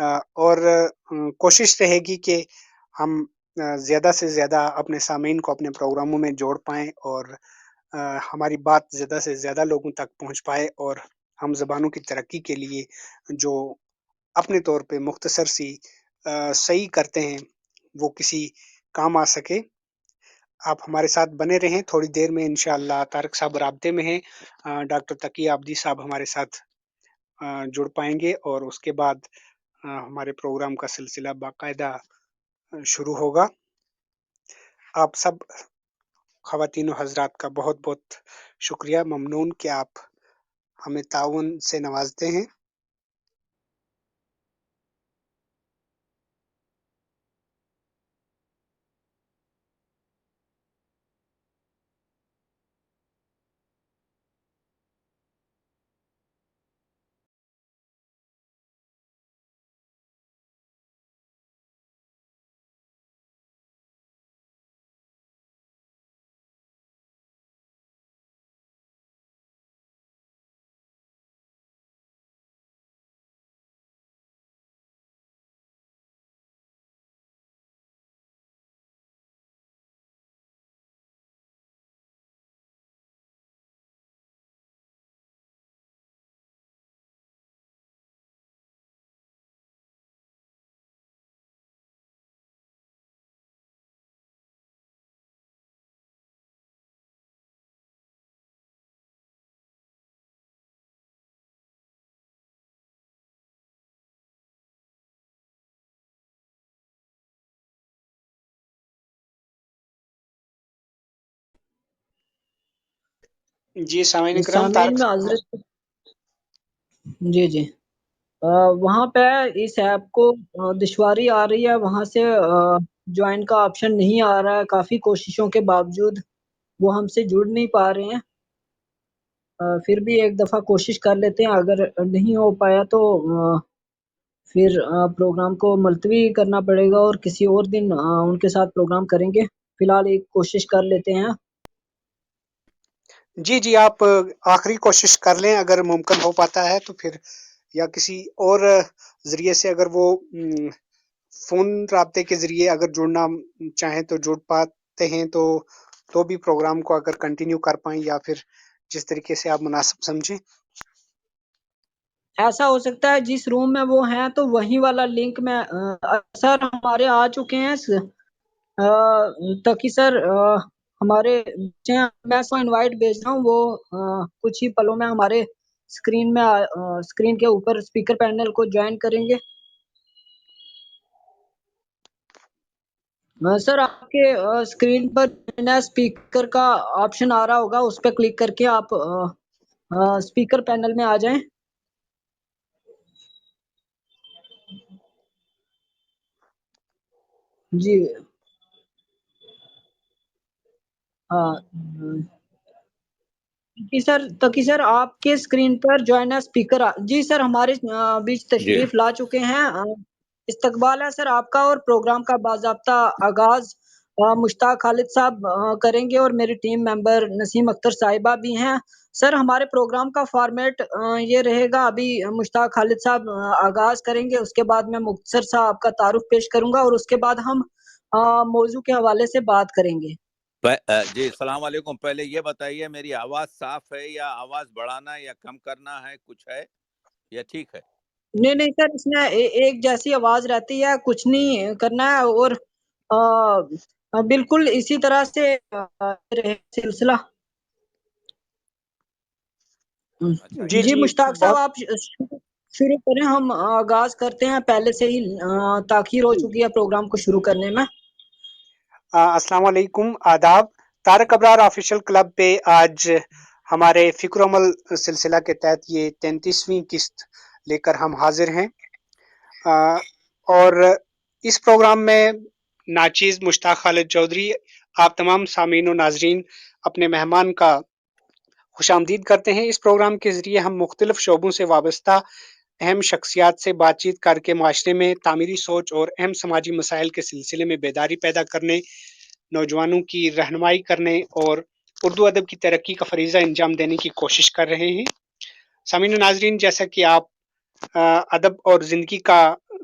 اور کوشش رہے گی کہ ہم زیادہ سے زیادہ اپنے سامعین کو اپنے پروگراموں میں جوڑ پائیں اور ہماری بات زیادہ سے زیادہ لوگوں تک پہنچ پائے، اور ہم زبانوں کی ترقی کے لیے جو اپنے طور پہ مختصر سی صحیح کرتے ہیں وہ کسی کام آ سکے۔ آپ ہمارے ساتھ بنے رہیں، تھوڑی دیر میں انشاءاللہ طارق صاحب رابطے میں ہیں، ڈاکٹر تقی آبدی صاحب ہمارے ساتھ جڑ پائیں گے، اور اس کے بعد ہمارے پروگرام کا سلسلہ باقاعدہ شروع ہوگا۔ آپ سب خواتین و حضرات کا بہت بہت شکریہ، ممنون کہ آپ ہمیں تعاون سے نوازتے ہیں۔ جی سامعین کرام، سامعین طارق میں صاحب حضرت جی وہاں پہ اس ایپ کو دشواری آ رہی ہے، وہاں سے جوائن کا آپشن نہیں آ رہا ہے، کافی کوششوں کے باوجود وہ ہم سے جڑ نہیں پا رہے ہیں۔ پھر بھی ایک دفعہ کوشش کر لیتے ہیں، اگر نہیں ہو پایا تو پھر پروگرام کو ملتوی کرنا پڑے گا اور کسی اور دن ان کے ساتھ پروگرام کریں گے۔ فی الحال ایک کوشش کر لیتے ہیں۔ جی آپ آخری کوشش کر لیں، اگر ممکن ہو پاتا ہے تو پھر، یا کسی اور ذریعے سے اگر وہ فون رابطے کے ذریعے اگر جڑنا چاہیں تو جڑ پاتے ہیں، تو بھی پروگرام کو اگر کنٹینیو کر پائیں، یا پھر جس طریقے سے آپ مناسب سمجھیں۔ ایسا ہو سکتا ہے جس روم میں وہ ہیں تو وہی والا لنک میں سر ہمارے آ چکے ہیں، تاکہ سر ہمارے میں اس کو انوائٹ بھیج رہا ہوں، وہ کچھ ہی پلوں میں ہمارے اسکرین کے اوپر اسپیکر پینل کو جوائن کریں گے۔ سر آپ کے اسکرین پر اسپیکر کا آپشن آ رہا ہوگا، اس پہ کلک کر کے آپ اسپیکر پینل میں آ جائیں۔ جی ہاں تقی سر آپ کے اسکرین پر جوائن اسپیکر جی سر ہمارے بیچ جی تشریف لا چکے ہیں۔ استقبال ہے سر آپ کا، اور پروگرام کا باضابطہ آغاز مشتاق خالد صاحب کریں گے، اور میری ٹیم ممبر نسیم اختر صاحبہ بھی ہیں۔ سر ہمارے پروگرام کا فارمیٹ یہ رہے گا، ابھی مشتاق خالد صاحب آغاز کریں گے، اس کے بعد میں مختصر سا آپ کا تعارف پیش کروں گا، اور اس کے بعد ہم موضوع کے حوالے سے بات کریں گے۔ جی السلام علیکم۔ پہلے یہ بتائیے میری آواز صاف ہے یا آواز بڑھانا یا کم کرنا ہے، کچھ ہے یا ٹھیک ہے؟ نہیں سر، اس میں ایک جیسی آواز رہتی ہے، کچھ نہیں کرنا ہے، اور بالکل اسی طرح سے رہے سلسلہ۔ اچھا جی مشتاق صاحب بہت آپ شروع کریں، ہم آغاز کرتے ہیں، پہلے سے ہی تاخیر ہو چکی ہے پروگرام کو شروع کرنے میں۔ السلام علیکم، آداب۔ طارق ابرار آفیشل کلب پہ آج ہمارے فکر عمل سلسلہ کے تحت یہ 33ویں قسط لے کر ہم حاضر ہیں، اور اس پروگرام میں ناچیز مشتاق خالد چودھری آپ تمام سامعین و ناظرین اپنے مہمان کا خوش آمدید کرتے ہیں۔ اس پروگرام کے ذریعے ہم مختلف شعبوں سے وابستہ اہم شخصیات سے بات چیت کر کے معاشرے میں تعمیری سوچ اور اہم سماجی مسائل کے سلسلے میں بیداری پیدا کرنے، نوجوانوں کی رہنمائی کرنے اور اردو ادب کی ترقی کا فریضہ انجام دینے کی کوشش کر رہے ہیں۔ سامعین و ناظرین، جیسا کہ آپ ادب اور زندگی کا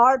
8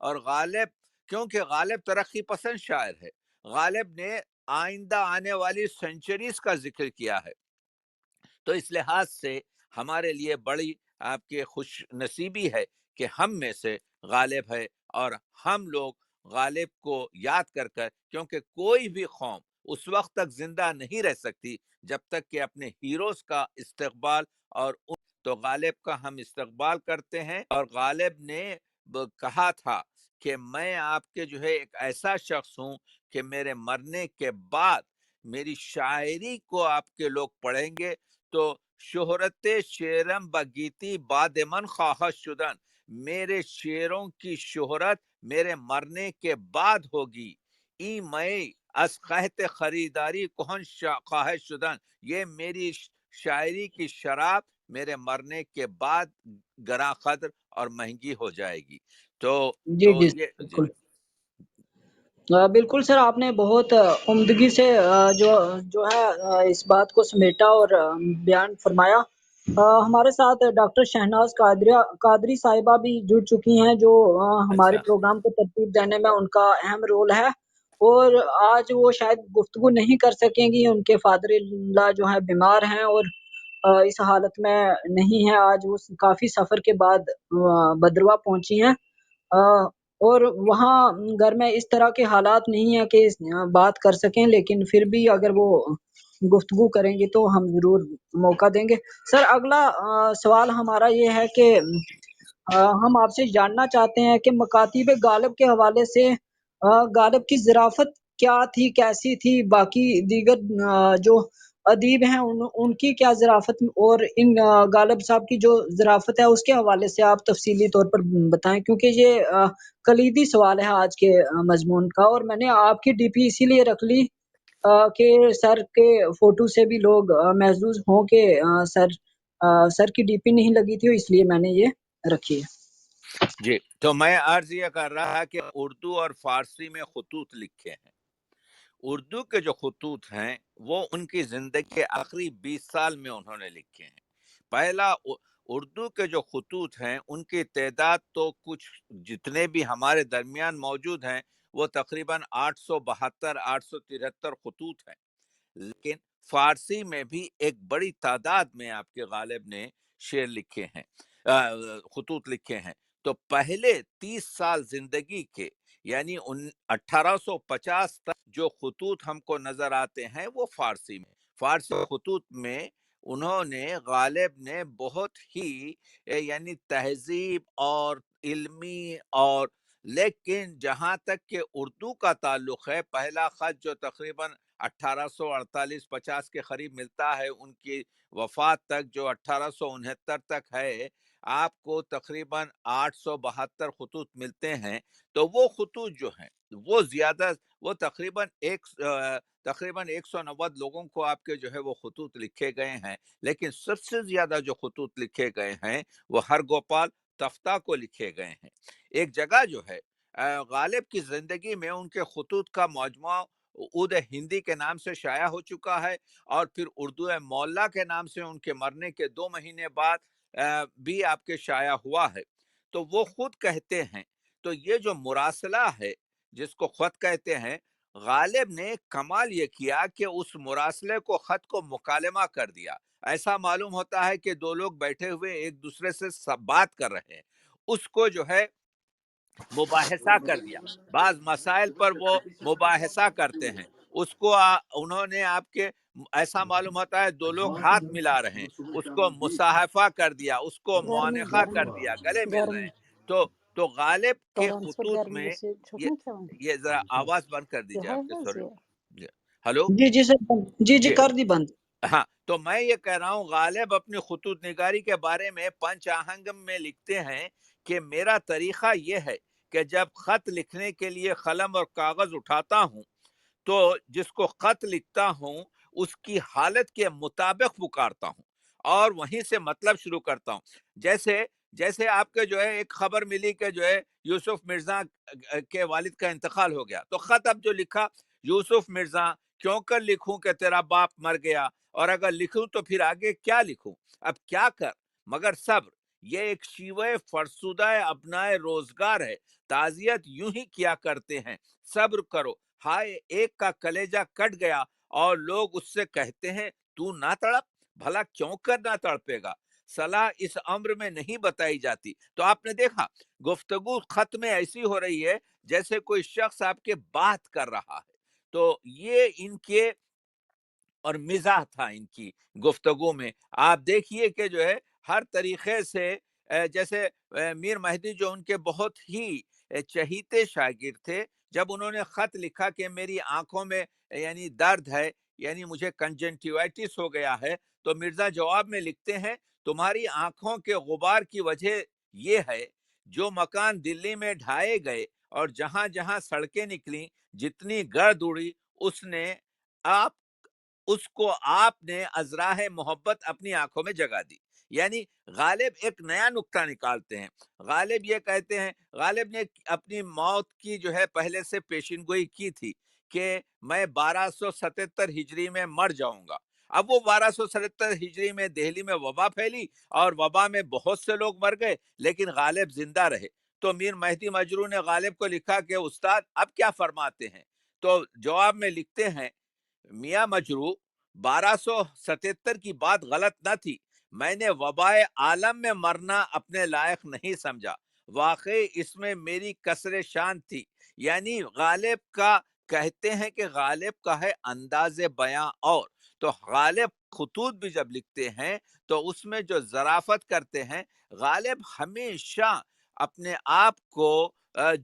اور غالب کیونکہ غالب ترقی پسند شاعر ہے، غالب نے آئندہ آنے والی سینچریز کا ذکر کیا ہے، تو اس لحاظ سے ہمارے لیے بڑی آپ کے خوش نصیبی ہے کہ ہم میں سے غالب ہے، اور ہم لوگ غالب کو یاد کر کر، کیونکہ کوئی بھی قوم اس وقت تک زندہ نہیں رہ سکتی جب تک کہ اپنے ہیروز کا استقبال اور تو غالب کا ہم استقبال کرتے ہیں، اور غالب نے کہا تھا کہ میں آپ کے جو ہے ایک ایسا شخص ہوں کہ میرے مرنے کے بعد میری شاعری کو آپ کے لوگ پڑھیں گے تو شہرت شعرم بگیتی باد من خواہش شدن، میرے شعروں کی شہرت میرے مرنے کے بعد ہوگی، ای میں از قحط خریداری کہن خواہش شدن، یہ میری شاعری کی شراب میرے مرنے کے بعد گراں قدر اور مہنگی ہو جائے گی۔ تو جی جی یہ جی بالکل بالکل سر، آپ نے بہت عمدگی سے جو ہے اس بات کو سمیٹا اور بیان فرمایا۔ ہمارے ساتھ ڈاکٹر شہناز قادری صاحبہ بھی جڑ چکی ہیں، جو ہمارے اچھا پروگرام کو ترتیب دینے میں ان کا اہم رول ہے، اور آج وہ شاید گفتگو نہیں کر سکیں گی، ان کے فادر اللہ جو ہے بیمار ہیں اور اس حالت میں نہیں ہے، آج وہ کافی سفر کے بعد بدروا پہنچی ہیں، اور وہاں گھر میں اس طرح کے حالات نہیں ہیں کہ بات کر سکیں، لیکن پھر بھی اگر وہ گفتگو کریں گے تو ہم ضرور موقع دیں گے۔ سر اگلا سوال ہمارا یہ ہے کہ ہم آپ سے جاننا چاہتے ہیں کہ مکاتیب غالب کے حوالے سے غالب کی ظرافت کیا تھی، کیسی تھی، باقی دیگر جو ادیب ہیں ان کی کیا ظرافت، اور ان غالب صاحب کی جو ظرافت ہے اس کے حوالے سے آپ تفصیلی طور پر بتائیں، کیونکہ یہ کلیدی سوال ہے آج کے مضمون کا، اور میں نے آپ کی ڈی پی اسی لیے رکھ لی کہ سر کے فوٹو سے بھی لوگ محظوظ ہوں کہ سر کی ڈی پی نہیں لگی تھی، اس لیے میں نے یہ رکھی ہے۔ جی، تو میں عرض یہ کر رہا کہ اردو اور فارسی میں خطوط لکھے ہیں۔ اردو کے جو خطوط ہیں وہ ان کی زندگی کے آخری 20 سال میں انہوں نے لکھے ہیں۔ پہلا اردو کے جو خطوط ہیں ان کی تعداد تو کچھ جتنے بھی ہمارے درمیان موجود ہیں وہ تقریباً 872 873 خطوط ہیں، لیکن فارسی میں بھی ایک بڑی تعداد میں آپ کے غالب نے شعر لکھے ہیں، خطوط لکھے ہیں۔ تو پہلے 30 سال زندگی کے یعنی 1850 تک جو خطوط ہم کو نظر آتے ہیں وہ فارسی خطوط میں انہوں نے غالب نے بہت ہی یعنی تہذیب اور علمی اور، لیکن جہاں تک کہ اردو کا تعلق ہے، پہلا خط جو تقریباً 1848-50 کے قریب ملتا ہے ان کی وفات تک، جو 1869 تک ہے، آپ کو تقریباً 872 خطوط ملتے ہیں۔ تو وہ خطوط جو ہیں وہ زیادہ، وہ تقریباً 190 لوگوں کو آپ کے جو ہے وہ خطوط لکھے گئے ہیں، لیکن سب سے زیادہ جو خطوط لکھے گئے ہیں وہ ہر گوپال تفتہ کو لکھے گئے ہیں۔ ایک جگہ جو ہے غالب کی زندگی میں ان کے خطوط کا مجموعہ عود ہندی کے نام سے شائع ہو چکا ہے، اور پھر اردو مولا کے نام سے ان کے مرنے کے 2 مہینے بعد بھی آپ کے شائع ہوا ہے۔ تو وہ خود کہتے ہیں، تو یہ جو مراسلہ ہے جس کو خط کہتے ہیں، غالب نے کمال یہ کیا کہ اس مراسلے کو، خط کو مکالمہ کر دیا، ایسا معلوم ہوتا ہے کہ دو لوگ بیٹھے ہوئے ایک دوسرے سے بات کر رہے ہیں، اس کو جو ہے مباحثہ کر دیا، بعض مسائل پر وہ مباحثہ کرتے ہیں، اس کو انہوں نے آپ کے ایسا معلوم ہوتا ہے دو لوگ ہاتھ ملا رہے ہیں، اس کو مصاحفہ کر دیا، اس کو معانقہ کر دیا، گلے مل رہے ہیں۔ تو غالب کے خطوط میں یہ ذرا آواز بند کر دیجیے آپ کے، سوری، ہلو، جی جی سر، جی جی جی کر دی بند۔ ہاں، تو میں یہ کہہ رہا ہوں غالب اپنی خطوط نگاری کے بارے میں پنچ آہنگم میں لکھتے ہیں کہ میرا طریقہ یہ ہے کہ جب خط لکھنے کے لیے قلم اور کاغذ اٹھاتا ہوں تو جس کو خط لکھتا ہوں اس کی حالت کے مطابق پکارتا ہوں اور وہیں سے مطلب شروع کرتا ہوں۔ جیسے آپ کے جو ہے ایک خبر ملی کہ جو ہے یوسف مرزا کے والد کا انتقال ہو گیا، تو خط اب جو لکھا، یوسف مرزا کیوں کر لکھوں کہ تیرا باپ مر گیا، اور اگر لکھوں تو پھر آگے کیا لکھوں، اب کیا کر مگر صبر، یہ ایک شیوہ فرسودہ ابنائے روزگار ہے، تعزیت یوں ہی کیا کرتے ہیں، صبر کرو، ہائے ایک کا کلیجہ کٹ گیا اور لوگ اس سے کہتے ہیں تو نہ تڑپ، بھلا کیوں کر نہ تڑپے گا، صلاح اس امر میں نہیں بتائی جاتی۔ تو آپ نے دیکھا گفتگو خط میں ایسی ہو رہی ہے جیسے کوئی شخص آپ کے بات کر رہا ہے، تو یہ ان کے اور مزاح تھا ان کی گفتگو میں۔ آپ دیکھیے کہ جو ہے ہر طریقے سے جیسے میر مہدی جو ان کے بہت ہی چہیتے شاگرد تھے، جب انہوں نے خط لکھا کہ میری آنکھوں میں یعنی درد ہے، یعنی مجھے کنجنٹیوائٹس ہو گیا ہے، تو مرزا جواب میں لکھتے ہیں تمہاری آنکھوں کے غبار کی وجہ یہ ہے جو مکان دلی میں ڈھائے گئے اور جہاں جہاں سڑکیں نکلیں، جتنی گرد اڑی آپ اس کو آپ نے ازراہ محبت اپنی آنکھوں میں جگہ دی۔ یعنی غالب ایک نیا نکتہ نکالتے ہیں، غالب یہ کہتے ہیں، غالب نے اپنی موت کی جو ہے پہلے سے پیشین گوئی کی تھی کہ میں 1277 ہجری میں مر جاؤں گا۔ اب وہ 1277 ہجری میں دہلی میں وبا پھیلی اور وبا میں بہت سے لوگ مر گئے، لیکن غالب زندہ رہے۔ تو میر مہدی مجروح نے غالب کو لکھا کہ استاد اب کیا فرماتے ہیں؟ تو جواب میں لکھتے ہیں میاں مجروح 1277 کی بات غلط نہ تھی، میں نے وبائے عالم میں مرنا اپنے لائق نہیں سمجھا، واقعی اس میں میری کسر شان تھی۔ یعنی غالب کا کہتے ہیں کہ غالب کا ہے انداز بیاں، اور تو غالب خطوط بھی جب لکھتے ہیں تو اس میں جو ظرافت کرتے ہیں، غالب ہمیشہ اپنے آپ کو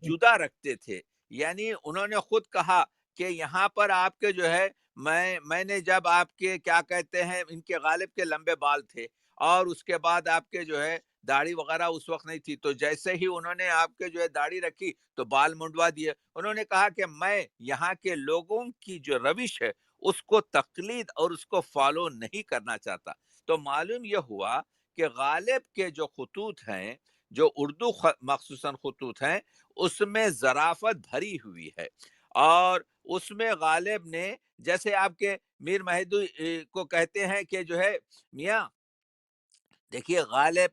جدا رکھتے تھے۔ یعنی انہوں نے خود کہا کہ یہاں پر آپ کے جو ہے میں نے جب آپ کے کیا کہتے ہیں ان کے غالب کے لمبے بال تھے اور اس کے بعد آپ کے جو ہے داڑھی وغیرہ اس وقت نہیں تھی، تو جیسے ہی انہوں نے آپ کے جو ہے داڑھی رکھی تو بال منڈوا دیے۔ انہوں نے کہا کہ میں یہاں کے لوگوں کی جو روش ہے اس کو تقلید اور اس کو فالو نہیں کرنا چاہتا۔ تو معلوم یہ ہوا کہ غالب کے جو خطوط ہیں، جو اردو مخصوصاً خطوط ہیں، اس میں ظرافت بھری ہوئی ہے، اور اس میں غالب نے جیسے آپ کے میر مہدی کو کہتے ہیں کہ جو ہے میاں دیکھیے غالب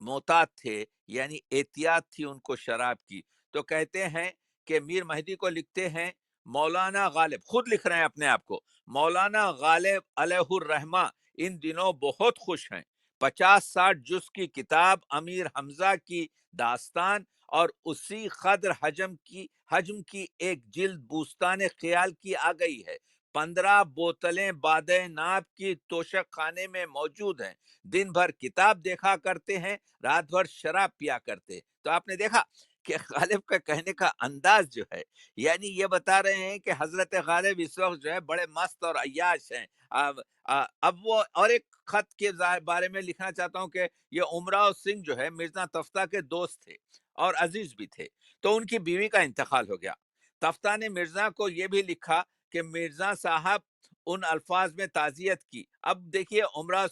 محتاط تھے، یعنی احتیاط تھی ان کو شراب کی، تو کہتے ہیں کہ میر مہدی کو لکھتے ہیں مولانا غالب، خود لکھ رہے ہیں اپنے آپ کو، مولانا غالب علیہ الرحمہ ان دنوں بہت خوش ہیں، 50-60 جز کی کتاب امیر حمزہ کی داستان اور اسی قدر حجم کی ایک جلد بوستان خیال کی آ گئی ہے، 15 بوتلیں بادہ ناب کی توشک خانے میں موجود ہیں، دن بھر کتاب دیکھا کرتے ہیں، رات بھر شراب پیا کرتے۔ تو آپ نے دیکھا کہ غالب کا کہنے کا انداز جو ہے، یعنی یہ بتا رہے ہیں کہ حضرت غالب اس وقت جو ہے بڑے مست اور عیاش ہیں۔ اب وہ اور ایک خط کے بارے میں لکھنا چاہتا ہوں کہ یہ امراؤ سنگھ جو ہے مرزا تفتہ کے دوست تھے اور عزیز بھی تھے، تو ان کی بیوی کا انتقال ہو گیا۔ تفتہ نے مرزا کو یہ بھی لکھا کہ مرزا صاحب ان الفاظ میں تعزیت کی۔ اب دیکھیے امراؤ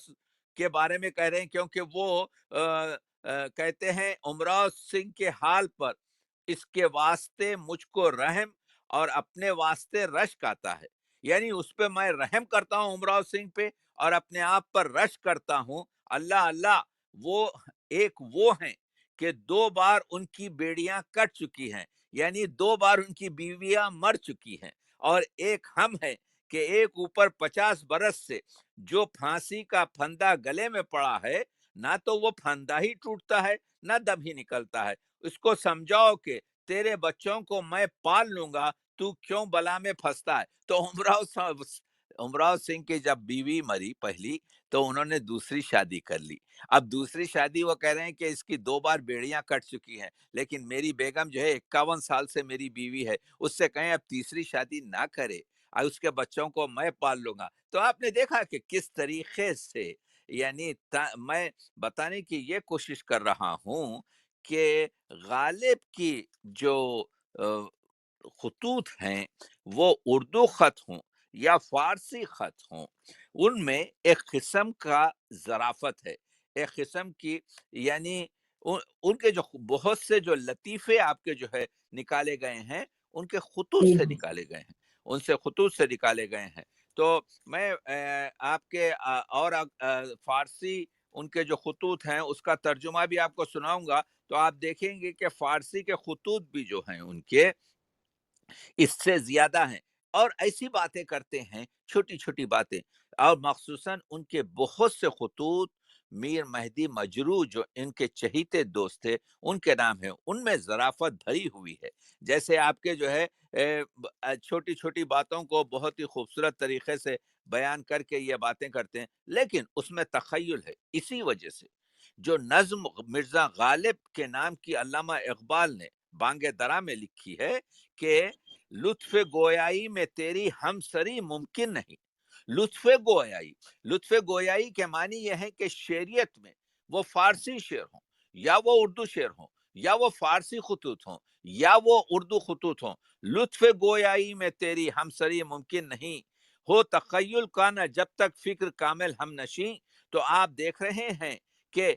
کے بارے میں کہہ رہے ہیں کیونکہ وہ کہتے ہیں امراؤ سنگھ کے حال پر اس کے واسطے مجھ کو رحم اور اپنے واسطے رشک آتا ہے، یعنی اس پہ میں رحم کرتا ہوں امراؤ سنگھ پہ اور اپنے آپ پر رشک کرتا ہوں۔ اللہ اللہ، وہ ہیں کہ 2 بار ان کی بیڑیاں کٹ چکی ہیں، یعنی 2 بار ان کی بیویاں مر چکی ہیں، اور ایک ہم ہیں کہ ایک اوپر 50 برس سے جو پھانسی کا پھندا گلے میں پڑا ہے، نہ تو وہ پھندا ہی ٹوٹتا ہے نہ دم ہی نکلتا ہے، اس کو سمجھاؤ کہ تیرے بچوں کو میں پال لوں گا، تو کیوں بلا میں پھنستا ہے۔ تو امراؤ سنگھ کی جب بیوی مری پہلی تو انہوں نے دوسری شادی کر لی۔ اب دوسری شادی وہ کہہ رہے ہیں کہ اس کی 2 بار بیڑیاں کٹ چکی ہیں، لیکن میری بیگم جو ہے 51 سال سے میری بیوی ہے، اس سے کہیں اب تیسری شادی نہ کرے، اور اس کے بچوں کو میں پال لوں گا۔ تو آپ نے دیکھا کہ کس طریقے سے، یعنی میں بتانے کی یہ کوشش کر رہا ہوں کہ غالب کی جو خطوط ہیں وہ اردو خط ہوں یا فارسی خط ہوں، ان میں ایک قسم کا ظرافت ہے، ایک قسم کی، یعنی ان کے جو بہت سے جو لطیفے آپ کے جو ہے نکالے گئے ہیں، ان کے خطوط سے نکالے گئے ہیں، ان سے خطوط سے نکالے گئے ہیں۔ تو میں آپ کے اور فارسی ان کے جو خطوط ہیں اس کا ترجمہ بھی آپ کو سناؤں گا، تو آپ دیکھیں گے کہ فارسی کے خطوط بھی جو ہیں ان کے اس سے زیادہ ہیں، اور ایسی باتیں کرتے ہیں، چھوٹی چھوٹی باتیں، اور مخصوصاً ان کے بہت سے خطوط میر مہدی مجروح جو ان کے چہیتے دوست تھے ان کے نام ہیں، ان میں ظرافت بھری ہوئی ہے، جیسے آپ کے جو ہے چھوٹی چھوٹی باتوں کو بہت ہی خوبصورت طریقے سے بیان کر کے یہ باتیں کرتے ہیں، لیکن اس میں تخیل ہے۔ اسی وجہ سے جو نظم مرزا غالب کے نام کی علامہ اقبال نے بانگ درا میں لکھی ہے کہ لطف گویائی میں تیری ہمسری ممکن نہیں، لطف گویائی، لطف گویائی کے معنی یہ ہے کہ شعریت میں وہ فارسی شعر ہوں یا وہ اردو شعر ہوں یا وہ فارسی خطوط ہوں یا وہ اردو خطوط ہوں، لطف گویائی میں تیری ہمسری ممکن نہیں، ہو تخیل کا نہ جب تک فکر کامل ہم نشیں۔ تو آپ دیکھ رہے ہیں کہ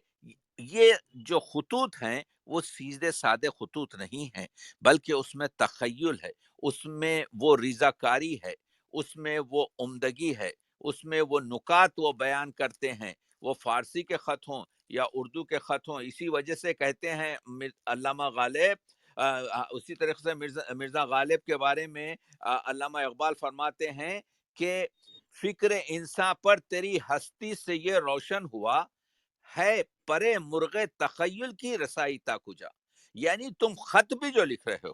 یہ جو خطوط ہیں وہ سیدھے سادے خطوط نہیں ہیں، بلکہ اس میں تخیل ہے، اس میں وہ رضاکاری ہے، اس میں وہ عمدگی ہے، اس میں وہ نکات وہ بیان کرتے ہیں، وہ فارسی کے خط ہوں یا اردو کے خط ہوں۔ اسی وجہ سے کہتے ہیں علامہ غالب، اسی طریقے سے مرزا غالب کے بارے میں علامہ اقبال فرماتے ہیں کہ فکر انسان پر تیری ہستی سے یہ روشن ہوا ہے، پرے مرغ تخیل کی رسائی تا کجا، یعنی تم خط بھی جو لکھ رہے ہو،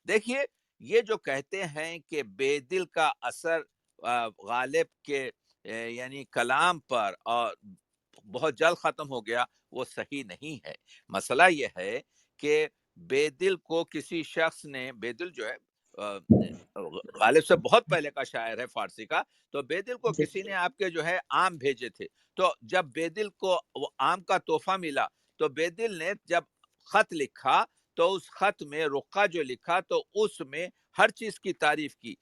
دیکھیے یہ جو کہتے ہیں کہ بے دل کا اثر غالب کے یعنی کلام پر اور بہت جلد ختم ہو گیا، وہ صحیح نہیں ہے۔ مسئلہ یہ ہے کہ بے دل کو کسی شخص نے، بے دل جو ہے غالب سے بہت پہلے کا شاعر ہے فارسی کا، تو بے دل کو جی کسی نے آپ کے جو ہے آم بھیجے تھے، تو جب بے دل کو وہ آم کا تحفہ ملا تو بے دل نے جب خط لکھا تو اس خط میں رقہ جو لکھا تو اس میں ہر چیز کی تعریف کی،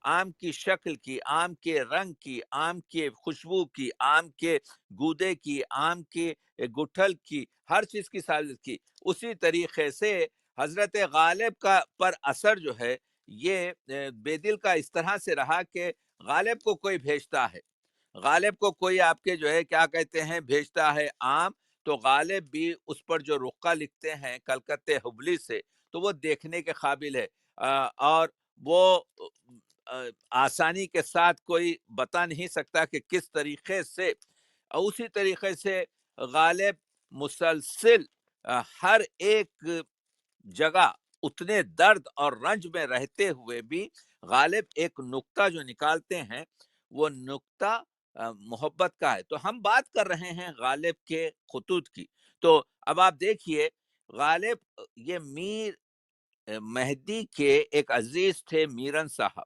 آم کی شکل کی، آم کے رنگ کی، آم کے خوشبو کی، آم کے گودے کی، آم کے گٹھل کی، ہر چیز کی تعریف کی۔ اسی طریقے سے حضرت غالب کا پر اثر جو ہے یہ بے دل کا اس طرح سے رہا کہ غالب کو کوئی بھیجتا ہے، غالب کو کوئی آپ کے جو ہے کیا کہتے ہیں بھیجتا ہے آم، تو غالب بھی اس پر جو رقہ لکھتے ہیں کلکتے حبلی سے، تو وہ دیکھنے کے قابل ہے، اور وہ آسانی کے ساتھ کوئی بتا نہیں سکتا کہ کس طریقے سے، اسی طریقے سے غالب مسلسل ہر ایک جگہ اتنے درد اور رنج میں رہتے ہوئے بھی غالب ایک نکتہ جو نکالتے ہیں وہ نکتہ محبت کا ہے۔ تو ہم بات کر رہے ہیں غالب کے خطوط کی، تو اب آپ دیکھیے غالب یہ میر مہدی کے ایک عزیز تھے میرن صاحب،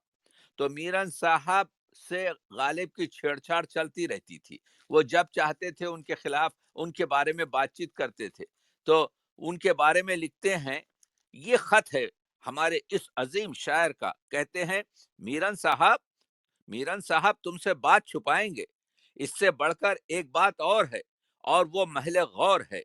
تو میرن صاحب سے غالب کی چھیڑ چھاڑ چلتی رہتی تھی، وہ جب چاہتے تھے ان کے خلاف ان کے بارے میں بات چیت کرتے تھے، تو ان کے بارے میں لکھتے ہیں، یہ خط ہے ہمارے اس عظیم شاعر کا، کہتے ہیں میرن صاحب، میرن صاحب تم سے بات چھپائیں گے، اس سے بڑھ کر ایک بات اور ہے، اور وہ محل غور ہے،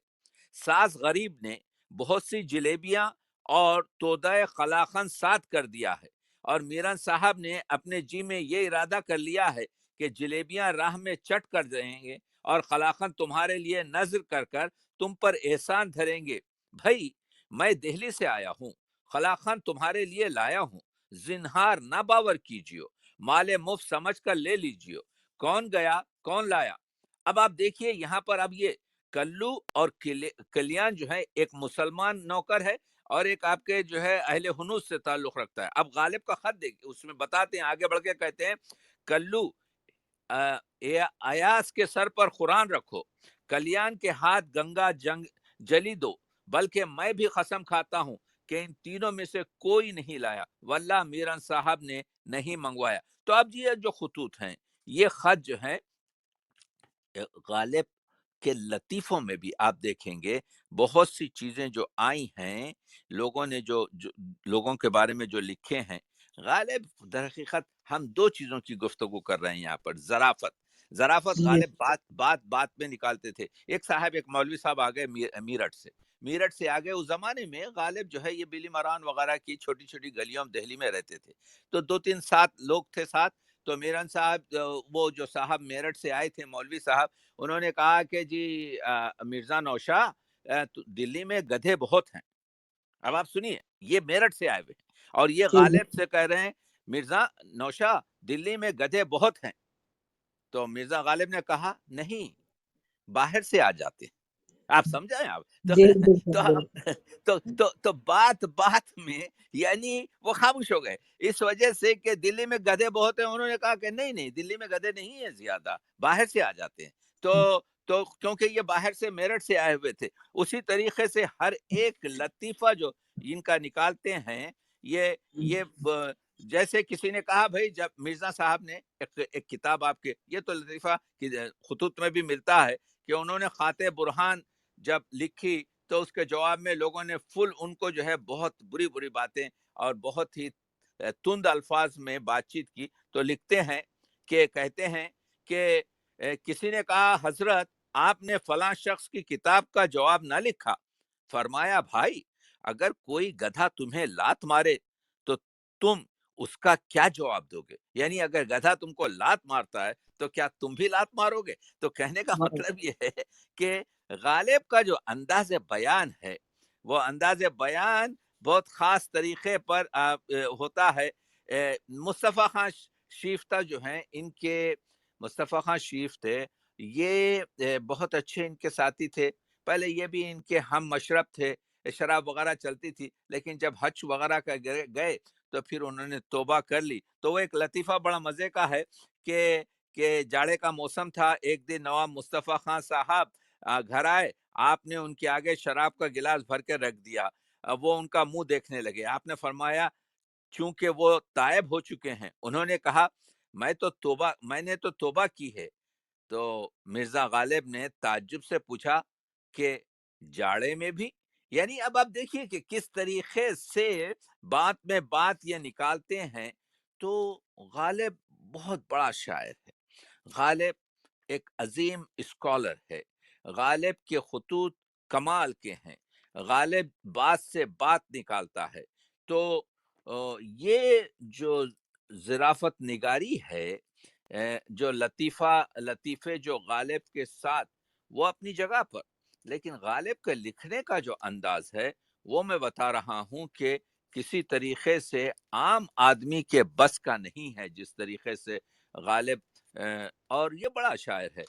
ساز غریب نے بہت سی جلیبیاں اور تودہ قلاقند ساتھ کر دیا ہے، اور میرن صاحب نے اپنے جی میں یہ ارادہ کر لیا ہے کہ جلیبیاں راہ میں چٹ کر دیں گے اور قلاقند تمہارے لیے نذر کر کر تم پر احسان دھریں گے۔ بھائی میں دہلی سے آیا ہوں، قلاقند تمہارے لیے لایا ہوں، زنہار نہ باور کیجیو، مال مفت سمجھ کر لے لیجیو، کون گیا کون لایا۔ اب آپ دیکھیے یہاں پر اب یہ کلو اور کلیان جو ہے ایک مسلمان نوکر ہے اور ایک آپ کے جو ہے اہل ہنوز سے تعلق رکھتا ہے۔ اب غالب کا خط دیکھیں، اس میں بتاتے ہیں، آگے بڑھ کے کہتے ہیں کلو ایاس کے سر پر قرآن رکھو، کلیان کے ہاتھ گنگا جنگ جلی دو، بلکہ میں بھی قسم کھاتا ہوں کہ ان تینوں میں سے کوئی نہیں لایا، واللہ میرن صاحب نے نہیں منگوایا۔ تو اب یہ جو خطوط ہیں، یہ خط جو ہیں غالب کے لطیفوں میں بھی آپ دیکھیں گے بہت سی چیزیں جو آئی ہیں، لوگوں نے جو لوگوں کے بارے میں جو لکھے ہیں۔ غالب در حقیقت ہم دو چیزوں کی گفتگو کر رہے ہیں یہاں پر، ذرافت جی غالب بات میں نکالتے تھے۔ ایک صاحب، ایک مولوی صاحب آ گئے میرٹھ سے آگے، اس زمانے میں غالب جو ہے یہ بلی ماران وغیرہ کی چھوٹی چھوٹی گلیوں میں دہلی میں رہتے تھے، تو 2-3 سات لوگ تھے ساتھ، تو میرن صاحب وہ جو صاحب میرٹھ سے آئے تھے مولوی صاحب، انہوں نے کہا کہ جی مرزا نوشاہ دلی میں گدھے بہت ہیں۔ اب آپ سنیے، یہ میرٹھ سے آئے ہوئے ہیں اور یہ جی غالب سے کہہ رہے ہیں مرزا نوشاہ دلی میں گدھے بہت ہیں۔ تو مرزا غالب نے کہا نہیں، باہر سے آ جاتے ہیں۔ آپ سمجھائیں آپ تو جی بالکل تو بالکل تو بات میں یعنی وہ خاموش ہو گئے اس وجہ سے کہ دلی میں گدھے بہت ہیں۔ انہوں نے کہا کہ نہیں نہیں، دلی میں گدھے نہیں ہیں زیادہ، باہر سے آ جاتے ہیں۔ تو کیونکہ یہ باہر سے میرٹھ سے آئے ہوئے تھے، اسی طریقے سے ہر ایک لطیفہ جو ان کا نکالتے ہیں، یہ جیسے کسی نے کہا بھائی، جب مرزا صاحب نے ایک کتاب آپ کے، یہ تو لطیفہ خطوط میں بھی ملتا ہے کہ انہوں نے خاطِ برہان جب لکھی تو اس کے جواب میں لوگوں نے فل ان کو جو ہے بہت بری بری باتیں اور بہت ہی تند الفاظ میں بات چیت کی۔ تو لکھتے ہیں کہ کہتے ہیں کہ کسی نے کہا حضرت آپ نے فلاں شخص کی کتاب کا جواب نہ لکھا۔ فرمایا بھائی اگر کوئی گدھا تمہیں لات مارے تو تم اس کا کیا جواب دو گے؟ یعنی اگر گدھا تم کو لات مارتا ہے تو کیا تم بھی لات مارو گے؟ تو کہنے کا مطلب یہ ہے کہ غالب کا جو انداز بیان ہے، وہ انداز بیان بہت خاص طریقے پر ہوتا ہے۔ مصطفیٰ خان شیفتہ جو ہیں، ان کے مصطفیٰ خان شیف تھے، یہ بہت اچھے ان کے ساتھی تھے۔ پہلے یہ بھی ان کے ہم مشرب تھے، شراب وغیرہ چلتی تھی، لیکن جب حج وغیرہ کا گئے تو پھر انہوں نے توبہ کر لی۔ تو وہ ایک لطیفہ بڑا مزے کا ہے کہ جاڑے کا موسم تھا، ایک دن نواب مصطفیٰ خان صاحب گھر آئے، آپ نے ان کے آگے شراب کا گلاس بھر کے رکھ دیا۔ وہ ان کا منہ دیکھنے لگے۔ آپ نے فرمایا چونکہ وہ تائب ہو چکے ہیں، انہوں نے کہا میں نے تو توبہ کی ہے۔ تو مرزا غالب نے تعجب سے پوچھا کہ جاڑے میں بھی؟ یعنی اب آپ دیکھیے کہ کس طریقے سے بات میں بات یہ نکالتے ہیں۔ تو غالب بہت بڑا شاعر ہے، غالب ایک عظیم اسکالر ہے، غالب کے خطوط کمال کے ہیں، غالب بات سے بات نکالتا ہے۔ تو یہ جو ظرافت نگاری ہے، جو لطیفے جو غالب کے ساتھ، وہ اپنی جگہ پر، لیکن غالب کا لکھنے کا جو انداز ہے وہ میں بتا رہا ہوں کہ کسی طریقے سے عام آدمی کے بس کا نہیں ہے، جس طریقے سے غالب اور یہ بڑا شاعر ہے۔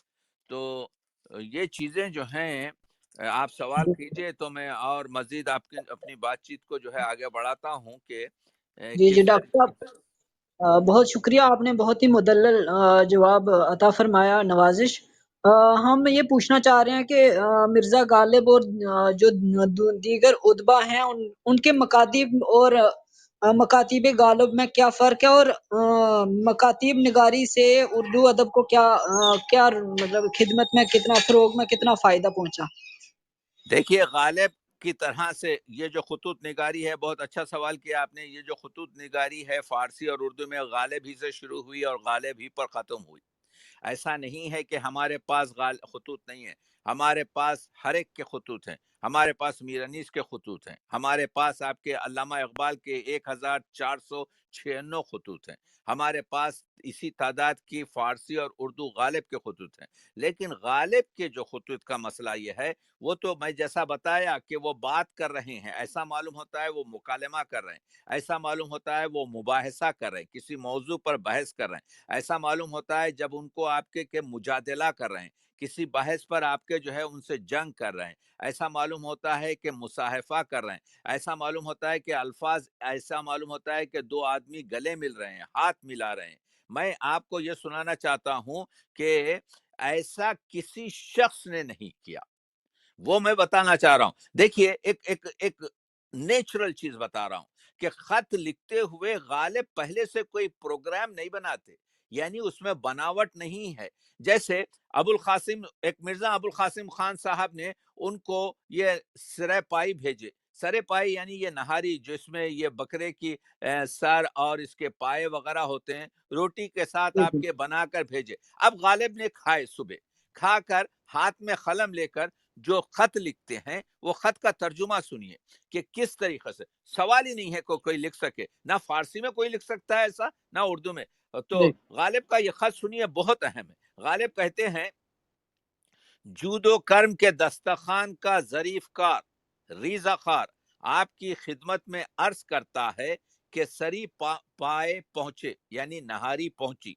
تو یہ چیزیں جو ہیں، آپ سوال کیجئے تو میں اور مزید اپنی بات چیت کو جو ہے آگے بڑھاتا ہوں کہ جی جی کس ڈاکٹر صاحب، بہت شکریہ، آپ نے بہت ہی مدلل جواب عطا فرمایا، نوازش۔ ہم یہ پوچھنا چاہ رہے ہیں کہ مرزا غالب اور جو دیگر ادبا ہیں، ان کے مکاتیب اور مکاتیب غالب میں کیا فرق ہے، اور مکاتیب نگاری سے اردو ادب کو کیا مطلب خدمت میں کتنا، فروغ میں کتنا فائدہ پہنچا؟ دیکھیے، غالب کی طرح سے یہ جو خطوط نگاری ہے، بہت اچھا سوال کیا آپ نے۔ یہ جو خطوط نگاری ہے فارسی اور اردو میں، غالب ہی سے شروع ہوئی اور غالب ہی پر ختم ہوئی۔ ایسا نہیں ہے کہ ہمارے پاس خطوط نہیں ہیں، ہمارے پاس ہر ایک کے خطوط ہیں۔ ہمارے پاس میر انیس کے خطوط ہیں، ہمارے پاس آپ کے علامہ اقبال کے 1496 خطوط ہیں، ہمارے پاس اسی تعداد کی فارسی اور اردو غالب کے خطوط ہیں۔ لیکن غالب کے جو خطوط کا مسئلہ یہ ہے، وہ تو میں جیسا بتایا کہ وہ بات کر رہے ہیں، ایسا معلوم ہوتا ہے وہ مکالمہ کر رہے ہیں، ایسا معلوم ہوتا ہے وہ مباحثہ کر رہے ہیں، کسی موضوع پر بحث کر رہے ہیں، ایسا معلوم ہوتا ہے جب ان کو آپ کے مجادلہ کر رہے ہیں، کسی بحث پر آپ کے جو ہے ان سے جنگ کر رہے ہیں، ایسا معلوم ہوتا ہے کہ مصاحفہ کر رہے ہیں، ایسا معلوم ہوتا ہے کہ الفاظ، ایسا معلوم ہوتا ہے کہ دو آدمی گلے مل رہے ہیں، ہاتھ ملا رہے ہیں۔ میں آپ کو یہ سنانا چاہتا ہوں کہ ایسا کسی شخص نے نہیں کیا، وہ میں بتانا چاہ رہا ہوں۔ دیکھیے، ایک نیچرل چیز بتا رہا ہوں کہ خط لکھتے ہوئے غالب پہلے سے کوئی پروگرام نہیں بناتے، یعنی اس میں بناوٹ نہیں ہے۔ جیسے ایک مرزا ابو القاسم خان صاحب نے ان کو یہ سرے پائی بھیجے۔ سرے پائی یعنی یہ نہاری جس میں یہ بکرے کی سر اور اس کے پائے وغیرہ ہوتے ہیں، روٹی کے ساتھ آپ کے بنا کر بھیجے۔ اب غالب نے کھائے، صبح کھا کر ہاتھ میں قلم لے کر جو خط لکھتے ہیں، وہ خط کا ترجمہ سنیے کہ کس طریقے سے۔ سوال ہی نہیں ہے کوئی لکھ سکے، نہ فارسی میں کوئی لکھ سکتا ہے ایسا، نہ اردو میں۔ تو جی غالب کا یہ خط سنیے، بہت اہم ہے۔ غالب کہتے ہیں جود و کرم کے دستخوان کا ظریف کار ریزہ خار آپ کی خدمت میں عرض کرتا ہے کہ سری پائے پہنچے، یعنی نہاری پہنچی،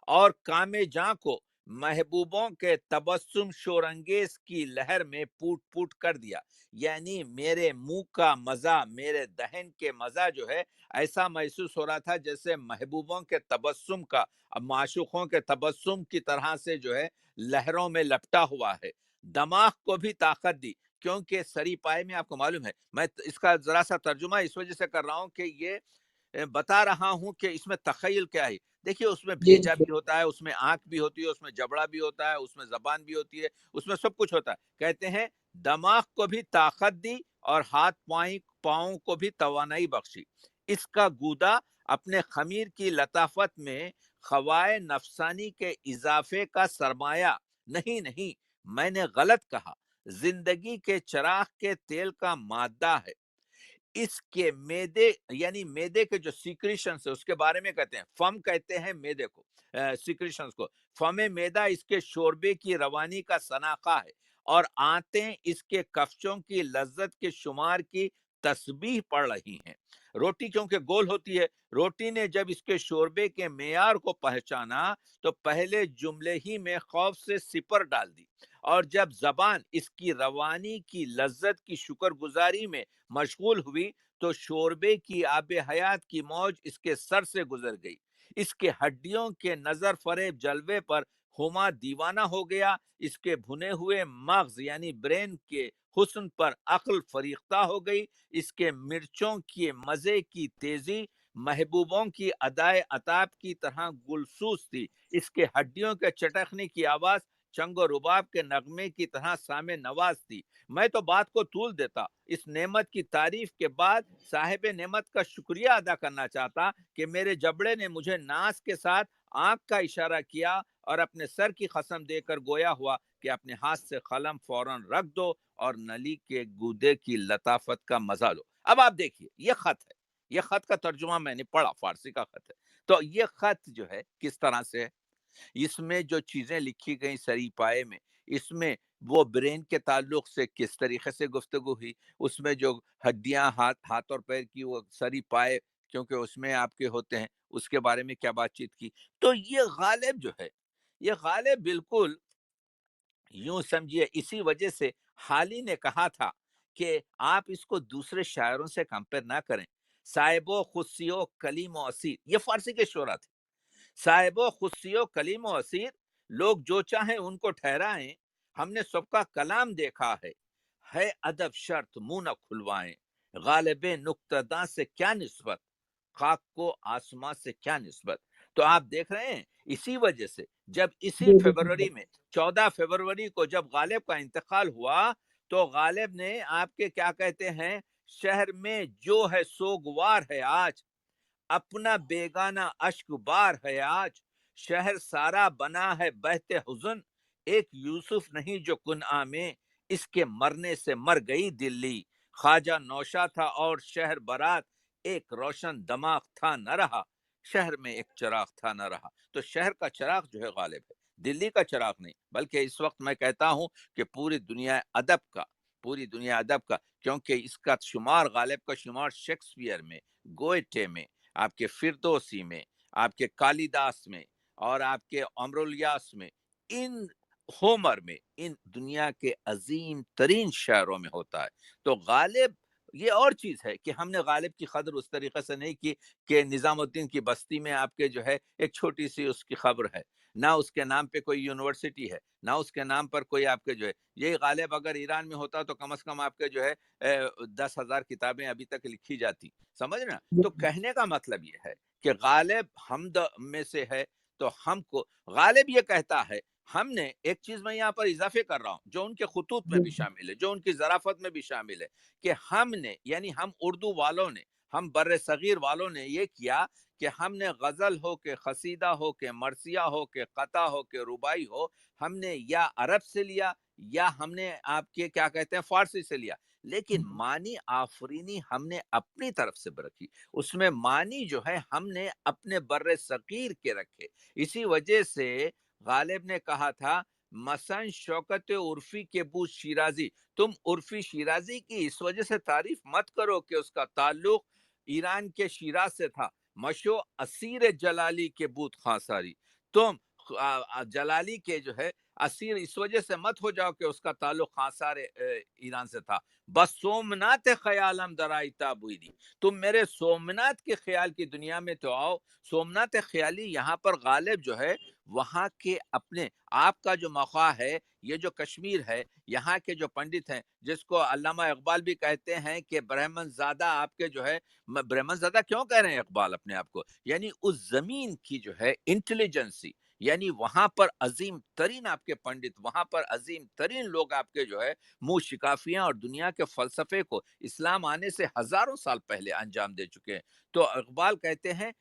اور کام جاں کو محبوبوں کے تبسم شورانگیز کی لہر میں پوٹ پوٹ کر دیا، یعنی میرے منہ کا مزہ، میرے دہن کے مزہ جو ہے، ایسا محسوس ہو رہا تھا جیسے محبوبوں کے تبسم کا، معشوقوں کے تبسم کی طرح سے جو ہے لہروں میں لپٹا ہوا ہے۔ دماغ کو بھی طاقت دی، کیونکہ سری پائے میں آپ کو معلوم ہے، میں اس کا ذرا سا ترجمہ اس وجہ سے کر رہا ہوں کہ یہ بتا رہا ہوں کہ اس میں تخیل کیا ہے۔ دیکھیے اس میں جی بھیجا بھی ہوتا ہے، اس میں آنکھ بھی ہوتی ہے، اس میں جبڑا بھی ہوتا ہے، اس میں زبان بھی ہوتی ہے، اس میں سب کچھ ہوتا ہے۔ کہتے ہیں دماغ کو بھی طاقت دی اور ہاتھ پاؤں کو بھی توانائی بخشی۔ اس کا گودا اپنے خمیر کی لطافت میں خوائے نفسانی کے اضافے کا سرمایہ نہیں، میں نے غلط کہا، زندگی کے چراغ کے تیل کا مادہ ہے۔ اس کے میدے، یعنی میدے کے جو سیکریشنز ہے اس کے بارے میں کہتے ہیں، فم کہتے ہیں میدے کو، سیکریشنز کو، فم میدہ اس کے شوربے کی روانی کا سناقہ ہے، اور آنتیں اس کے کفچوں کی لذت کے شمار کی تسبیح پڑھ رہی ہیں۔ روٹی کیونکہ گول ہوتی ہے، روٹی نے جب اس کے شوربے کے معیار کو پہچانا تو پہلے جملے ہی میں خوف سے سپر ڈال دی، اور جب زبان اس کی روانی کی لذت کی شکر گزاری میں مشغول ہوئی تو شوربے کی آب حیات کی موج اس کے سر سے گزر گئی۔ اس کے ہڈیوں کے نظر فریب جلوے پر ہما دیوانہ ہو گیا، اس کے بھنے ہوئے مغز یعنی برین کے حسن پر عقل فریختہ ہو گئی، اس کے مرچوں کی مزے کی تیزی محبوبوں کی ادائے عطاب کی طرح گلسوس تھی، اس کے ہڈیوں کے چٹکنے کی آواز چنگ و رباب کے نغمے کی طرح سامع نواز تھی۔ میں تو بات کو طول دیتا، اس نعمت کی تعریف کے بعد صاحب نعمت کا شکریہ ادا کرنا چاہتا کہ میرے جبڑے نے مجھے ناز کے ساتھ آنکھ کا اشارہ کیا اور اپنے سر کی قسم دے کر گویا ہوا کہ اپنے ہاتھ سے قلم فوراً رکھ دو اور نلی کے گودے کی لطافت کا مزہ لو۔ اب آپ دیکھیے یہ خط ہے، یہ خط کا ترجمہ میں نے پڑھا، فارسی کا خط ہے۔ تو یہ خط جو ہے کس طرح سے ہے، اس میں جو چیزیں لکھی گئیں سری پائے میں، اس میں وہ برین کے تعلق سے کس طریقے سے گفتگو ہوئی، اس میں جو ہڈیاں ہاتھ اور پیر کی وہ سری پائے کیونکہ اس میں آپ کے ہوتے ہیں، اس کے بارے میں کیا بات چیت کی۔ تو یہ غالب جو ہے، یہ غالب بالکل یوں سمجھیے، اسی وجہ سے حالی نے کہا تھا کہ آپ اس کو دوسرے شاعروں سے کمپیر نہ کریں۔ صاحب و خصی و کلیم و اسیر، یہ فارسی کے شعرا تھے۔ صاحب و خصی و کلیم و اسیر، لوگ جو چاہیں ان کو ٹھہرائیں، ہم نے سب کا کلام دیکھا ہے ادب شرط منہ نہ کھلوائیں، غالب نکتہ داں سے کیا نسبت، خاک کو آسماں سے کیا نسبت۔ تو آپ دیکھ رہے ہیں اسی وجہ سے جب اسی جی جی فروری میں 14 فروری کو جب غالب کا انتقال ہوا تو غالب نے آپ کے کیا کہتے ہیں، شہر میں جو ہے سوگوار ہے آج، اپنا بیگانہ اشک بار ہے آج، شہر سارا بنا ہے بہتے حزن، ایک یوسف نہیں جو کنعہ میں، اس کے مرنے سے مر گئی دلی، خواجہ نوشا تھا اور شہر برات، ایک روشن دماغ تھا نہ رہا، شہر میں ایک چراغ تھا نہ رہا۔ تو شہر کا چراغ جو ہے غالب ہے، دلی کا چراغ نہیں، بلکہ اس وقت میں کہتا ہوں کہ پوری دنیا ادب کا، پوری دنیا ادب کا، کیونکہ اس کا شمار، غالب کا شمار شیکسپیئر میں، گوئٹے میں، آپ کے فردوسی میں، آپ کے کالیداس میں، اور آپ کے امرولیاس میں، ان ہومر میں، ان دنیا کے عظیم ترین شاعروں میں ہوتا ہے۔ تو غالب یہ اور چیز ہے کہ ہم نے غالب کی قدر اس طریقے سے نہیں کی کہ نظام الدین کی بستی میں آپ کے جو ہے ایک چھوٹی سی اس کی قبر ہے، نہ اس کے نام پہ کوئی یونیورسٹی ہے، نہ اس کے نام پر کوئی آپ کے جو ہے، یہ غالب اگر ایران میں ہوتا تو کم از کم آپ کے جو ہے 10,000 کتابیں ابھی تک لکھی جاتی، سمجھ رہے ہیں؟ تو کہنے کا مطلب یہ ہے کہ غالب حمد میں سے ہے، تو ہم کو غالب یہ کہتا ہے، ہم نے ایک چیز میں یہاں پر اضافے کر رہا ہوں جو ان کے خطوط میں بھی شامل ہے، جو ان کی ظرافت میں بھی شامل ہے، کہ ہم نے، یعنی ہم اردو والوں نے، ہم بر صغیر والوں نے یہ کیا کہ ہم نے غزل ہو کہ قصیدہ ہو کہ مرثیہ ہو کہ قطع ہو کہ ربائی ہو، ہم نے یا عرب سے لیا یا ہم نے آپ کے کیا کہتے ہیں فارسی سے لیا، لیکن معنی آفرینی ہم نے اپنی طرف سے رکھی، اس میں معنی جو ہے ہم نے اپنے بر صغیر کے رکھے۔ اسی وجہ سے غالب نے کہا تھا مثلا شوکت عرفی کے بوت شیرازی، تم عرفی شیرازی کی اس وجہ سے تعریف مت کرو کہ اس کا تعلق ایران کے شیراز سے تھا، مشو اسیر جلالی کے بوت خاصاری، تم جلالی کے جو ہے اسیر اس وجہ سے مت ہو جاؤ کہ اس کا تعلق خاصار ایران سے تھا، بس سومنات خیالم درائی تابویدی، تم میرے سومنات کے خیال کی دنیا میں تو آؤ۔ سومنات خیالی یہاں پر غالب جو ہے وہاں کے اپنے آپ کا جو موقع ہے، یہ جو کشمیر ہے، یہاں کے جو پنڈت ہیں، جس کو علامہ اقبال بھی کہتے ہیں کہ برہمن زادہ آپ کے جو ہے، برہمن زادہ کیوں کہہ رہے ہیں اقبال اپنے آپ کو، یعنی اس زمین کی جو ہے انٹیلیجنسی، یعنی وہاں پر عظیم ترین آپ کے پنڈت، وہاں پر عظیم ترین لوگ آپ کے جو ہے منہ شکافیاں اور دنیا کے فلسفے کو اسلام آنے سے ہزاروں سال پہلے انجام دے چکے ہیں۔ تو اقبال کہتے ہیں،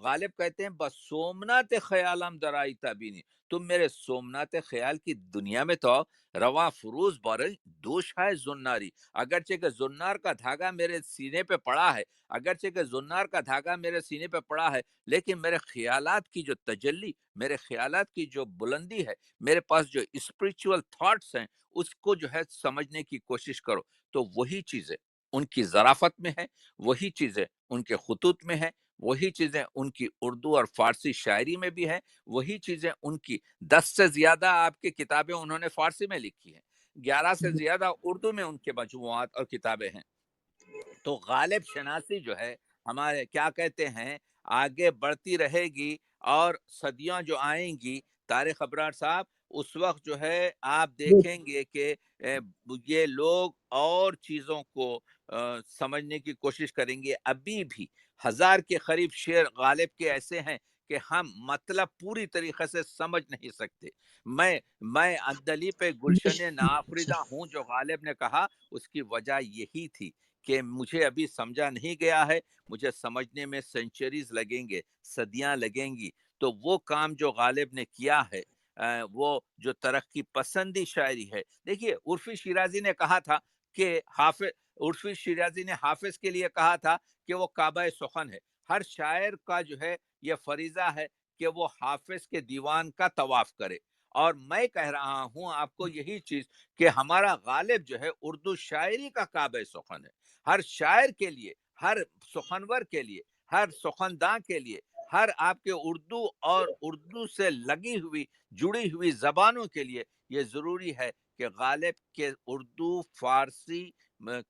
غالب کہتے ہیں بس سومنات خیالم درائی تابینی، تم میرے سومنات خیال کی دنیا میں تو آؤ، رواں فروز بارے دوش ہے زناری، اگرچہ کہ زنار کا دھاگا میرے سینے پہ پڑا ہے، اگرچہ کہ زنار کا دھاگا میرے سینے پہ پڑا ہے، لیکن میرے خیالات کی جو تجلی، میرے خیالات کی جو بلندی ہے، میرے پاس جو اسپریچول تھاٹس ہیں، اس کو جو ہے سمجھنے کی کوشش کرو۔ تو وہی چیزیں ان کی ظرافت میں ہے، وہی چیزیں ان کے خطوط میں ہے، وہی چیزیں ان کی اردو اور فارسی شاعری میں بھی ہے، وہی چیزیں ان کی 10 سے زیادہ آپ کی کتابیں انہوں نے فارسی میں لکھی ہیں، 11 سے زیادہ اردو میں ان کے مجموعات اور کتابیں ہیں۔ تو غالب شناسی جو ہے ہمارے کیا کہتے ہیں آگے بڑھتی رہے گی، اور صدیاں جو آئیں گی طارق ابرار صاحب، اس وقت جو ہے آپ دیکھیں گے کہ یہ لوگ اور چیزوں کو سمجھنے کی کوشش کریں گے۔ ابھی بھی 1000 کے قریب شعر غالب کے ایسے ہیں کہ ہم مطلب پوری طریقے سے سمجھ نہیں سکتے۔ میں اندلی پہ گلشن ناآفریدہ ہوں جو غالب نے کہا، اس کی وجہ یہی تھی کہ مجھے ابھی سمجھا نہیں گیا ہے، مجھے سمجھنے میں سینچریز لگیں گے، صدیاں لگیں گی۔ تو وہ کام جو غالب نے کیا ہے، وہ جو ترقی پسندی شاعری ہے، دیکھیے عرفی شیرازی نے کہا تھا کہ عرفی شیرازی نے حافظ کے لیے کہا تھا کہ وہ کعبہ سخن ہے۔ ہر شاعر کا جو ہے یہ فریضہ ہے کہ وہ حافظ کے دیوان کا طواف کرے، اور میں کہہ رہا ہوں آپ کو یہی چیز کہ ہمارا غالب جو ہے اردو شاعری کا کعبہ سخن ہے۔ ہر شاعر کے لیے، ہر سخنور کے لیے، ہر سخنداں کے لیے، ہر آپ کے اردو اور اردو سے لگی ہوئی جڑی ہوئی زبانوں کے لیے یہ ضروری ہے کہ غالب کے اردو فارسی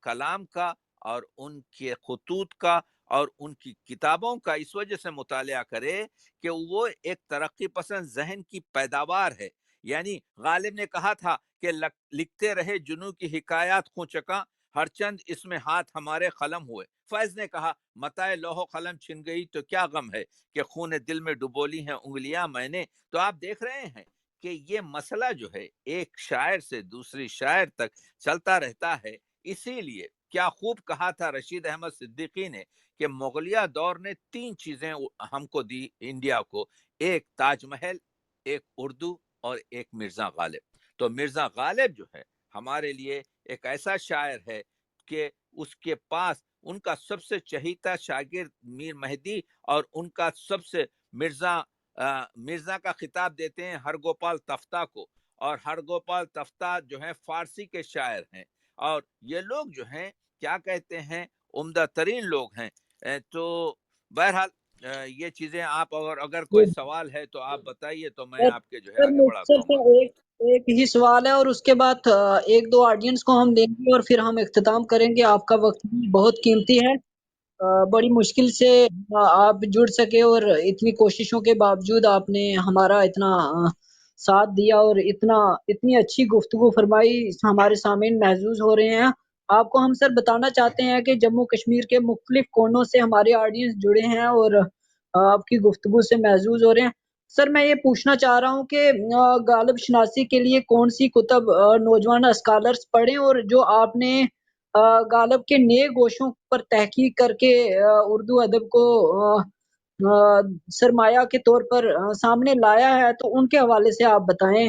کلام کا اور ان کے خطوط کا اور ان کی کتابوں کا اس وجہ سے مطالعہ کرے کہ وہ ایک ترقی پسند ذہن کی پیداوار ہے۔ یعنی غالب نے کہا تھا کہ لکھتے رہے جنوں کی حکایات خوں چکا، ہر چند اس میں ہاتھ ہمارے قلم ہوئے۔ فیض نے کہا متائے لوح و قلم چھن گئی تو کیا غم ہے کہ خون دل میں ڈبولی ہیں انگلیاں میں نے۔ تو آپ دیکھ رہے ہیں کہ یہ مسئلہ جو ہے ایک شاعر سے دوسری شاعر تک چلتا رہتا ہے۔ اسی لیے کیا خوب کہا تھا رشید احمد صدیقی نے کہ مغلیہ دور نے 3 چیزیں ہم کو دی انڈیا کو، ایک تاج محل، ایک اردو اور ایک مرزا غالب۔ تو مرزا غالب جو ہے ہمارے لیے ایک ایسا شاعر ہے کہ اس کے پاس ان کا سب سے چہیتا شاگرد میر مہدی، اور ان کا سب سے مرزا کا خطاب دیتے ہیں ہر گوپال تفتہ کو، اور ہر گوپال تفتہ جو ہیں فارسی کے شاعر ہیں، اور یہ لوگ جو ہیں کیا کہتے ہیں عمدہ ترین لوگ ہیں۔ تو بہرحال یہ چیزیں آپ اگر کوئی سوال ہے تو آپ بتائیے، تو میں آپ کے جو ہے سر آگے بڑھاتا مختصر ہوں سے بات۔ ایک ہی سوال ہے، اور اس کے بعد ایک دو آڈینس کو ہم دیں گے اور پھر ہم اختتام کریں گے۔ آپ کا وقت بھی بہت قیمتی ہے، بڑی مشکل سے آپ جڑ سکے، اور اتنی کوششوں کے باوجود آپ نے ہمارا اتنا ساتھ دیا اور اتنی اچھی گفتگو فرمائی، ہمارے سامعین محظوظ ہو رہے ہیں۔ آپ کو ہم سر بتانا چاہتے ہیں کہ جموں کشمیر کے مختلف کونوں سے ہمارے آڈینس جڑے ہیں اور آپ کی گفتگو سے محظوظ ہو رہے ہیں۔ سر میں یہ پوچھنا چاہ رہا ہوں کہ غالب شناسی کے لیے کون سی کتب نوجوان اسکالرز پڑھیں، اور جو آپ نے غالب کے نئے گوشوں پر تحقیق کر کے اردو ادب کو سرمایہ کے طور پر سامنے لایا ہے، تو ان کے حوالے سے آپ بتائیں۔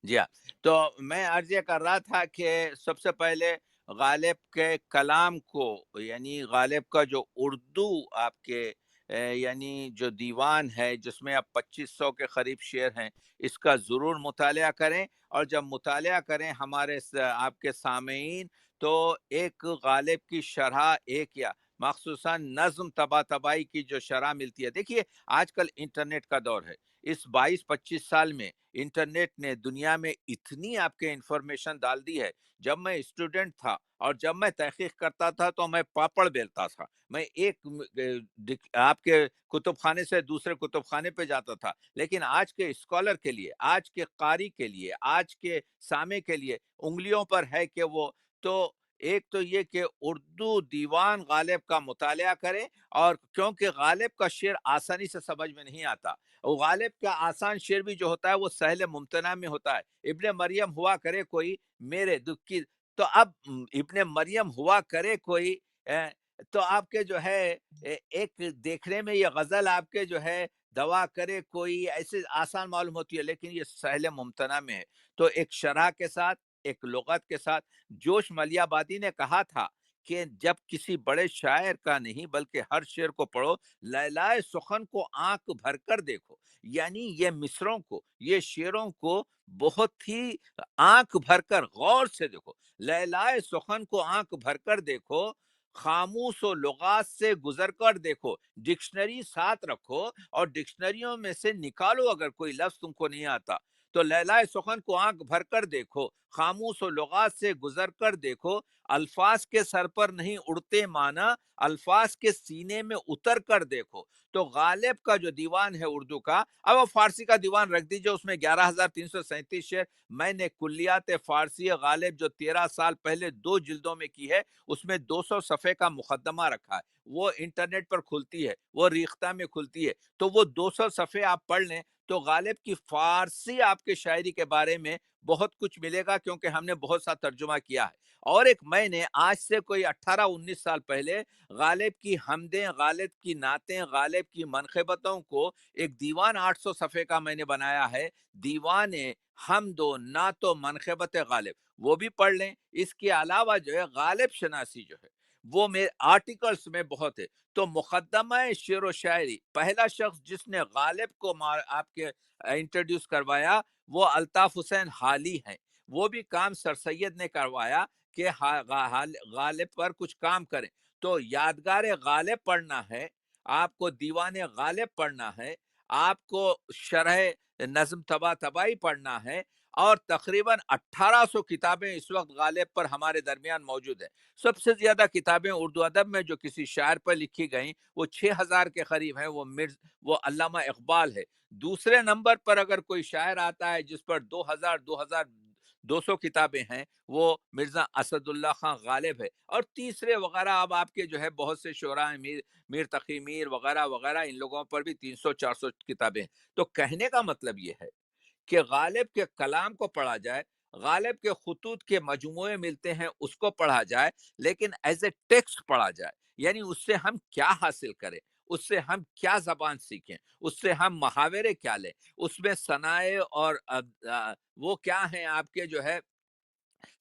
جی ہاں، تو میں عرض یہ کر رہا تھا کہ سب سے پہلے غالب کے کلام کو، یعنی غالب کا جو اردو آپ کے یعنی جو دیوان ہے جس میں اب 2500 کے قریب شعر ہیں، اس کا ضرور مطالعہ کریں، اور جب مطالعہ کریں ہمارے آپ کے سامعین، تو ایک غالب کی شرح، ایک یا مخصوصاً نظم طباطبائی کی جو شرح ملتی ہے، دیکھیے آج کل انٹرنیٹ کا دور ہے، اس 22-25 سال میں انٹرنیٹ نے دنیا میں اتنی آپ کے انفارمیشن ڈال دی ہے۔ جب میں اسٹوڈنٹ تھا اور جب میں تحقیق کرتا تھا تو میں پاپڑ بیلتا تھا، میں ایک آپ کے کتب خانے سے دوسرے کتب خانے پہ جاتا تھا، لیکن آج کے اسکالر کے لیے، آج کے قاری کے لیے، آج کے سامع کے لیے انگلیوں پر ہے کہ وہ تو ایک تو یہ کہ اردو دیوان غالب کا مطالعہ کرے، اور کیونکہ غالب کا شعر آسانی سے سمجھ میں نہیں آتا، غالب کا آسان شعر بھی جو ہوتا ہے وہ سہل ممتنع میں ہوتا ہے۔ ابن مریم ہوا کرے کوئی میرے دکھ کی، تو اب ابن مریم ہوا کرے کوئی تو آپ کے جو ہے ایک دیکھنے میں یہ غزل آپ کے جو ہے دوا کرے کوئی ایسے آسان معلوم ہوتی ہے، لیکن یہ سہل ممتنع میں ہے۔ تو ایک شرح کے ساتھ، ایک لغت کے ساتھ، جوش ملیابادی نے کہا تھا کہ جب کسی بڑے شاعر کا نہیں بلکہ ہر شعر کو پڑھو، لیلائے سخن کو آنکھ بھر کر دیکھو، یعنی یہ مصروں کو، یہ شعروں کو بہت ہی آنکھ بھر کر غور سے دیکھو، لیلائے سخن کو آنکھ بھر کر دیکھو، خاموش و لغات سے گزر کر دیکھو، ڈکشنری ساتھ رکھو اور ڈکشنریوں میں سے نکالو اگر کوئی لفظ تم کو نہیں آتا، تو لیلائے سخن کو آنکھ بھر کر دیکھو، خاموش و لغات سے گزر کر دیکھو، الفاظ کے سر پر نہیں اڑتے مانا، الفاظ کے سینے میں اتر کر دیکھو۔ تو غالب کا جو دیوان ہے اردو کا، اب وہ فارسی کا دیوان رکھ دیجئے، اس میں 11,337 شعر، میں نے کلیات فارسی غالب جو 13 سال پہلے 2 جلدوں میں کی ہے، اس میں 200 صفحے کا مقدمہ رکھا ہے، وہ انٹرنیٹ پر کھلتی ہے، وہ ریختہ میں کھلتی ہے، تو وہ 200 صفحے آپ پڑھ لیں تو غالب کی فارسی آپ کے شاعری کے بارے میں بہت کچھ ملے گا، کیونکہ ہم نے بہت سا ترجمہ کیا ہے۔ اور ایک میں نے آج سے کوئی 18-19 سال پہلے غالب کی حمدیں، غالب کی نعتیں، غالب کی منقبتوں کو ایک دیوان 800 صفحے کا میں نے بنایا ہے، دیوان حمد و نعت و منقبت غالب، وہ بھی پڑھ لیں۔ اس کے علاوہ جو ہے غالب شناسی جو ہے وہ میرے آرٹیکلز میں بہت ہے، تو مقدمہ شعر و شاعری، پہلا شخص جس نے غالب کو آپ کے انٹروڈیوس کروایا وہ الطاف حسین حالی ہیں، وہ بھی کام سر سید نے کروایا کہ غالب پر کچھ کام کریں۔ تو یادگار غالب پڑھنا ہے آپ کو، دیوان غالب پڑھنا ہے آپ کو، شرح نظم طباطبائی پڑھنا ہے، اور تقریباً 1800 کتابیں اس وقت غالب پر ہمارے درمیان موجود ہیں۔ سب سے زیادہ کتابیں اردو ادب میں جو کسی شاعر پر لکھی گئیں وہ 6000 کے قریب ہیں، وہ علامہ اقبال ہے۔ دوسرے نمبر پر اگر کوئی شاعر آتا ہے جس پر 2200 کتابیں ہیں، وہ مرزا اسد اللہ خان غالب ہے، اور تیسرے وغیرہ اب آپ کے جو ہے بہت سے شعراء ہیں، میر تقی میر وغیرہ وغیرہ، ان لوگوں پر بھی 300-400 کتابیں ہیں۔ تو کہنے کا مطلب یہ ہے کہ غالب کے کلام کو پڑھا جائے، غالب کے خطوط کے مجموعے ملتے ہیں اس کو پڑھا جائے، لیکن ایز اے ٹیکسٹ پڑھا جائے، یعنی اس سے ہم کیا حاصل کریں، اس سے ہم کیا زبان سیکھیں، اس سے ہم محاورے کیا لیں، اس میں صنائع اور وہ کیا ہیں آپ کے جو ہے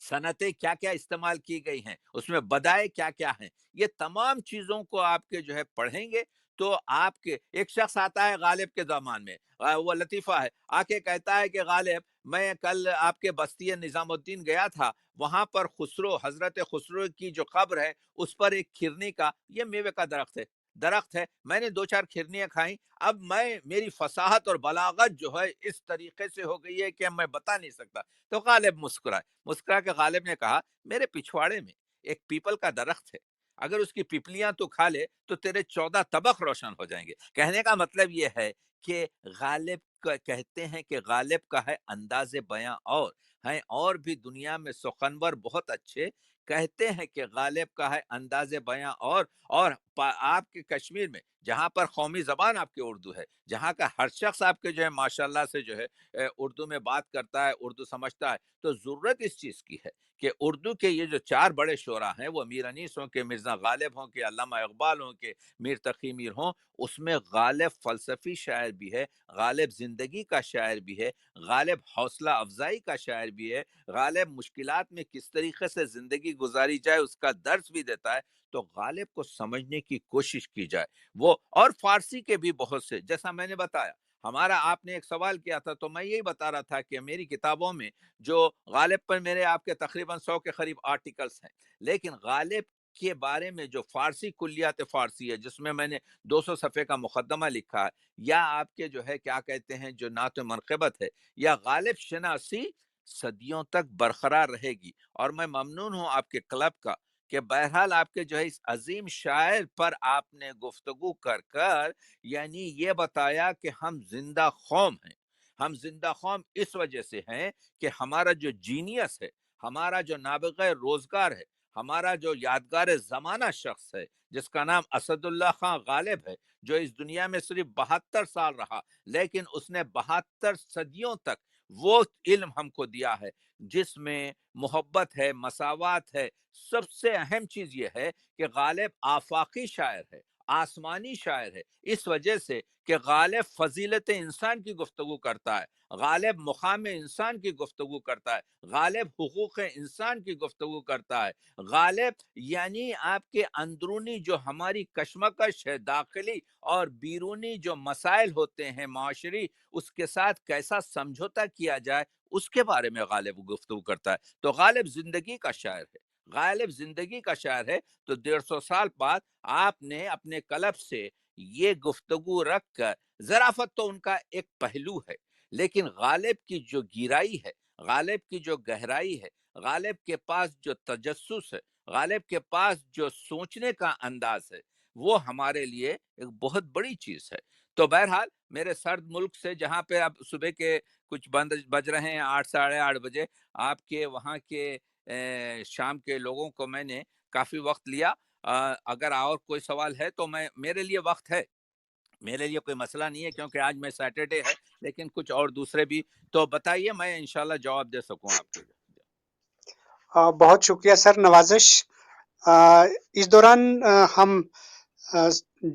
صنعتیں کیا کیا استعمال کی گئی ہیں، اس میں بدائے کیا کیا ہیں، یہ تمام چیزوں کو آپ کے جو ہے پڑھیں گے تو آپ کے ایک شخص آتا ہے غالب کے زمان میں، وہ لطیفہ ہے، آ کے کہتا ہے کہ غالب میں کل آپ کے بستی نظام الدین گیا تھا، وہاں پر خسرو، حضرت خسرو کی جو قبر ہے اس پر ایک کھرنی کا، یہ میوے کا درخت ہے، میں نے 2-4 کھرنیاں کھائیں، اب میری فصاحت اور بلاغت جو ہے اس طریقے سے ہو گئی ہے کہ میں بتا نہیں سکتا۔ تو غالب مسکرا کے غالب نے کہا میرے پچھواڑے میں ایک پیپل کا درخت ہے، اگر اس کی پپلیاں تو کھا لے تو تیرے 14 طبق روشن ہو جائیں گے۔ کہنے کا مطلب یہ ہے کہ غالب کہتے ہیں کہ غالب کا ہے انداز بیاں، اور ہیں اور بھی دنیا میں سخنور بہت اچھے، کہتے ہیں کہ غالب کا ہے انداز بیاں، اور آپ کے کشمیر میں جہاں پر قومی زبان آپ کی اردو ہے، جہاں کا ہر شخص آپ کے جو ہے ماشاءاللہ سے جو ہے اردو میں بات کرتا ہے، اردو سمجھتا ہے، تو ضرورت اس چیز کی ہے کہ اردو کے یہ جو 4 بڑے شعراء ہیں، وہ میر انیس ہوں کہ مرزا غالب ہوں کہ علامہ اقبال ہوں کہ میر تقی میر ہوں، اس میں غالب فلسفی شاعر بھی ہے، غالب زندگی کا شاعر بھی ہے، غالب حوصلہ افزائی کا شاعر بھی ہے، غالب مشکلات میں کس طریقے سے زندگی گزاری جائے اس کا درس بھی دیتا ہے۔ تو غالب کو سمجھنے کی کوشش کی جائے، وہ اور فارسی کے بھی بہت سے، جیسا میں نے بتایا، ہمارا آپ نے ایک سوال کیا تھا تو میں یہی بتا رہا تھا کہ میری کتابوں میں جو غالب پر میرے آپ کے تقریباً 100 کے قریب آرٹیکلز ہیں، لیکن غالب کے بارے میں جو فارسی کلیات فارسی ہے، جس میں نے 200 صفحے کا مقدمہ لکھا ہے، یا آپ کے جو ہے کیا کہتے ہیں جو نعت منقبت ہے، یا غالب شناسی صدیوں تک برقرار رہے گی۔ اور میں ممنون ہوں آپ کے کلب کا کہ بہرحال آپ کے جو ہے اس عظیم شاعر پر آپ نے گفتگو کر کر یعنی یہ بتایا کہ ہم زندہ قوم ہیں۔ ہم زندہ قوم اس وجہ سے ہیں کہ ہمارا جو جینیس ہے، ہمارا جو نابغہ روزگار ہے، ہمارا جو یادگار زمانہ شخص ہے، جس کا نام اسد اللہ خان غالب ہے، جو اس دنیا میں صرف 72 سال رہا، لیکن اس نے 72 صدیوں تک وہ علم ہم کو دیا ہے جس میں محبت ہے، مساوات ہے۔ سب سے اہم چیز یہ ہے کہ غالب آفاقی شاعر ہے، آسمانی شاعر ہے، اس وجہ سے کہ غالب فضیلت انسان کی گفتگو کرتا ہے، غالب مقام انسان کی گفتگو کرتا ہے، غالب حقوق انسان کی گفتگو کرتا ہے، غالب یعنی آپ کے اندرونی جو ہماری کشمکش ہے، داخلی اور بیرونی جو مسائل ہوتے ہیں معاشری، اس کے ساتھ کیسا سمجھوتا کیا جائے، اس کے بارے میں غالب گفتگو کرتا ہے۔ تو غالب زندگی کا شاعر ہے، غالب زندگی کا شاعر ہے۔ تو 150 سال بعد آپ نے اپنے قلب سے یہ گفتگو رکھ کر، ظرافت تو ان کا ایک پہلو ہے، لیکن غالب کی جو گہرائی ہے، غالب کی جو گہرائی ہے، غالب کے پاس جو تجسس ہے، غالب کے پاس جو سوچنے کا انداز ہے، وہ ہمارے لیے ایک بہت بڑی چیز ہے۔ تو بہرحال میرے سرد ملک سے، جہاں پہ اب صبح کے کچھ بج رہے ہیں 8 ساڑھے 8 بجے، آپ کے وہاں کے شام کے لوگوں کو میں نے کافی وقت لیا۔ اگر اور کوئی سوال ہے تو میرے لیے وقت ہے، میرے لیے کوئی مسئلہ نہیں ہے، کیونکہ آج میں سیٹرڈے ہے، لیکن کچھ اور دوسرے بھی تو بتائیے، میں انشاءاللہ جواب دے سکوں آپ کے۔ بہت شکریہ سر، نوازش۔ اس دوران ہم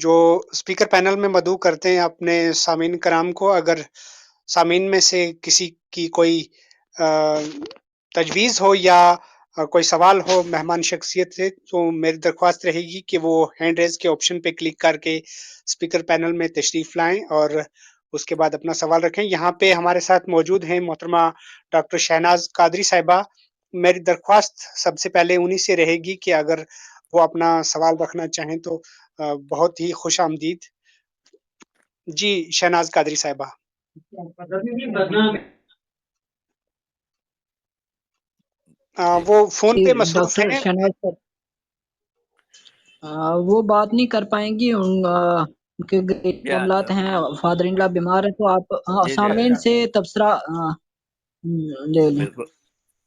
جو اسپیکر پینل میں مدعو کرتے ہیں اپنے سامعین کرام کو، اگر سامعین میں سے کسی کی کوئی تجویز ہو یا کوئی سوال ہو مہمان شخصیت سے، تو میری درخواست رہے گی کہ وہ ہینڈ ریز کے آپشن پہ کلک کر کے اسپیکر پینل میں تشریف لائیں اور اس کے بعد اپنا سوال رکھیں۔ یہاں پہ ہمارے ساتھ موجود ہیں محترمہ ڈاکٹر شہناز قادری صاحبہ۔ میری درخواست سب سے پہلے انہی سے رہے گی کہ اگر وہ اپنا سوال رکھنا چاہیں تو بہت ہی خوش آمدید۔ جی شہناز قادری صاحبہ۔ وہ فون پہ مصروف ڈاکٹر ہیں۔ شہناز سر وہ بات نہیں کر پائیں گی، ان کے معاملات ہیں، فادر ان لا بیمار ہیں، تو آپ سامعین سے تبصرہ لے لیں۔ بالکل،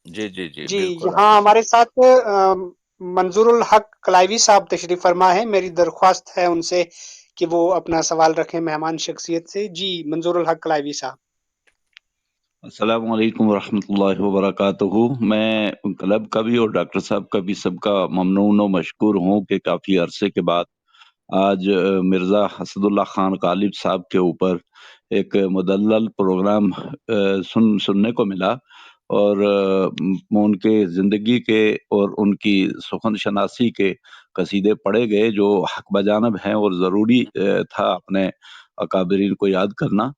جی جی جی جی بالکل۔ یہاں ہمارے ساتھ منظور الحق کلائیوی صاحب تشریف فرما ہے، میری درخواست ہے ان سے کہ وہ اپنا سوال رکھیں مہمان شخصیت سے۔ جی منظور الحق کلائیوی صاحب۔ السلام علیکم ورحمۃ اللہ وبرکاتہ۔ میں کلب کا بھی اور ڈاکٹر صاحب کا بھی سب کا ممنون و مشکور ہوں کہ کافی عرصے کے بعد آج مرزا اسد اللہ خان غالب صاحب کے اوپر ایک مدلل پروگرام سننے کو ملا، اور ان کے زندگی کے اور ان کی سخن شناسی کے قصیدے پڑھے گئے جو حق بجانب ہیں، اور ضروری تھا اپنے اکابرین کو یاد کرنا۔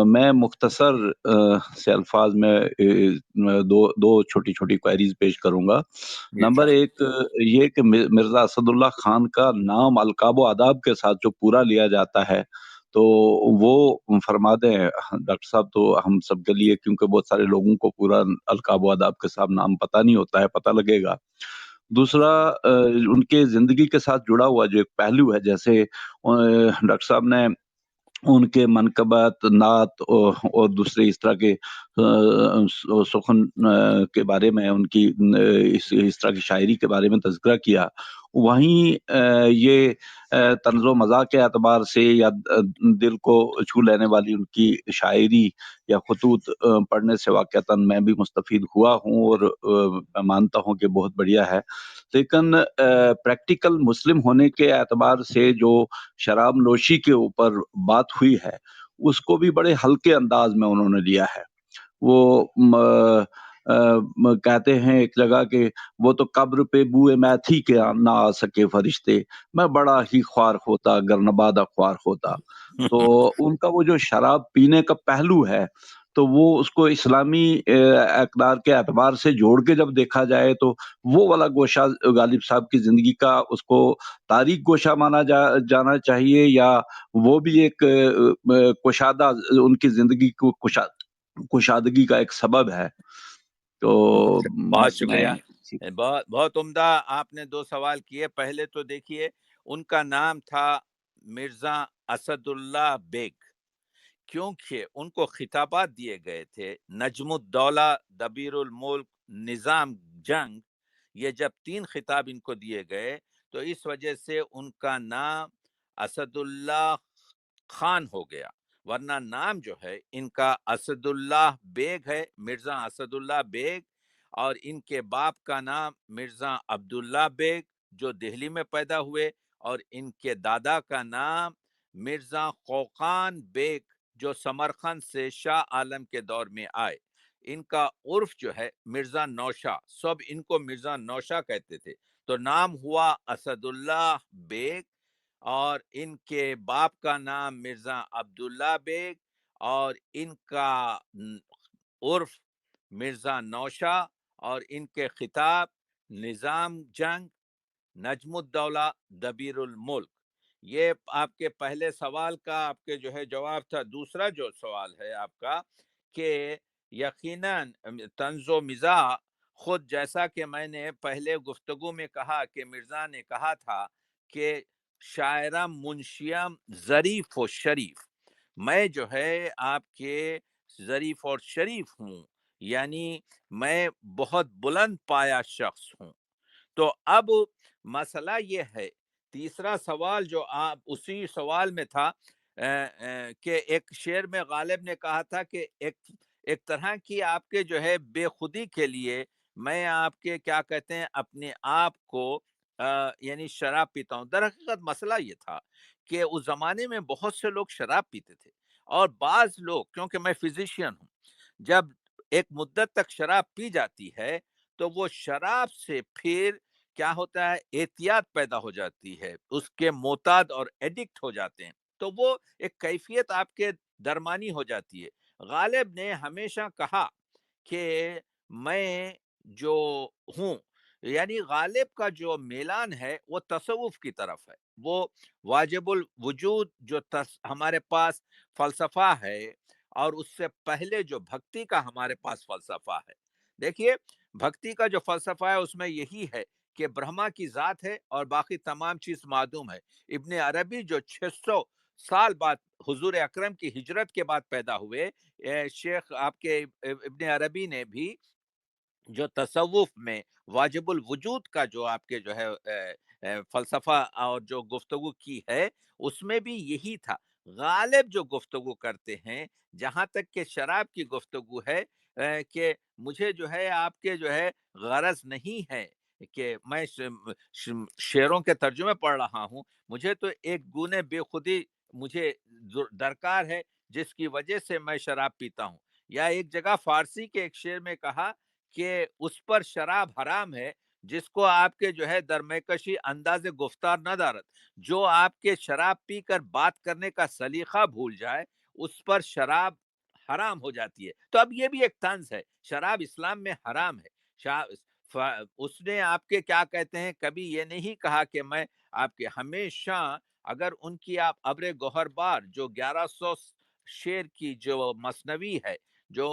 میں مختصر سے الفاظ میں دو چھوٹی چھوٹی کوئریز پیش کروں گا۔ نمبر ایک یہ کہ مرزا اسد اللہ خان کا نام القاب و آداب کے ساتھ جو پورا لیا جاتا ہے، تو وہ فرما دیں ڈاکٹر صاحب، تو ہم سب کے لیے، کیونکہ بہت سارے لوگوں کو پورا القاب و آداب کے ساتھ نام پتہ نہیں ہوتا ہے، پتہ لگے گا۔ دوسرا ان کے زندگی کے ساتھ جڑا ہوا جو ایک پہلو ہے، جیسے ڈاکٹر صاحب نے ان کے منقبت، نعت اور دوسرے اس طرح کے سخن کے بارے میں، ان کی اس طرح کی شاعری کے بارے میں تذکرہ کیا، وہیں یہ طنز و مزاح کے اعتبار سے یا دل کو چھو لینے والی ان کی شاعری یا خطوط پڑھنے سے واقعتاً میں بھی مستفید ہوا ہوں، اور میں مانتا ہوں کہ بہت بڑھیا ہے. لیکن پریکٹیکل مسلم ہونے کے اعتبار سے جو شراب نوشی کے اوپر بات ہوئی ہے اس کو بھی بڑے ہلکے انداز میں انہوں نے لیا ہے. وہ کہتے ہیں ایک جگہ کہ وہ تو قبر پہ بوئے میتھی کے نہ آ سکے فرشتے، میں بڑا ہی خوار ہوتا گر نبادہ خوار ہوتا. تو ان کا وہ جو شراب پینے کا پہلو ہے تو وہ اس کو اسلامی اقدار کے اعتبار سے جوڑ کے جب دیکھا جائے تو وہ والا گوشہ غالب صاحب کی زندگی کا اس کو تاریک گوشہ مانا جانا چاہیے، یا وہ بھی ایک کشادہ ان کی زندگی کو کشادگی کا ایک سبب ہے؟ تو بہت میں شکریہ، بہت بہت عمدہ آپ نے 2 سوال کیے. پہلے تو دیکھیے ان کا نام تھا مرزا اسد اللہ بیگ، کیونکہ ان کو خطابات دیے گئے تھے نجم الدولہ، دبیر الملک، نظام جنگ. یہ جب 3 خطاب ان کو دیے گئے تو اس وجہ سے ان کا نام اسد اللہ خان ہو گیا، ورنہ نام جو ہے ان کا اسد اللہ بیگ ہے، مرزا اسد اللہ بیگ. اور ان کے باپ کا نام مرزا عبداللہ بیگ جو دہلی میں پیدا ہوئے، اور ان کے دادا کا نام مرزا قوقان بیگ جو سمرقند سے شاہ عالم کے دور میں آئے. ان کا عرف جو ہے مرزا نوشا، سب ان کو مرزا نوشا کہتے تھے. تو نام ہوا اسد اللہ بیگ، اور ان کے باپ کا نام مرزا عبداللہ بیگ، اور ان کا عرف مرزا نوشا، اور ان کے خطاب نظام جنگ، نجم الدولہ، دبیر الملک. یہ آپ کے پہلے سوال کا آپ کے جو ہے جواب تھا. دوسرا جو سوال ہے آپ کا کہ یقیناً طنز و مزاح، خود جیسا کہ میں نے پہلے گفتگو میں کہا کہ مرزا نے کہا تھا کہ شاعرم منشیم ظریف و شریف، میں جو ہے آپ کے ظریف اور شریف ہوں، یعنی میں بہت بلند پایا شخص ہوں. تو اب مسئلہ یہ ہے، تیسرا سوال جو آپ اسی سوال میں تھا کہ ایک شعر میں غالب نے کہا تھا کہ ایک طرح کی آپ کے جو ہے بے خودی کے لیے میں آپ کے کیا کہتے ہیں اپنے آپ کو یعنی شراب پیتا ہوں. در حقیقت مسئلہ یہ تھا کہ اس زمانے میں بہت سے لوگ شراب پیتے تھے، اور بعض لوگ، کیونکہ میں فزیشین ہوں، جب ایک مدت تک شراب پی جاتی ہے تو وہ شراب سے پھر کیا ہوتا ہے احتیاط پیدا ہو جاتی ہے، اس کے معتاد اور ایڈکٹ ہو جاتے ہیں، تو وہ ایک کیفیت آپ کے درمانی ہو جاتی ہے. غالب نے ہمیشہ کہا کہ میں جو ہوں، یعنی غالب کا جو میلان ہے وہ تصوف کی طرف ہے. وہ واجب الوجود جو ہمارے پاس فلسفہ ہے، اور اس سے پہلے جو بھکتی کا ہمارے پاس فلسفہ ہے. دیکھیے بھکتی کا جو فلسفہ ہے اس میں یہی ہے کہ برہما کی ذات ہے اور باقی تمام چیز معدوم ہے. ابن عربی جو 600 سال بعد حضور اکرم کی ہجرت کے بعد پیدا ہوئے، شیخ آپ کے ابن عربی نے بھی جو تصوف میں واجب الوجود کا جو آپ کے جو ہے فلسفہ اور جو گفتگو کی ہے اس میں بھی یہی تھا. غالب جو گفتگو کرتے ہیں، جہاں تک کہ شراب کی گفتگو ہے، کہ مجھے جو ہے آپ کے جو ہے غرض نہیں ہے کہ میں شعروں کے ترجمے پڑھ رہا ہوں، مجھے تو ایک گونے بے خودی مجھے درکار ہے جس کی وجہ سے میں شراب پیتا ہوں. یا ایک جگہ فارسی کے ایک شعر میں کہا کہ اس پر شراب حرام ہے جس کو آپ کے جو ہے درمیکشی انداز گفتار نہ دارت، جو آپ کے شراب پی کر بات کرنے کا سلیقہ بھول جائے اس پر شراب حرام ہو جاتی ہے. تو اب یہ بھی ایک طنز ہے، شراب اسلام میں حرام ہے. اس نے آپ کے کیا کہتے ہیں کبھی یہ نہیں کہا کہ میں آپ کے ہمیشہ، اگر ان کی آپ ابر گوہر بار جو 1100 شعر کی جو مثنوی ہے جو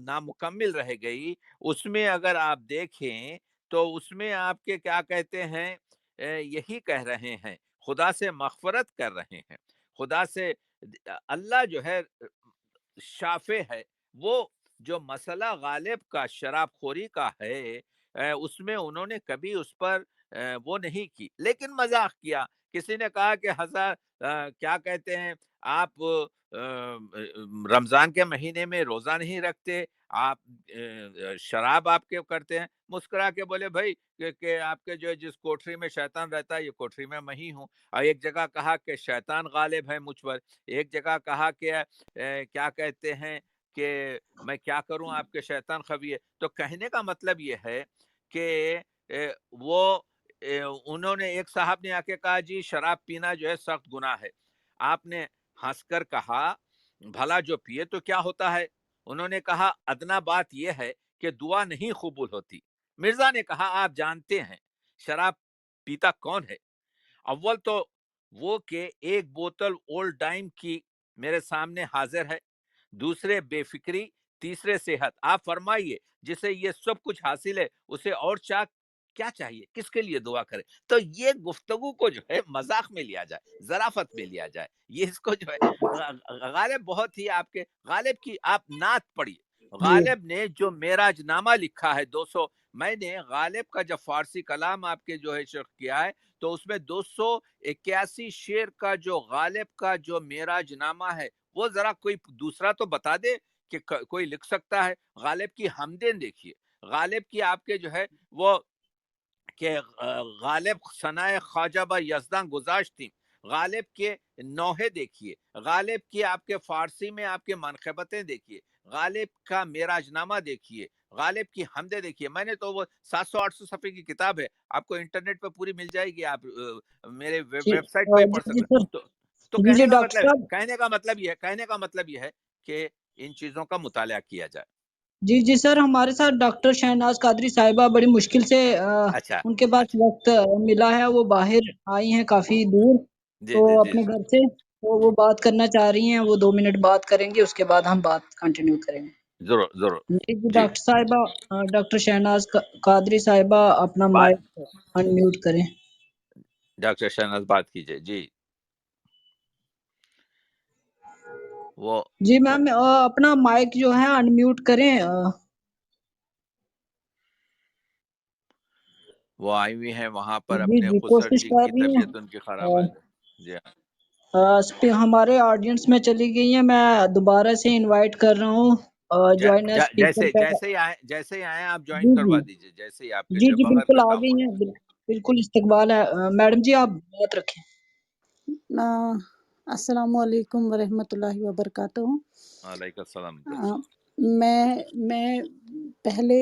نامکمل رہ گئی، اس میں اگر آپ دیکھیں تو اس میں آپ کے کیا کہتے ہیں یہی کہہ رہے ہیں، خدا سے مغفرت کر رہے ہیں، خدا سے اللہ جو ہے شافع ہے. وہ جو مسئلہ غالب کا شراب خوری کا ہے، اس میں انہوں نے کبھی اس پر وہ نہیں کی، لیکن مذاق کیا. کسی نے کہا کہ کیا کہتے ہیں آپ رمضان کے مہینے میں روزہ نہیں رکھتے، آپ شراب آپ کے کرتے ہیں. مسکرا کے بولے بھائی کہ آپ کے جو ہے جس کوٹری میں شیطان رہتا ہے یہ کوٹری میں ہی ہوں. اور ایک جگہ کہا کہ شیطان غالب ہے مجھ پر، ایک جگہ کہا کہ کیا کہتے ہیں کہ میں کیا کروں آپ کے شیطان خوی ہے. تو کہنے کا مطلب یہ ہے کہ وہ انہوں نے، ایک صاحب نے آ کے کہا جی شراب پینا جو ہے سخت گناہ ہے. آپ نے ہنس کر کہا بھلا جو پیے تو کیا ہوتا ہے؟ انہوں نے کہا ادنا بات یہ ہے کہ دعا نہیں قبول ہوتی. مرزا نے کہا آپ جانتے ہیں شراب پیتا کون ہے؟ اول تو وہ کہ ایک بوتل اولڈ ٹائم کی میرے سامنے حاضر ہے، دوسرے بے فکری، تیسرے صحت. آپ فرمائیے جسے یہ سب کچھ حاصل ہے اسے اور کیا چاہیے، کس کے لیے دعا کرے؟ تو یہ گفتگو کو جو ہے مذاق میں لیا جائے، ظرافت میں لیا جائے. یہ اس کو جو ہے غالب بہت ہی غالب کی آپ نعت پڑھیے. جی غالب نے جو معراج نامہ لکھا ہے 200، میں نے غالب کا جب فارسی کلام آپ کے جو ہے شرح کیا ہے تو اس میں 281 شعر کا جو غالب کا جو معراج نامہ ہے وہ ذرا کوئی دوسرا تو بتا دے کہ کوئی لکھ سکتا ہے. غالب کی حمدیں دیکھیے، غالب کی آپ کے جو ہے وہ کہ غالب ثنائے خواجہ با یزداں گذاشتیم، غالب کے نوحے دیکھیے، غالب کی آپ کے فارسی میں آپ کے منقبتیں دیکھیے، غالب کا معراج نامہ دیکھیے، غالب کی حمدیں دیکھیے. میں نے تو وہ 700-800 صفحے کی کتاب ہے، آپ کو انٹرنیٹ پہ پوری مل جائے گی، آپ میرے جی ویب سائٹ پہ ہی پڑھ جی سکتے سر. ہیں. تو جی جی کہنے کا ڈاکٹر مطلب صاحب. یہ ہے کہ ان چیزوں کا مطالعہ کیا جائے. جی جی سر، ہمارے ساتھ ڈاکٹر شہناز قادری صاحبہ بڑی مشکل سے اچھا ان کے پاس اچھا، وقت ملا ہے، وہ باہر آئی ہیں کافی دور جی تو جی جی اپنے گھر سے، تو وہ بات کرنا چاہ رہی ہیں، وہ 2 منٹ بات کریں گے، اس کے بعد ہم بات کنٹینیو کریں گے. ضرور ضرور. جی جی جی ڈاکٹر صاحبہ، ڈاکٹر شہناز قادری صاحبہ اپنا بات، مائک ان میوٹ کریں. ڈاکٹر شہناز بات کیجئے. جی وہ جی میم اپنا مائک جو ہے ان میوٹ کریں. وہ آئی ہوئی ہیں وہاں پر، جی اپنے جی خسر کوشش جی کر کی رہی طبیعت ان کی خراب ہے. جی ہاں. ہمارے آڈینس میں چلی گئی ہیں، میں دوبارہ سے انوائٹ کر رہا ہوں جوائن ایز اسپیکر پہ. جیسے ہی آئے آپ جوائن جی جی کروا دیجئے، جیسے ہی آپ کے جی جو جی بغیر بالکل کا آ کام گئی ہو. ہیں، بالکل استقبال ہے. میڈم جی آپ بات رکھیں. السلام علیکم ورحمۃ اللہ وبرکاتہ. علیکم السلام. میں پہلے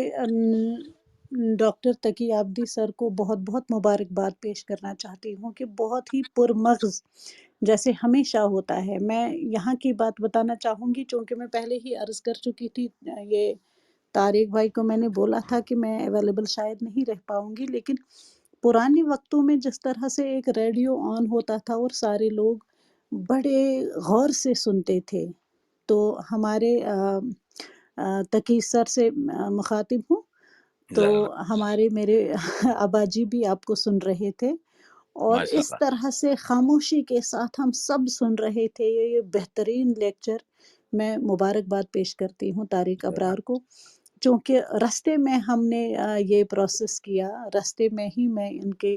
ڈاکٹر تقی عابدی سر کو بہت بہت مبارکباد پیش کرنا چاہتی ہوں کہ بہت ہی پرمغز جیسے ہمیشہ ہوتا ہے. میں یہاں کی بات بتانا چاہوں گی چونکہ میں پہلے ہی عرض کر چکی تھی، یہ طارق بھائی کو میں نے بولا تھا کہ میں اویلیبل شاید نہیں رہ پاؤں گی، لیکن پرانے وقتوں میں جس طرح سے ایک ریڈیو آن ہوتا تھا اور سارے لوگ بڑے غور سے سنتے تھے، تو ہمارے تقی سر سے مخاطب ہوں، تو میرے ابا جی بھی آپ کو سن رہے تھے اور ماشاء اس اللہ. طرح سے خاموشی کے ساتھ ہم سب سن رہے تھے. یہ بہترین لیکچر، میں مبارکباد پیش کرتی ہوں طارق ابرار کو، چونکہ رستے میں ہم نے یہ پروسیس کیا، رستے میں ہی میں ان کے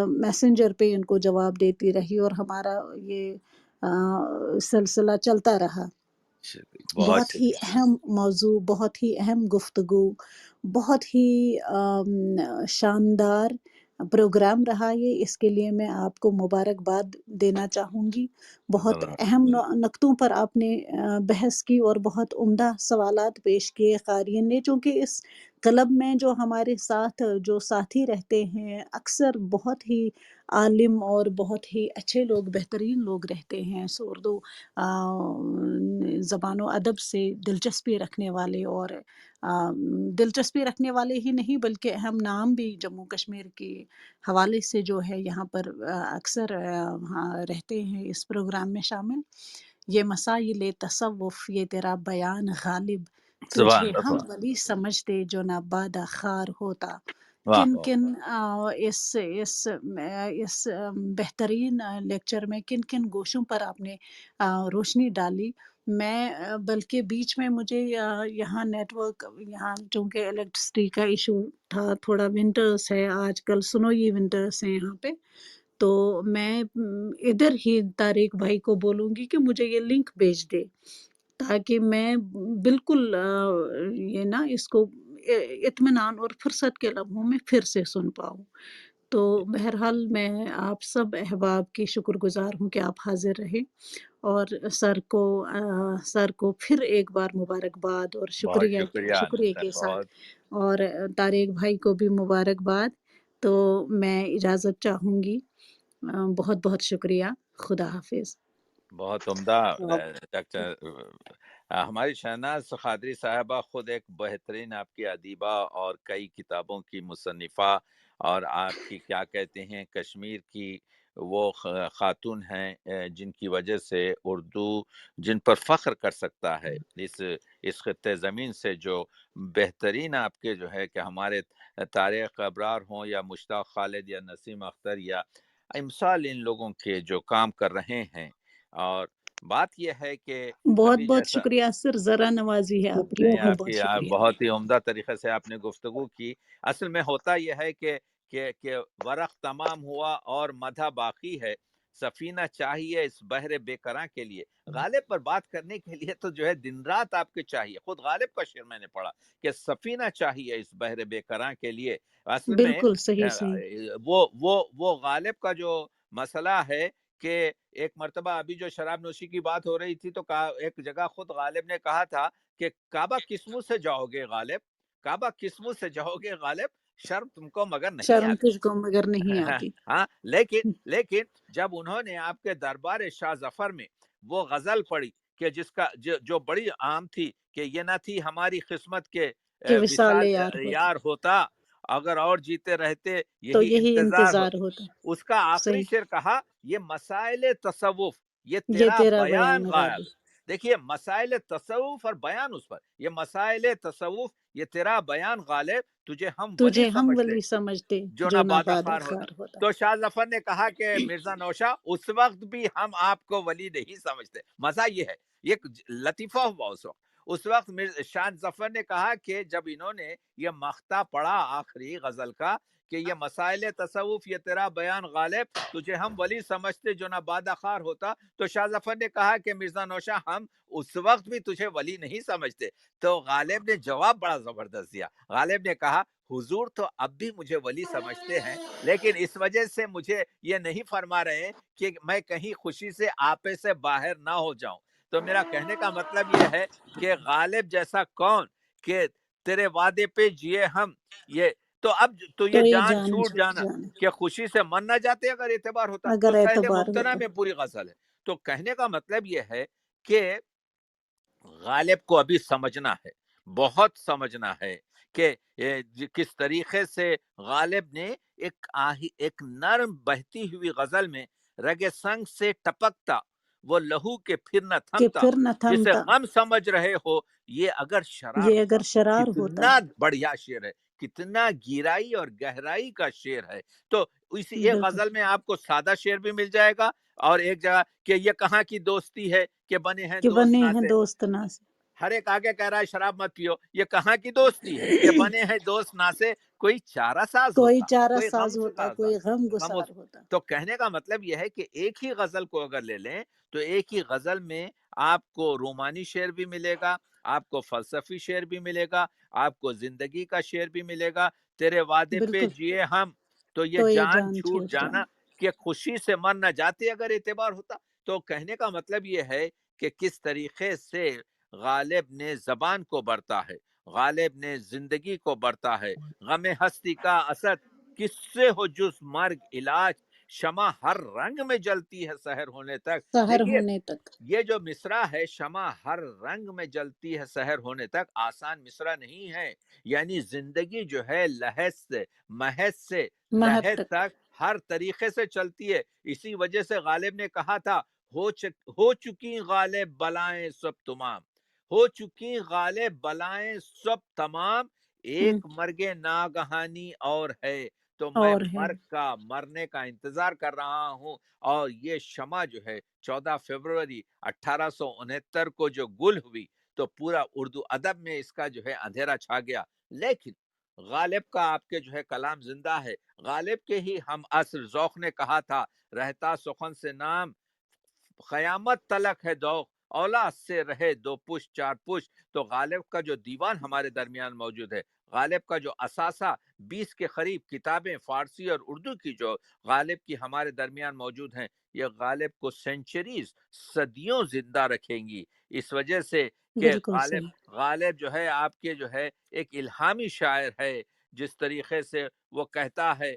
میسنجر پہ ان کو جواب دیتی رہی اور ہمارا یہ سلسلہ چلتا رہا. بہت بہت ہی شکریہ. اہم موضوع، بہت ہی اہم گفتگو، بہت ہی شاندار پروگرام رہا یہ. اس کے لیے میں آپ کو مبارکباد دینا چاہوں گی. بہت اہم نقطوں پر آپ نے بحث کی اور بہت عمدہ سوالات پیش کیے قارئین نے، چونکہ اس کلب میں جو ہمارے ساتھ جو ساتھی رہتے ہیں اکثر بہت ہی عالم اور بہت ہی اچھے لوگ، بہترین لوگ رہتے ہیں، اردو زبان و ادب سے دلچسپی رکھنے والے، اور دلچسپی رکھنے والے ہی نہیں بلکہ اہم نام بھی جموں کشمیر کے حوالے سے جو ہے یہاں پر اکثر رہتے ہیں اس پروگرام میں شامل. یہ مسائل تصوف، یہ تیرا بیان غالب، سبحان تجھے ہم اللہ. ولی سمجھتے جو نہ بادہ خار ہوتا. واہ کن واہ. کن اس بہترین لیکچر میں کن کن گوشوں پر آپ نے روشنی ڈالی، میں بلکہ بیچ میں مجھے یہاں نیٹ ورک، یہاں چونکہ الیکٹرسٹی کا ایشو تھا، تھوڑا ونٹرس ہے آج کل، سنوئی ونٹرس ہیں یہاں پہ، تو میں ادھر ہی طارق بھائی کو بولوں گی کہ مجھے یہ لنک بھیج دے، تاکہ میں بالکل یہ نا اس کو اطمینان اور فرصت کے لمحوں میں پھر سے سن پاؤں۔ تو بہرحال میں آپ سب احباب کی شکر گزار ہوں کہ آپ حاضر رہے، اور سر کو پھر ایک بار مبارکباد اور بہت شکریہ شکریہ شکریہ نصر، کے ساتھ، بہت اور طارق بھائی کو بھی مبارکباد۔ تو میں اجازت چاہوں گی، بہت بہت شکریہ، خدا حافظ۔ بہت عمدہ آپ ڈاکٹر ہماری شہناز قادری صاحبہ خود ایک بہترین آپ کی ادیبہ اور کئی کتابوں کی مصنفہ، اور آپ کی کیا کہتے ہیں کشمیر کی وہ خاتون ہیں جن کی وجہ سے اردو جن پر فخر کر سکتا ہے اس خطے زمین سے، جو بہترین آپ کے جو ہے کہ ہمارے طارق ابرار ہوں یا مشتاق خالد یا نسیم اختر یا امثال ان لوگوں کے جو کام کر رہے ہیں۔ اور بات یہ ہے کہ بہت ابھی بہت جیسا شکریہ سر، ذرا نوازی ہے آپ کی، نہیں، بہت آپ بہت کی شکریہ۔ بہت ہی عمدہ طریقے سے آپ نے گفتگو کی۔ اصل میں ہوتا یہ ہے کہ ورق تمام ہوا اور مدح باقی ہے، سفینہ چاہیے اس بحر بے کراں کے لیے۔ غالب پر بات کرنے کے لیے تو جو ہے دن رات آپ کے چاہیے۔ خود غالب کا شعر میں نے پڑھا کہ سفینہ چاہیے اس بحر بے کراں کے لیے۔ اصل میں بالکل صحیح صحیح۔ وہ غالب کا جو مسئلہ ہے کہ ایک مرتبہ ابھی جو شراب نوشی کی بات ہو رہی تھی تو ایک جگہ خود غالب نے کہا تھا کہ کعبہ کس منہ سے جاؤ گے غالب، کعبہ کس منہ سے جاؤ گے غالب، شرم تم کو مگر نہیں شرم آتی۔ تجھ کو مگر نہیں آتی۔ ہاں، لیکن جب انہوں نے آپ کے دربار شاہ ظفر میں وہ غزل پڑھی کہ جس کا جو بڑی عام تھی کہ یہ نہ تھی ہماری قسمت کے کہ وصال وصال یار ہوتا یار ہوتا، اگر اور جیتے رہتے تو یہی یہی انتظار انتظار ہوتا۔ اس کا آخری صحیح، شعر کہا یہ مسائل تصوف یہ یہ تیرا تیرا بیان بیان غالب۔ غالب، دیکھیے مسائل تصوف اور بیان اس پر، یہ مسائل تصوف یہ تیرا بیان غالب، تجھے ہم ولی تجھے ہم سمجھتے ولی سمجھتے جو جو نہ نہ بادہ باد خار ہوتا۔ خار ہوتا۔ تو شاہ ظفر نے کہا کہ مرزا نوشا اس وقت بھی ہم آپ کو ولی نہیں سمجھتے۔ مزہ یہ ہے، یہ لطیفہ ہوا اس وقت شاہ ظفر نے کہا کہ جب انہوں نے یہ مقطع پڑھا آخری غزل کا کہ یہ مسائل تصوف یہ تیرا بیان غالب، تجھے ہم ولی سمجھتے جو نہ بادہ خار ہوتا، تو شاہ ظفر نے کہا کہ مرزا نوشا ہم اس وقت بھی تجھے ولی نہیں سمجھتے۔ تو غالب نے جواب بڑا زبردست دیا، غالب نے کہا حضور تو اب بھی مجھے ولی سمجھتے ہیں، لیکن اس وجہ سے مجھے یہ نہیں فرما رہے کہ میں کہیں خوشی سے آپے سے باہر نہ ہو جاؤں۔ تو میرا کہنے کا مطلب یہ ہے کہ غالب جیسا کون کہ تیرے وعدے پہ جیے ہم، یہ تو اب تو یہ تو یہ جان جان چھوٹ چھوٹ جانا جانا کہ خوشی سے من نہ جاتے اگر اعتبار ہوتا، تو اگر سیل اعتبار ممتنع ہوتا۔ میں پوری غزل ہے۔ تو کہنے کا مطلب یہ ہے کہ غالب کو ابھی سمجھنا ہے، بہت سمجھنا ہے کہ کس طریقے سے غالب نے ایک نرم بہتی ہوئی غزل میں رگ سنگ سے ٹپکتا وہ لہو کے پھر نہ کہ تھمتا، پھر نہ جسے تھمتا، غم سمجھ رہے ہو یہ اگر شرار یہ ہوتا۔ اگر شرار ہوتا۔ کتنا بڑھیا شعر ہے، کتنا گہرائی اور گہرائی کا شعر ہے۔ تو اسی ایک بالکل، غزل میں آپ کو سادہ شعر بھی مل جائے گا، اور ایک جگہ کہ یہ کہاں کی دوستی ہے کہ بنے ہیں کہ دوست بنے نہ ہیں سے، دوست نا سے، ہر ایک آگے کہہ رہا ہے شراب مت پیو، یہ کہاں کی دوستی ہے کہ بنے ہیں دوست نہ سے، کوئی چارہ ساز کوئی ہوتا، چارہ کوئی غم ساز ہوتا، سزا کوئی غم غم گسار ہوتا۔ تو کہنے کا مطلب یہ ہے کہ ایک ہی غزل کو اگر لے لیں تو ایک ہی غزل میں آپ کو رومانی شعر بھی ملے گا، آپ کو فلسفی شعر بھی ملے گا، آپ کو زندگی کا شعر بھی ملے گا۔ تیرے وعدے پہ بالکل، جیے ہم تو یہ تو یہ جان جان چھوٹ چھوٹ جانا جانا۔ کہ خوشی سے مر نہ جاتے اگر اعتبار ہوتا۔ تو کہنے کا مطلب یہ ہے کہ کس طریقے سے غالب نے زبان کو برتا ہے، غالب نے زندگی کو برتا ہے۔ غم ہستی کا اسد کس سے ہو جز مرگ علاج، شمع ہر رنگ میں جلتی ہے سحر ہونے تک۔ سحر دیکھیے ہونے تک۔ یہ جو مصرع ہے شمع ہر رنگ میں جلتی ہے سحر ہونے تک، آسان مصرع نہیں ہے، یعنی زندگی جو ہے لحظ سے محض سے مہد لحظ تک۔ تک ہر طریقے سے چلتی ہے۔ اسی وجہ سے غالب نے کہا تھا ہو چکی غالب بلائیں سب تمام، ہو چکی غالب بلائیں سب تمام، ہم، ایک مرگ ناگہانی اور ہے۔ تو میں اور ہے مرنے کا انتظار کر رہا ہوں، اور یہ شمع جو ہے 14 فروری 1869 کو جو گل ہوئی تو پورا اردو ادب میں اس کا جو ہے اندھیرا چھا گیا۔ لیکن غالب کا آپ کے جو ہے کلام زندہ ہے۔ غالب کے ہی ہم عصر ذوق نے کہا تھا، رہتا سخن سے نام قیامت تلک ہے دوق، اولاد سے رہے دو پش چار پش۔ تو غالب کا جو دیوان ہمارے درمیان موجود ہے، غالب کا جو اثاثہ 20 کے قریب کتابیں فارسی اور اردو کی جو غالب کی ہمارے درمیان موجود ہیں، یہ غالب کو سینچریز صدیوں زندہ رکھیں گی، اس وجہ سے کہ بالکل صحیح غالب جو ہے آپ کے جو ہے ایک الہامی شاعر ہے، جس طریقے سے وہ کہتا ہے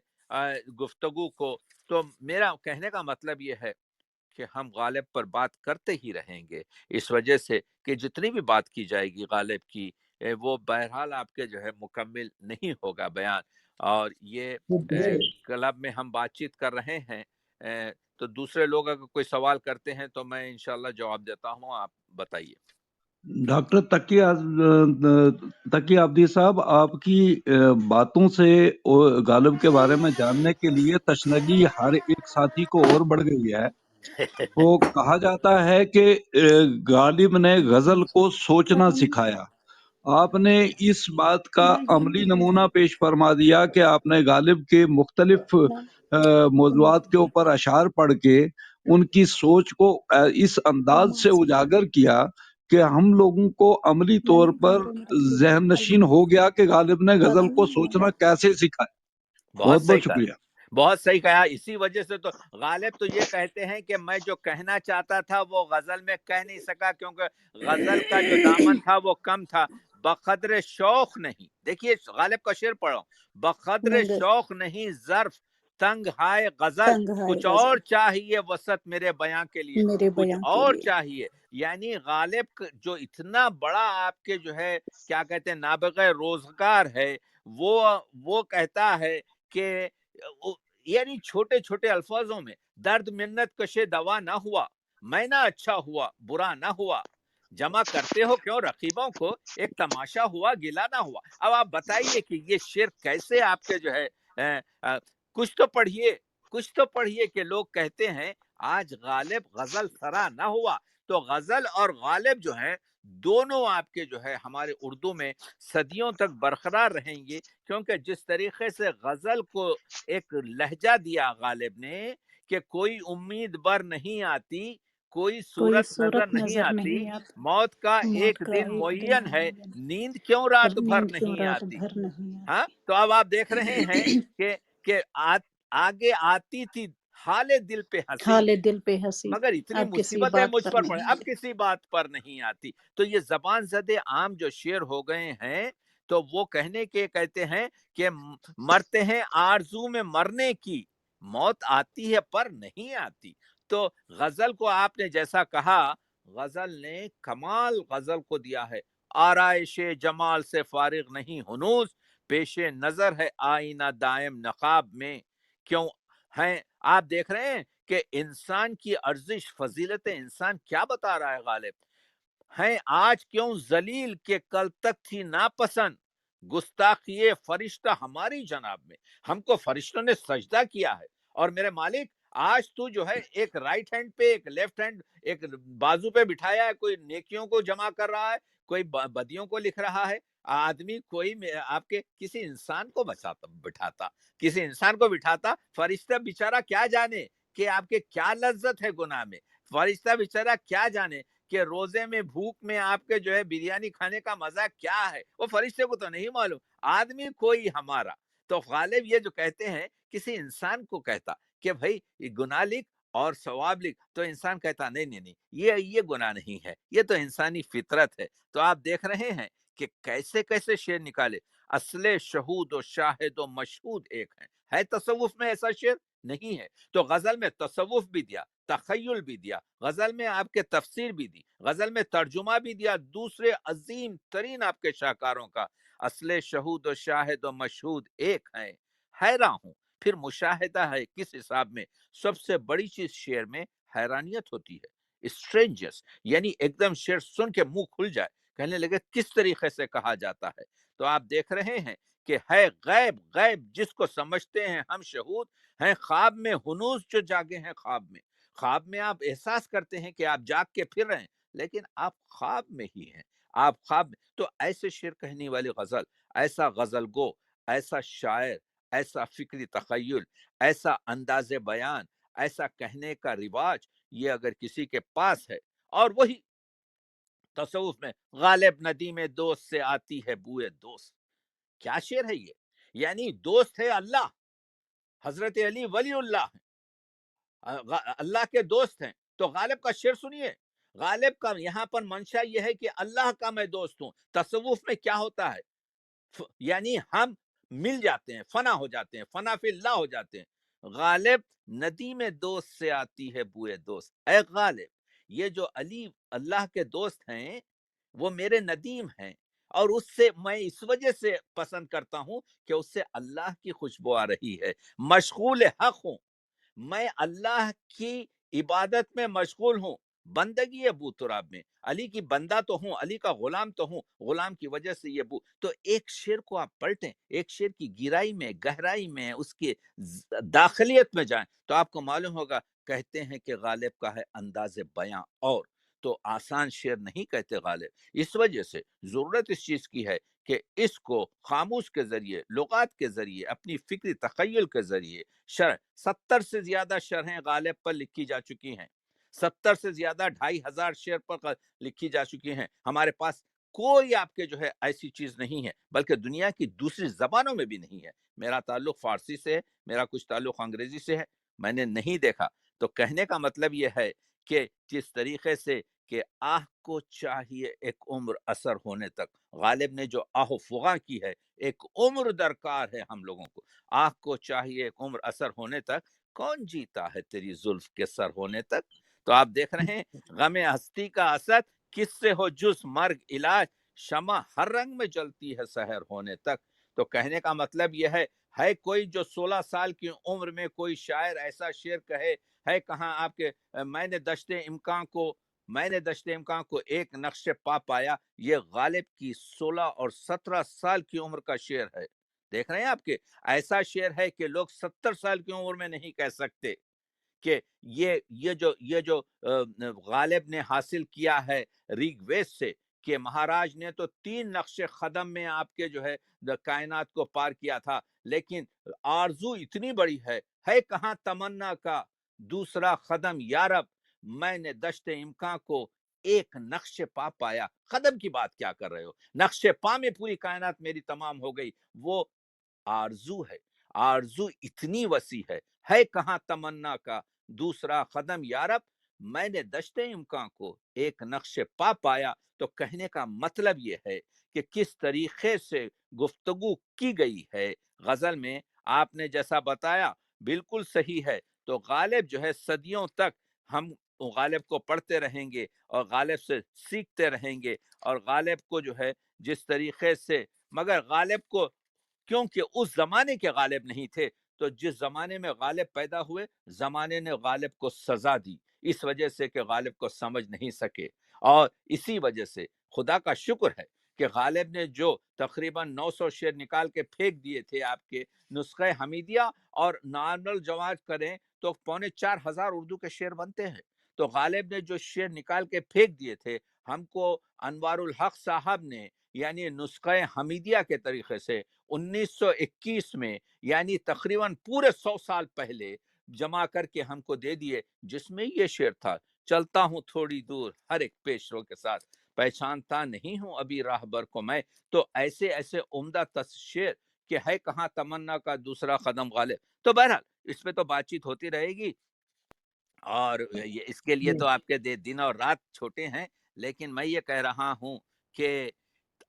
گفتگو کو۔ تو میرا کہنے کا مطلب یہ ہے کہ ہم غالب پر بات کرتے ہی رہیں گے، اس وجہ سے کہ جتنی بھی بات کی جائے گی غالب کی، وہ بہرحال آپ کے جو ہے مکمل نہیں ہوگا بیان۔ اور یہ کلب میں ہم بات چیت کر رہے ہیں، تو دوسرے لوگ اگر کوئی سوال کرتے ہیں تو میں انشاءاللہ جواب دیتا ہوں، آپ بتائیے۔ ڈاکٹر تقی عابدی صاحب، آپ کی باتوں سے غالب کے بارے میں جاننے کے لیے تشنگی ہر ایک ساتھی کو اور بڑھ گئی ہے۔ وہ کہا جاتا ہے کہ غالب نے غزل کو سوچنا سکھایا۔ آپ نے اس بات کا عملی نمونہ پیش فرما دیا کہ آپ نے غالب کے مختلف موضوعات کے اوپر اشعار پڑھ کے ان کی سوچ کو اس انداز سے اجاگر کیا کہ ہم لوگوں کو عملی طور پر ذہن نشین ہو گیا کہ غالب نے غزل کو سوچنا کیسے سکھایا۔ بہت بہت بہت صحیح کہا، شکریہ۔ بہت صحیح کہا۔ اسی وجہ سے تو غالب تو یہ کہتے ہیں کہ میں جو کہنا چاہتا تھا وہ غزل میں کہہ نہیں سکا، کیونکہ غزل کا جو دامن تھا وہ کم تھا۔ بقدر شوق نہیں، دیکھیے غالب کا شعر پڑھو، بقدر مگر شوق نہیں ظرف تنگ ہائے غزل، تنگ ہے کچھ اور غزل چاہیے وسط میرے بیاں کے لیے، میرے کچھ بیاں کے اور لیے۔ چاہیے۔ یعنی غالب جو اتنا بڑا آپ کے جو ہے کیا کہتے ہیں نابغہ روزگار ہے، وہ کہتا ہے کہ یعنی چھوٹے چھوٹے الفاظوں میں درد منت کشے دوا نہ ہوا، میں نہ اچھا ہوا برا نہ ہوا، جمع کرتے ہو کیوں رقیبوں کو، ایک تماشا ہوا گلا نہ ہوا۔ اب آپ بتائیے کہ یہ شعر کیسے آپ کے جو ہے کچھ تو پڑھیے کہ لوگ کہتے ہیں آج غالب غزل سرا نہ ہوا۔ تو غزل اور غالب جو ہیں دونوں آپ کے جو ہے ہمارے اردو میں صدیوں تک برقرار رہیں گے، کیونکہ جس طریقے سے غزل کو ایک لہجہ دیا غالب نے کہ کوئی امید بر نہیں آتی، کوئی کوئی صورت نظر صورت نہیں نظر آتی، نہیں آتی، موت کا موت ایک کا دن ایک دن معین ہے، معین نیند کیوں پر رات بھر نیند کیوں نہیں رات آتی۔ بھر نہیں ہاں آتی۔ تو اب آپ دیکھ رہے ہیں کہ آگے آتی تھی حال دل پہ ہنسی، حال دل پہ ہنسی، مگر اتنی اب کسی مصیبتیں بات مجھ پر پر پڑے، نہیں اب آتی۔ کسی بات پر نہیں آتی۔ تو یہ زبان زدے عام جو شعر ہو گئے ہیں، تو وہ کہنے کے کہتے ہیں کہ مرتے ہیں آرزو میں مرنے کی، موت آتی ہے پر نہیں آتی۔ تو غزل کو آپ نے جیسا کہا، غزل نے کمال غزل کو دیا ہے، آرائش جمال سے فارغ نہیں ہنوز، پیش نظر ہے آئینہ دائم نقاب میں، کیوں ہیں آپ دیکھ رہے ہیں کہ انسان کی ارزش فضیلت انسان کیا بتا رہا ہے غالب، ہیں آج کیوں ذلیل کہ کل تک تھی ناپسند، گستاخی فرشتہ ہماری جناب میں، ہم کو فرشتوں نے سجدہ کیا ہے، اور میرے مالک آج تو جو ہے ایک رائٹ ہینڈ پہ ایک لیفٹ ہینڈ ایک بازو پہ بٹھایا ہے، کوئی نیکیوں کو جمع کر رہا ہے، کوئی بدیوں کو لکھ رہا ہے، آدمی کوئی آپ کے کسی انسان کو بٹھاتا، کسی انسان کو بٹھاتا، فرشتہ بیچارہ کیا جانے کہ آپ کے کیا لذت ہے گناہ میں، فرشتہ بیچارہ کیا جانے کہ روزے میں بھوک میں آپ کے جو ہے بریانی کھانے کا مزہ کیا ہے، وہ فرشتے کو تو نہیں معلوم، آدمی کوئی ہمارا۔ تو غالب یہ جو کہتے ہیں کسی انسان کو کہتا کہ بھائی یہ گناہ لکھ اور ثواب لکھ، تو انسان کہتا نہیں نہیں نہیں، یہ گناہ نہیں ہے، یہ تو انسانی فطرت ہے۔ تو آپ دیکھ رہے ہیں کہ کیسے کیسے شعر نکالے، اصل شہود و شاہد و مشہود ایک ہے تصوف میں ایسا شعر نہیں ہے۔ تو غزل میں تصوف بھی دیا، تخیل بھی دیا، غزل میں آپ کے تفسیر بھی دی، غزل میں ترجمہ بھی دیا دوسرے عظیم ترین آپ کے شاہکاروں کا، اصل شہود و شاہد و مشہود ایک ہیں، حیران ہوں پھر مشاہدہ ہے کس حساب میں۔ سب سے بڑی چیز شعر میں حیرانیت ہوتی ہے، اسٹرینجس، یعنی ایک دم شعر سن کے منہ کھل جائے کہنے لگے کس طریقے سے کہا جاتا ہے؟ تو آپ دیکھ رہے ہیں کہ ہے غیب، غیب جس کو سمجھتے ہیں ہم شہود ہیں، خواب میں ہنوز جو جاگے ہیں خواب میں آپ احساس کرتے ہیں کہ آپ جاگ کے پھر رہے ہیں، لیکن آپ خواب میں ہی ہیں، آپ خواب میں۔ تو ایسے شعر کہنے والی غزل، ایسا غزل گو، ایسا شاعر، ایسا فکری تخیل، ایسا انداز بیان، ایسا کہنے کا رواج، یہ اگر کسی کے پاس ہے، اور وہی تصوف میں غالب ندی میں دوست سے آتی ہے بوئے دوست، کیا شعر ہے یہ؟ یعنی دوست ہے اللہ، حضرت علی ولی اللہ ہیں، اللہ کے دوست ہیں۔ تو غالب کا شعر سنیے، غالب کا یہاں پر منشا یہ ہے کہ اللہ کا میں دوست ہوں۔ تصوف میں کیا ہوتا ہے؟ یعنی ہم مل جاتے ہیں، فنا ہو جاتے ہیں، فنا فی اللہ ہو جاتے ہیں۔ غالب ندی میں دوست سے آتی ہے بوئے دوست، اے غالب یہ جو علی اللہ کے دوست ہیں وہ میرے ندیم ہیں، اور اس سے میں اس وجہ سے پسند کرتا ہوں کہ اس سے اللہ کی خوشبو آ رہی ہے، مشغول حق ہوں، میں اللہ کی عبادت میں مشغول ہوں، بندگی ابو تراب میں علی کی بندہ تو ہوں، علی کا غلام تو ہوں، غلام کی وجہ سے یہ بو۔ تو ایک شعر کو آپ پلٹیں، ایک شعر کی گہرائی میں، گہرائی میں، اس کے داخلیت میں جائیں تو آپ کو معلوم ہوگا، کہتے ہیں کہ غالب کا ہے انداز بیاں، اور تو آسان شعر نہیں کہتے غالب۔ اس وجہ سے ضرورت اس چیز کی ہے کہ اس کو خاموش کے ذریعے، لغات کے ذریعے، اپنی فکری تخیل کے ذریعے، شرح 70 سے زیادہ شرحیں غالب پر لکھی جا چکی ہیں، 70 سے زیادہ 2500 شعر پر لکھی جا چکی ہیں۔ ہمارے پاس کوئی آپ کے جو ہے ایسی چیز نہیں ہے، بلکہ دنیا کی دوسری زبانوں میں بھی نہیں ہے۔ میرا تعلق فارسی سے ہے، میرا کچھ تعلق انگریزی سے ہے، میں نے نہیں دیکھا۔ تو کہنے کا مطلب یہ ہے کہ جس طریقے سے کہ آہ کو چاہیے ایک عمر اثر ہونے تک، غالب نے جو آہ و فغاں کی ہے، ایک عمر درکار ہے ہم لوگوں کو، آہ کو چاہیے ایک عمر اثر ہونے تک، کون جیتا ہے تیری زلف کے سر ہونے تک۔ تو آپ دیکھ رہے ہیں غم ہستی کا اثر کس سے ہو جز مرگ علاج، شمع ہر رنگ میں جلتی ہے سحر ہونے تک۔ تو کہنے کا مطلب یہ ہے کوئی جو 16 سال کی عمر میں کوئی شاعر ایسا شعر کہے، ہے کہاں آپ کے میں نے دشت امکان کو ایک نقش پا پایا، یہ غالب کی 16 اور 17 سال کی عمر کا شعر ہے۔ دیکھ رہے ہیں آپ کے ایسا شعر ہے کہ لوگ 70 سال کی عمر میں نہیں کہہ سکتے کہ یہ جو غالب نے حاصل کیا ہے ریگ وید سے، کہ مہاراج نے تو 3 نقش قدم میں آپ کے جو ہے کائنات کو پار کیا تھا، لیکن آرزو اتنی بڑی ہے کہاں تمنا کا دوسرا قدم یارب، میں نے دشت امکان کو ایک نقش پا پایا۔ قدم کی بات کیا کر رہے ہو؟ نقش پا میں پوری کائنات میری تمام ہو گئی۔ وہ آرزو ہے، آرزو اتنی وسیع ہے کہاں تمنا کا دوسرا قدم یارب، میں نے دشت امکان کو ایک نقش پا پایا۔ تو کہنے کا مطلب یہ ہے کہ کس طریقے سے گفتگو کی گئی ہے غزل میں، آپ نے جیسا بتایا بالکل صحیح ہے۔ تو غالب جو ہے صدیوں تک ہم غالب کو پڑھتے رہیں گے اور غالب سے سیکھتے رہیں گے، اور غالب کو جو ہے جس طریقے سے، مگر غالب کو کیونکہ اس زمانے کے غالب نہیں تھے، تو جس زمانے میں غالب پیدا ہوئے زمانے نے غالب کو سزا دی، اس وجہ سے کہ غالب کو سمجھ نہیں سکے، اور اسی وجہ سے خدا کا شکر ہے کہ غالب نے جو تقریباً 900 شعر نکال کے پھینک دیے تھے آپ کے نسخہ حمیدیہ، اور نارمل جماعت کریں تو 4500 اردو کے شعر بنتے ہیں۔ تو غالب نے جو شعر نکال کے پھینک دیے تھے، ہم کو انوار الحق صاحب نے یعنی نسخہ حمیدیہ کے طریقے سے 1921 میں، یعنی تقریباً پورے 100 سال پہلے جمع کر کے ہم کو دے دیے، جس میں یہ شعر تھا، چلتا ہوں تھوڑی دور ہر ایک پیشرو کے ساتھ، پہچانتا نہیں ہوں ابھی راہ بر کو میں۔ تو ایسے ایسے عمدہ شعر کہ ہے کہاں تمنا کا دوسرا قدم غالب۔ تو بہرحال اس پہ تو بات چیت ہوتی رہے گی، اور اس کے لیے تو آپ کے دن اور رات چھوٹے ہیں، لیکن میں یہ کہہ رہا ہوں کہ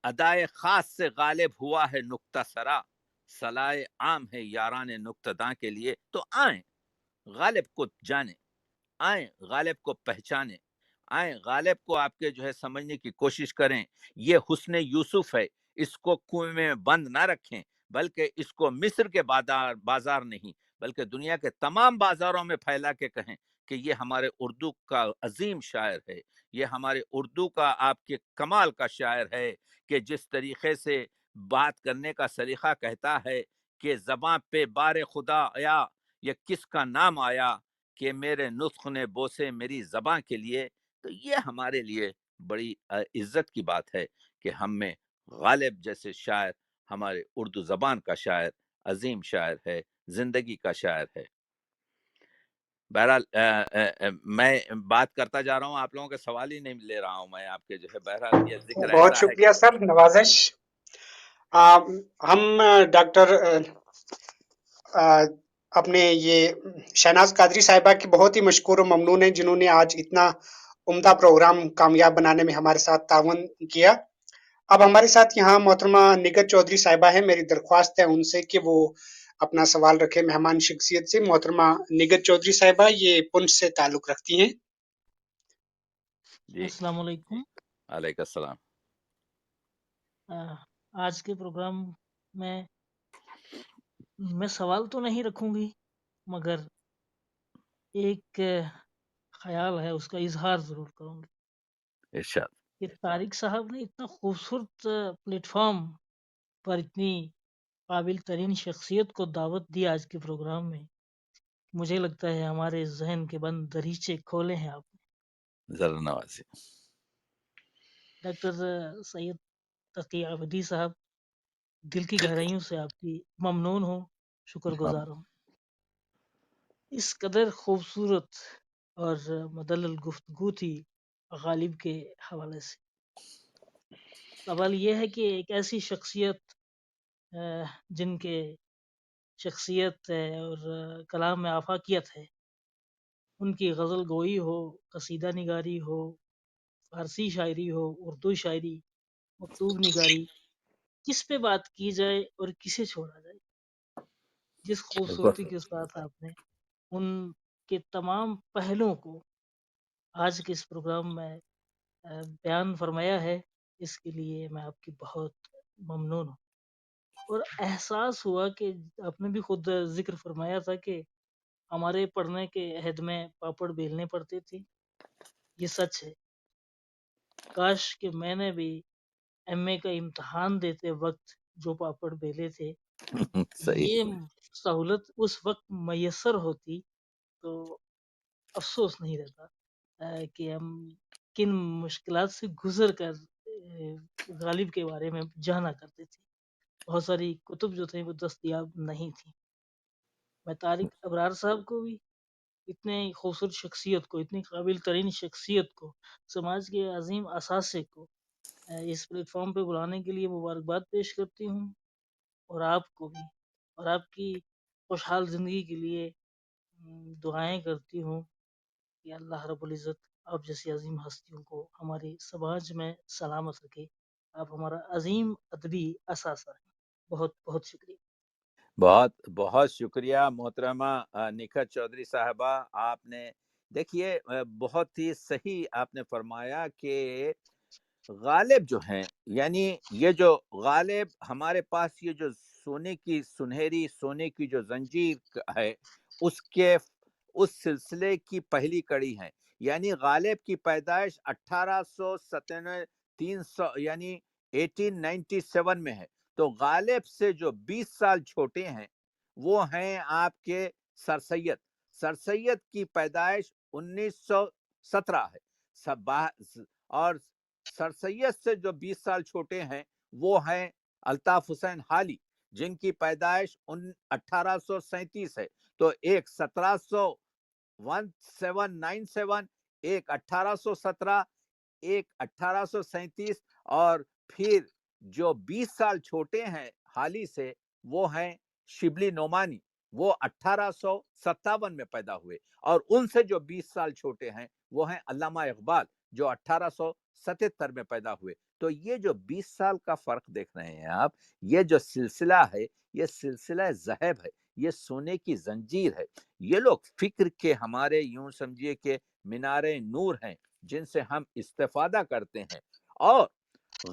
ادائے خاص سے غالب ہوا ہے نکتہ سرا، صلائے عام ہے یاران نکتہ داں کے لیے۔ تو آئیں غالب کو جانیں، آئیں غالب کو پہچانیں، آئیں غالب کو آپ کے جو ہے سمجھنے کی کوشش کریں۔ یہ حسن یوسف ہے، اس کو کنویں میں بند نہ رکھیں، بلکہ اس کو مصر کے بازار نہیں بلکہ دنیا کے تمام بازاروں میں پھیلا کے کہیں کہ یہ ہمارے اردو کا عظیم شاعر ہے، یہ ہمارے اردو کا آپ کے کمال کا شاعر ہے کہ جس طریقے سے بات کرنے کا سلیقہ کہتا ہے کہ زباں پہ بار خدا آیا، یہ کس کا نام آیا کہ میرے نطق نے بوسے میری زباں کے لیے. تو یہ ہمارے لیے بڑی عزت کی بات ہے کہ ہم میں غالب جیسے شاعر، ہمارے اردو زبان کا شاعر، عظیم شاعر ہے، زندگی کا شاعر ہے. بہرحال میں بات کرتا جا رہا ہوں، آپ لوگوں کے سوال ہی نہیں لے رہا ہوں میں آپ کے، جو ہے بہرحال یہ ذکر بہت ایسا ہے شکریہ سر، نوازش. ہم ڈاکٹر اپنے یہ شہناز قادری صاحبہ کی بہت ہی مشکور و ممنون ہیں، جنہوں نے آج اتنا عمدہ پروگرام کامیاب بنانے میں ہمارے ساتھ تعاون کیا. اب ہمارے ساتھ یہاں محترمہ نگہت چودھری صاحبہ ہیں. میری درخواست ہے ان سے کہ وہ اپنا سوال رکھے مہمان شخصیت سے. محترمہ نگہت چودھری صاحبہ یہ پنچ سے تعلق رکھتی ہیں. جی. السلام علیکم. علیکم السلام. آج کے پروگرام میں سوال تو نہیں رکھوں گی، مگر ایک خیال ہے اس کا اظہار ضرور کروں گی. ارشاد. کہ طارق صاحب نے اتنا خوبصورت پلیٹ فارم پر اتنی قابل ترین شخصیت کو دعوت دی آج کے پروگرام میں، مجھے لگتا ہے ہمارے ذہن کے بند دریچے کھولے ہیں آپ نے. ذرا نوازی. ڈاکٹر سید تقی عابدی صاحب، دل کی گہرائیوں سے آپ کی ممنون ہوں، شکر گزار ہوں. اس قدر خوبصورت اور مدلل گفتگو تھی غالب کے حوالے سے. سوال یہ ہے کہ ایک ایسی شخصیت جن کے شخصیت اور کلام میں آفاقیت ہے، ان کی غزل گوئی ہو، قصیدہ نگاری ہو، فارسی شاعری ہو، اردو شاعری، مکتوب نگاری، کس پہ بات کی جائے اور کسے چھوڑا جائے؟ جس خوبصورتی کے ساتھ آپ نے ان کے تمام پہلوؤں کو آج کے اس پروگرام میں بیان فرمایا ہے، اس کے لیے میں آپ کی بہت ممنون ہوں. اور احساس ہوا کہ آپ نے بھی خود ذکر فرمایا تھا کہ ہمارے پڑھنے کے عہد میں پاپڑ بیلنے پڑتے تھے. یہ سچ ہے. کاش کہ میں نے بھی ایم اے کا امتحان دیتے وقت جو پاپڑ بیلے تھے، صحیح. یہ سہولت اس وقت میسر ہوتی تو افسوس نہیں رہتا کہ ہم کن مشکلات سے گزر کر غالب کے بارے میں جانا کرتے تھے. بہت ساری کتب جو تھیں وہ دستیاب نہیں تھیں. میں طارق ابرار صاحب کو بھی، اتنے خوبصورت شخصیت کو، اتنی قابل ترین شخصیت کو، سماج کے عظیم اثاثے کو اس پلیٹ فارم پہ بلانے کے لیے مبارکباد پیش کرتی ہوں. اور آپ کو بھی، اور آپ کی خوشحال زندگی کے لیے دعائیں کرتی ہوں کہ اللہ رب العزت آپ جیسی عظیم ہستیوں کو ہمارے سماج میں سلامت رکھے. آپ ہمارا عظیم ادبی اثاثہ ہیں. بہت بہت شکریہ. بہت بہت شکریہ محترمہ نگہت چودھری صاحبہ. آپ نے دیکھیے بہت ہی صحیح آپ نے فرمایا کہ غالب جو ہیں، یعنی یہ جو غالب ہمارے پاس یہ جو سونے کی سنہری سونے کی جو زنجیر ہے، اس کے اس سلسلے کی پہلی کڑی ہے. یعنی غالب کی پیدائش 1897 300 یعنی 1897 میں ہے. تو غالب سے جو 20 سال چھوٹے ہیں وہ ہیں آپ کے سر سید. سر سید کی پیدائش 1917 ہے. اور سر سید سے جو 20 سال چھوٹے ہیں وہ ہیں الطاف حسین حالی، جن کی پیدائش 1837 ہے. تو ایک 1797 ایک 1817 ایک 1837 اور پھر جو 20 سال چھوٹے ہیں حالی سے وہ ہیں شبلی نعمانی، وہ 1857 میں پیدا ہوئے. اور ان سے جو 20 سال چھوٹے ہیں وہ ہیں علامہ اقبال، جو 1877 میں پیدا ہوئے. تو یہ جو 20 سال کا فرق دیکھ رہے ہیں آپ، یہ جو سلسلہ ہے یہ سلسلہ ذہب ہے، یہ سونے کی زنجیر ہے. یہ لوگ فکر کے ہمارے یوں سمجھیے کہ مینارے نور ہیں جن سے ہم استفادہ کرتے ہیں. اور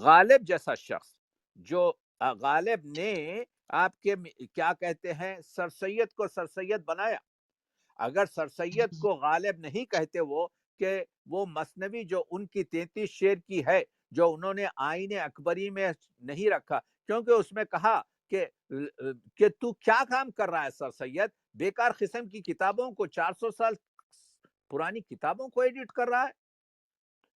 غالب جیسا شخص، جو غالب نے آپ کے کیا کہتے ہیں سر سید کو سر سید بنایا، اگر سر سید جی کو غالب نہیں کہتے وہ کہ وہ مثنوی جو ان کی 33 شعر کی ہے جو انہوں نے آئین اکبری میں نہیں رکھا، کیونکہ اس میں کہا کہ تو کیا کام کر رہا ہے سر سید، بیکار قسم کی کتابوں کو 400 سال پرانی کتابوں کو ایڈٹ کر رہا ہے،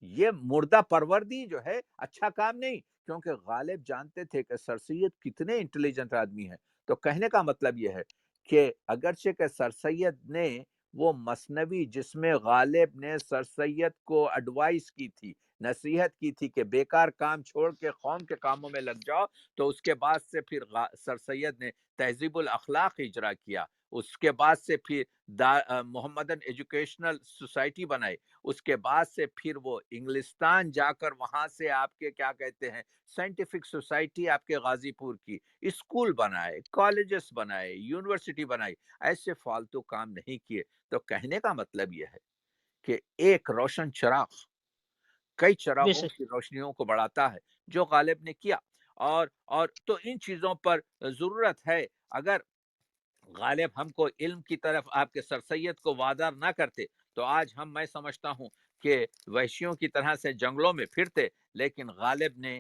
یہ مردہ پروردی جو ہے اچھا کام نہیں، کیونکہ غالب جانتے تھے کہ سر سید کتنے انٹیلیجنٹ آدمی ہیں۔ تو کہنے کا مطلب یہ ہے کہ اگرچہ کہ سر سید نے وہ مثنوی جس میں غالب نے سر سید کو ایڈوائس کی تھی، نصیحت کی تھی کہ بیکار کام چھوڑ کے قوم کے کاموں میں لگ جاؤ، تو اس کے بعد سے پھر سر سید نے تہذیب الاخلاق اجرا کیا، اس کے بعد سے پھر محمدن ایجوکیشنل سوسائٹی بنائی، اس کے بعد سے پھر وہ انگلستان جا کر وہاں سے آپ کے کیا کہتے ہیں سائنٹیفک سوسائٹی آپ کے غازی پور کی اسکول بنائے، کالجز بنائے، یونیورسٹی بنائی، ایسے فالتو کام نہیں کیے۔ تو کہنے کا مطلب یہ ہے کہ ایک روشن چراغ کئی بے چراغوں شک کی روشنیوں کو بڑھاتا ہے، جو غالب نے کیا۔ اور تو ان چیزوں پر ضرورت ہے، اگر غالب ہم کو علم کی طرف آپ کے سر سید کو وادار نہ کرتے تو آج میں سمجھتا ہوں کہ وحشیوں کی طرح سے جنگلوں میں پھرتے، لیکن غالب نے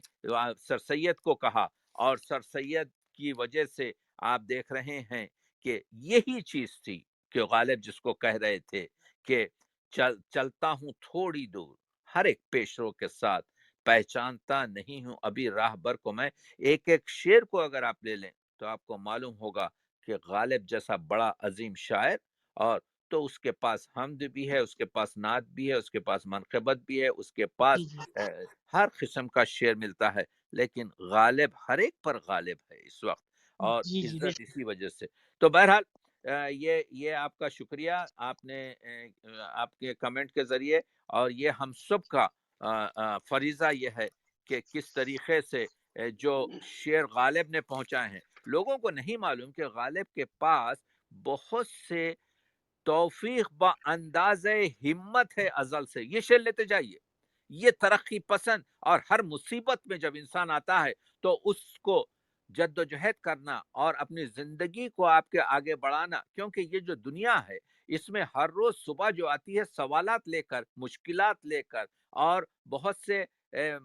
سر سید کو کہا، اور سر سید کی وجہ سے آپ دیکھ رہے ہیں کہ یہی چیز تھی کہ غالب جس کو کہہ رہے تھے کہ چلتا ہوں تھوڑی دور ہر ایک پیشرو کے ساتھ، پہچانتا نہیں ہوں ابھی راہ بر کو میں۔ ایک ایک شعر کو اگر آپ لے لیں تو آپ کو معلوم ہوگا کہ غالب جیسا بڑا عظیم شاعر، اور تو اس کے پاس حمد بھی ہے، اس کے پاس نعت بھی ہے، اس کے پاس منقبت بھی ہے، اس کے پاس جی جی ہر قسم کا شعر ملتا ہے، لیکن غالب ہر ایک پر غالب ہے اس وقت، اور جی جی بے عزت شک اسی وجہ سے۔ تو بہرحال یہ آپ کا شکریہ، آپ نے آپ کے کمنٹ کے ذریعے، اور یہ ہم سب کا فریضہ یہ ہے کہ کس طریقے سے جو شعر غالب نے پہنچائے ہیں، لوگوں کو نہیں معلوم کہ غالب کے پاس بہت سے توفیق با انداز ہمت ہے ازل سے۔ یہ شعر لیتے جائیے، یہ ترقی پسند، اور ہر مصیبت میں جب انسان آتا ہے تو اس کو جد و جہد کرنا اور اپنی زندگی کو آپ کے آگے بڑھانا، کیونکہ یہ جو دنیا ہے اس میں ہر روز صبح جو آتی ہے سوالات لے کر، مشکلات لے کر، اور بہت سے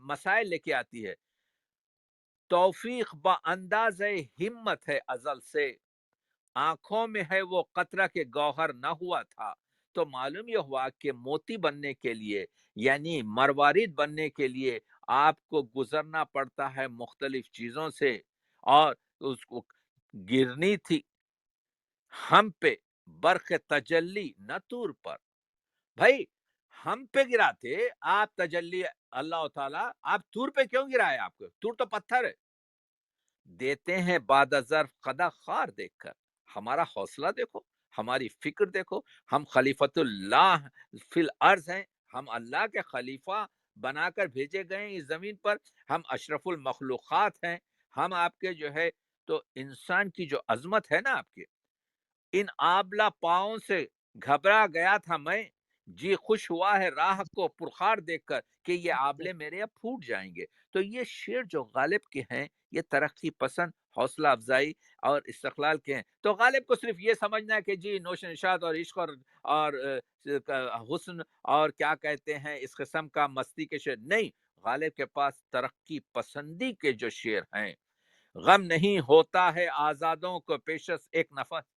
مسائل لے کے آتی ہے۔ توفیق با انداز ہمت ہے ازل سے، آنکھوں میں ہے وہ قطرہ کے گوہر نہ ہوا تھا۔ تو معلوم یہ ہوا کہ موتی بننے کے لیے، یعنی مروارید بننے کے لیے، آپ کو گزرنا پڑتا ہے مختلف چیزوں سے، اور اس کو گرنی تھی ہم پہ برق تجلی نہ طور پر۔ بھائی ہم پہ گراتے آپ تجلی اللہ تعالیٰ، آپ طور پہ کیوں گرائے؟ آپ کو طور تو پتھر ہے۔ دیتے ہیں بعد از ظرف قدح خار دیکھ کر، ہمارا حوصلہ دیکھو، ہماری فکر دیکھو، ہم خلیفۃ اللہ فی الارض ہیں، ہم اللہ کے خلیفہ بنا کر بھیجے گئے ہیں اس زمین پر، ہم اشرف المخلوقات ہیں، ہم آپ کے جو ہے تو انسان کی جو عظمت ہے نا آپ کے، ان آبلا پاؤں سے گھبرا گیا تھا میں، جی خوش ہوا ہے راہ کو پرخار دیکھ کر کہ یہ آبلے میرے اب پھوٹ جائیں گے۔ تو یہ شعر جو غالب کے ہیں یہ ترقی پسند، حوصلہ افزائی اور استقلال کے ہیں۔ تو غالب کو صرف یہ سمجھنا ہے کہ جی نوش نشاط اور عشق اور حسن اور کیا کہتے ہیں اس قسم کا مستی کے شعر نہیں، غالب کے پاس ترقی پسندی کے جو شعر ہیں۔ غم نہیں ہوتا ہے آزادوں کو پیشس ایک نفس،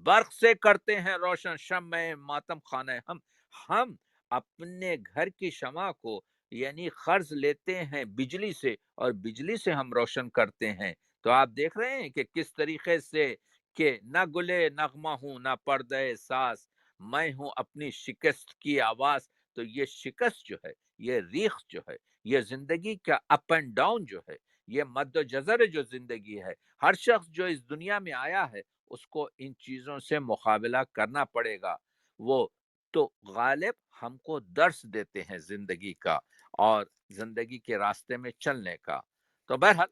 برق سے کرتے ہیں روشن شمع ماتم خانہ ہم اپنے گھر کی شمع کو یعنی قرض لیتے ہیں بجلی سے، اور بجلی سے ہم روشن کرتے ہیں۔ تو آپ دیکھ رہے ہیں کہ کس طریقے سے کہ نہ گلے نغمہ ہوں نہ پردے ساز، میں ہوں اپنی شکست کی آواز۔ تو یہ شکست جو ہے، یہ ریخ جو ہے، یہ زندگی کا اپ اینڈ ڈاؤن جو ہے، یہ مد و جزر جو زندگی ہے، ہر شخص جو اس دنیا میں آیا ہے اس کو ان چیزوں سے مقابلہ کرنا پڑے گا۔ وہ تو غالب ہم کو درس دیتے ہیں زندگی کا اور زندگی کے راستے میں چلنے کا۔ تو بہرحال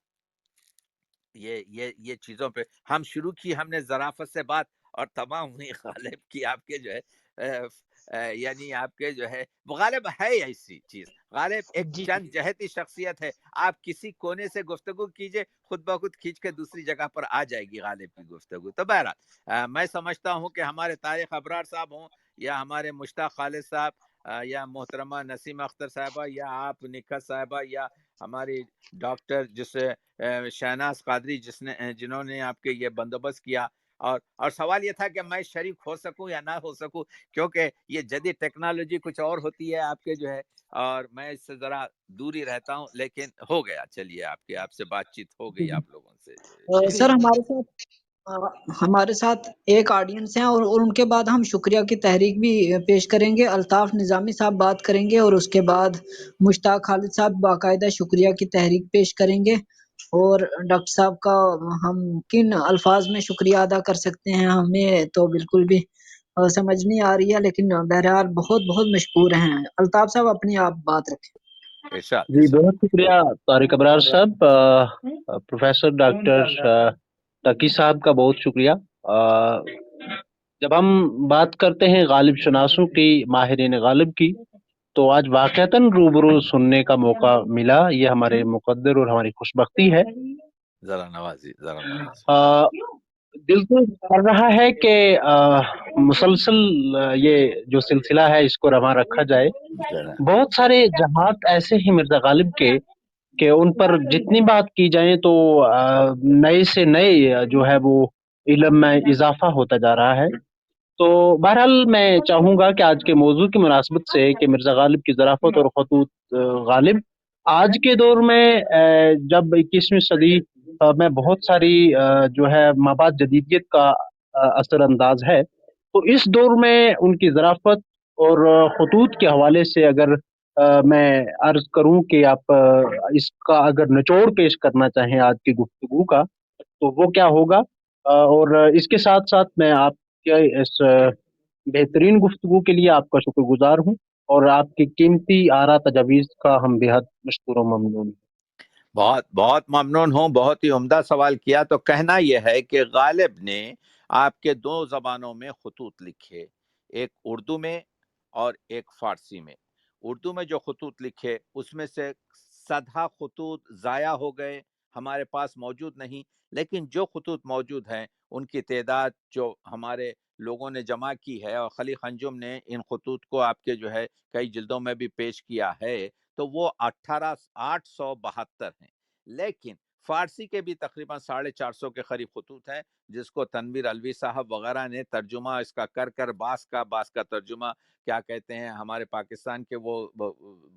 یہ چیزوں پہ ہم شروع کی، ہم نے ظرافت سے بات، اور تمام ہوئی غالب کی آپ کے جو ہے یعنی آپ کے جو ہے غالب ہے ایسی چیز، غالب ایک جی چند جہتی شخصیت ہے، آپ کسی کونے سے گفتگو کیجئے خود بخود کھینچ کے دوسری جگہ پر آ جائے گی غالب کی گفتگو۔ تو بہرحال میں سمجھتا ہوں کہ ہمارے طارق ابرار صاحب ہوں یا ہمارے مشتاق خالد صاحب یا محترمہ نسیم اختر صاحبہ یا آپ نکھت صاحبہ یا ہماری ڈاکٹر جس شہناز قادری جنہوں نے آپ کے یہ بندوبست کیا، اور سوال یہ تھا کہ میں شریک ہو سکوں یا نہ ہو سکوں، کیونکہ یہ جدید ٹیکنالوجی کچھ اور ہوتی ہے آپ کے جو ہے، اور میں اس سے ذرا دوری رہتا ہوں، لیکن ہو گیا، چلیے آپ سے بات چیت ہو گئی آپ لوگوں سے۔ سر شکریہ ہمارے ساتھ ایک آڈینس ہیں اور ان کے بعد ہم شکریہ کی تحریک بھی پیش کریں گے۔ الطاف نظامی صاحب بات کریں گے اور اس کے بعد مشتاق خالد صاحب باقاعدہ شکریہ کی تحریک پیش کریں گے، اور ڈاکٹر صاحب کا ہم کن الفاظ میں شکریہ ادا کر سکتے ہیں ہمیں تو بالکل بھی سمجھ نہیں آ رہی ہے، لیکن بہرحال بہت بہت مشکور ہیں۔ الطاف صاحب اپنی آپ بات رکھیں۔ ارشاد جی بہت شکریہ طارق ابرار صاحب، پروفیسر ڈاکٹر تقی صاحب کا بہت شکریہ۔ جب ہم بات کرتے ہیں غالب شناسوں کی، ماہرین غالب کی، تو آج واقعتاً روبرو سننے کا موقع ملا، یہ ہمارے مقدر اور ہماری خوش بختی ہے۔ ذرا نوازی۔ دل تو کر رہا ہے کہ مسلسل یہ جو سلسلہ ہے اس کو رواں رکھا جائے۔ بہت سارے جہات ایسے ہیں مرزا غالب کے کہ ان پر جتنی بات کی جائے تو نئے سے نئے جو ہے وہ علم میں اضافہ ہوتا جا رہا ہے۔ تو بہرحال میں چاہوں گا کہ آج کے موضوع کی مناسبت سے کہ مرزا غالب کی ظرافت اور خطوط غالب آج کے دور میں جب 21ویں صدی میں بہت ساری جو ہے مابعد جدیدیت کا اثر انداز ہے، تو اس دور میں ان کی ظرافت اور خطوط کے حوالے سے اگر میں عرض کروں کہ آپ اس کا اگر نچوڑ پیش کرنا چاہیں آج کی گفتگو کا تو وہ کیا ہوگا، اور اس کے ساتھ ساتھ میں آپ کے اس بہترین گفتگو کے لیے آپ کا شکر گزار ہوں، اور آپ کی قیمتی آراء تجاویز کا ہم بےحد مشکور و ممنون ہیں۔ بہت بہت ممنون ہوں، بہت ہی عمدہ سوال کیا۔ تو کہنا یہ ہے کہ غالب نے آپ کے دو زبانوں میں خطوط لکھے، ایک اردو میں اور ایک فارسی میں۔ اردو میں جو خطوط لکھے اس میں سے سدھا خطوط ضائع ہو گئے، ہمارے پاس موجود نہیں، لیکن جو خطوط موجود ہیں ان کی تعداد جو ہمارے لوگوں نے جمع کی ہے، اور خلیق انجم نے ان خطوط کو آپ کے جو ہے کئی جلدوں میں بھی پیش کیا ہے، تو وہ 872 ہیں۔ لیکن فارسی کے بھی تقریباً 450 کے قریب خطوط ہیں، جس کو تنویر الوی صاحب وغیرہ نے ترجمہ اس کا کر باس کا ترجمہ کیا کہتے ہیں ہمارے پاکستان کے وہ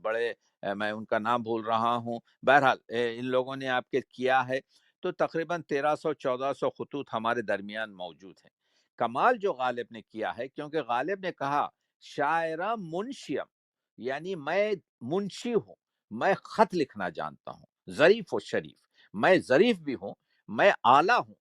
بڑے، میں ان کا نام بھول رہا ہوں، بہرحال ان لوگوں نے آپ کے کیا ہے، تو تقریباً 1300-1400 خطوط ہمارے درمیان موجود ہیں۔ کمال جو غالب نے کیا ہے، کیونکہ غالب نے کہا شاعرہ منشیم، یعنی میں منشی ہوں، میں خط لکھنا جانتا ہوں، ظریف و شریف، میں ظریف بھی ہوں، میں اعلیٰ ہوں،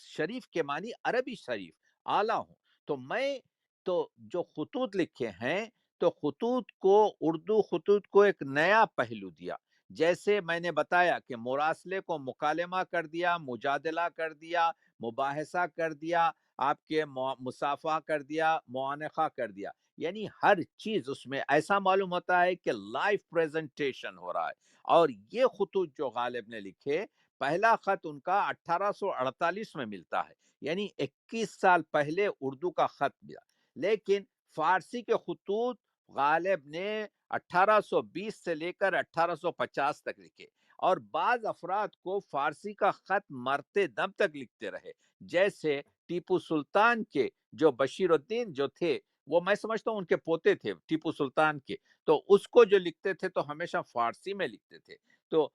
شریف کے معنی عربی شریف، اعلیٰ ہوں، تو میں تو جو خطوط لکھے ہیں تو خطوط کو، اردو خطوط کو ایک نیا پہلو دیا، جیسے میں نے بتایا کہ مراسلے کو مکالمہ کر دیا، مجادلہ کر دیا، مباحثہ کر دیا، آپ کے مصافحہ کر دیا، معانقہ کر دیا، یعنی ہر چیز اس میں ایسا معلوم ہوتا ہے کہ لائف پریزنٹیشن ہو رہا ہے۔ اور یہ خطوط جو غالب نے لکھے، پہلا خط ان کا 1848 میں ملتا ہے، یعنی 21 سال پہلے اردو کا خط ملا، لیکن فارسی کے خطوط غالب نے 1820 سے لے کر 1850 تک لکھے، اور بعض افراد کو فارسی کا خط مرتے دم تک لکھتے رہے، جیسے ٹیپو سلطان کے جو بشیر الدین جو تھے، وہ میں سمجھتا ہوں ان کے پوتے تھے ٹیپو سلطان کے، تو اس کو جو لکھتے تھے تو ہمیشہ فارسی میں لکھتے تھے۔ تو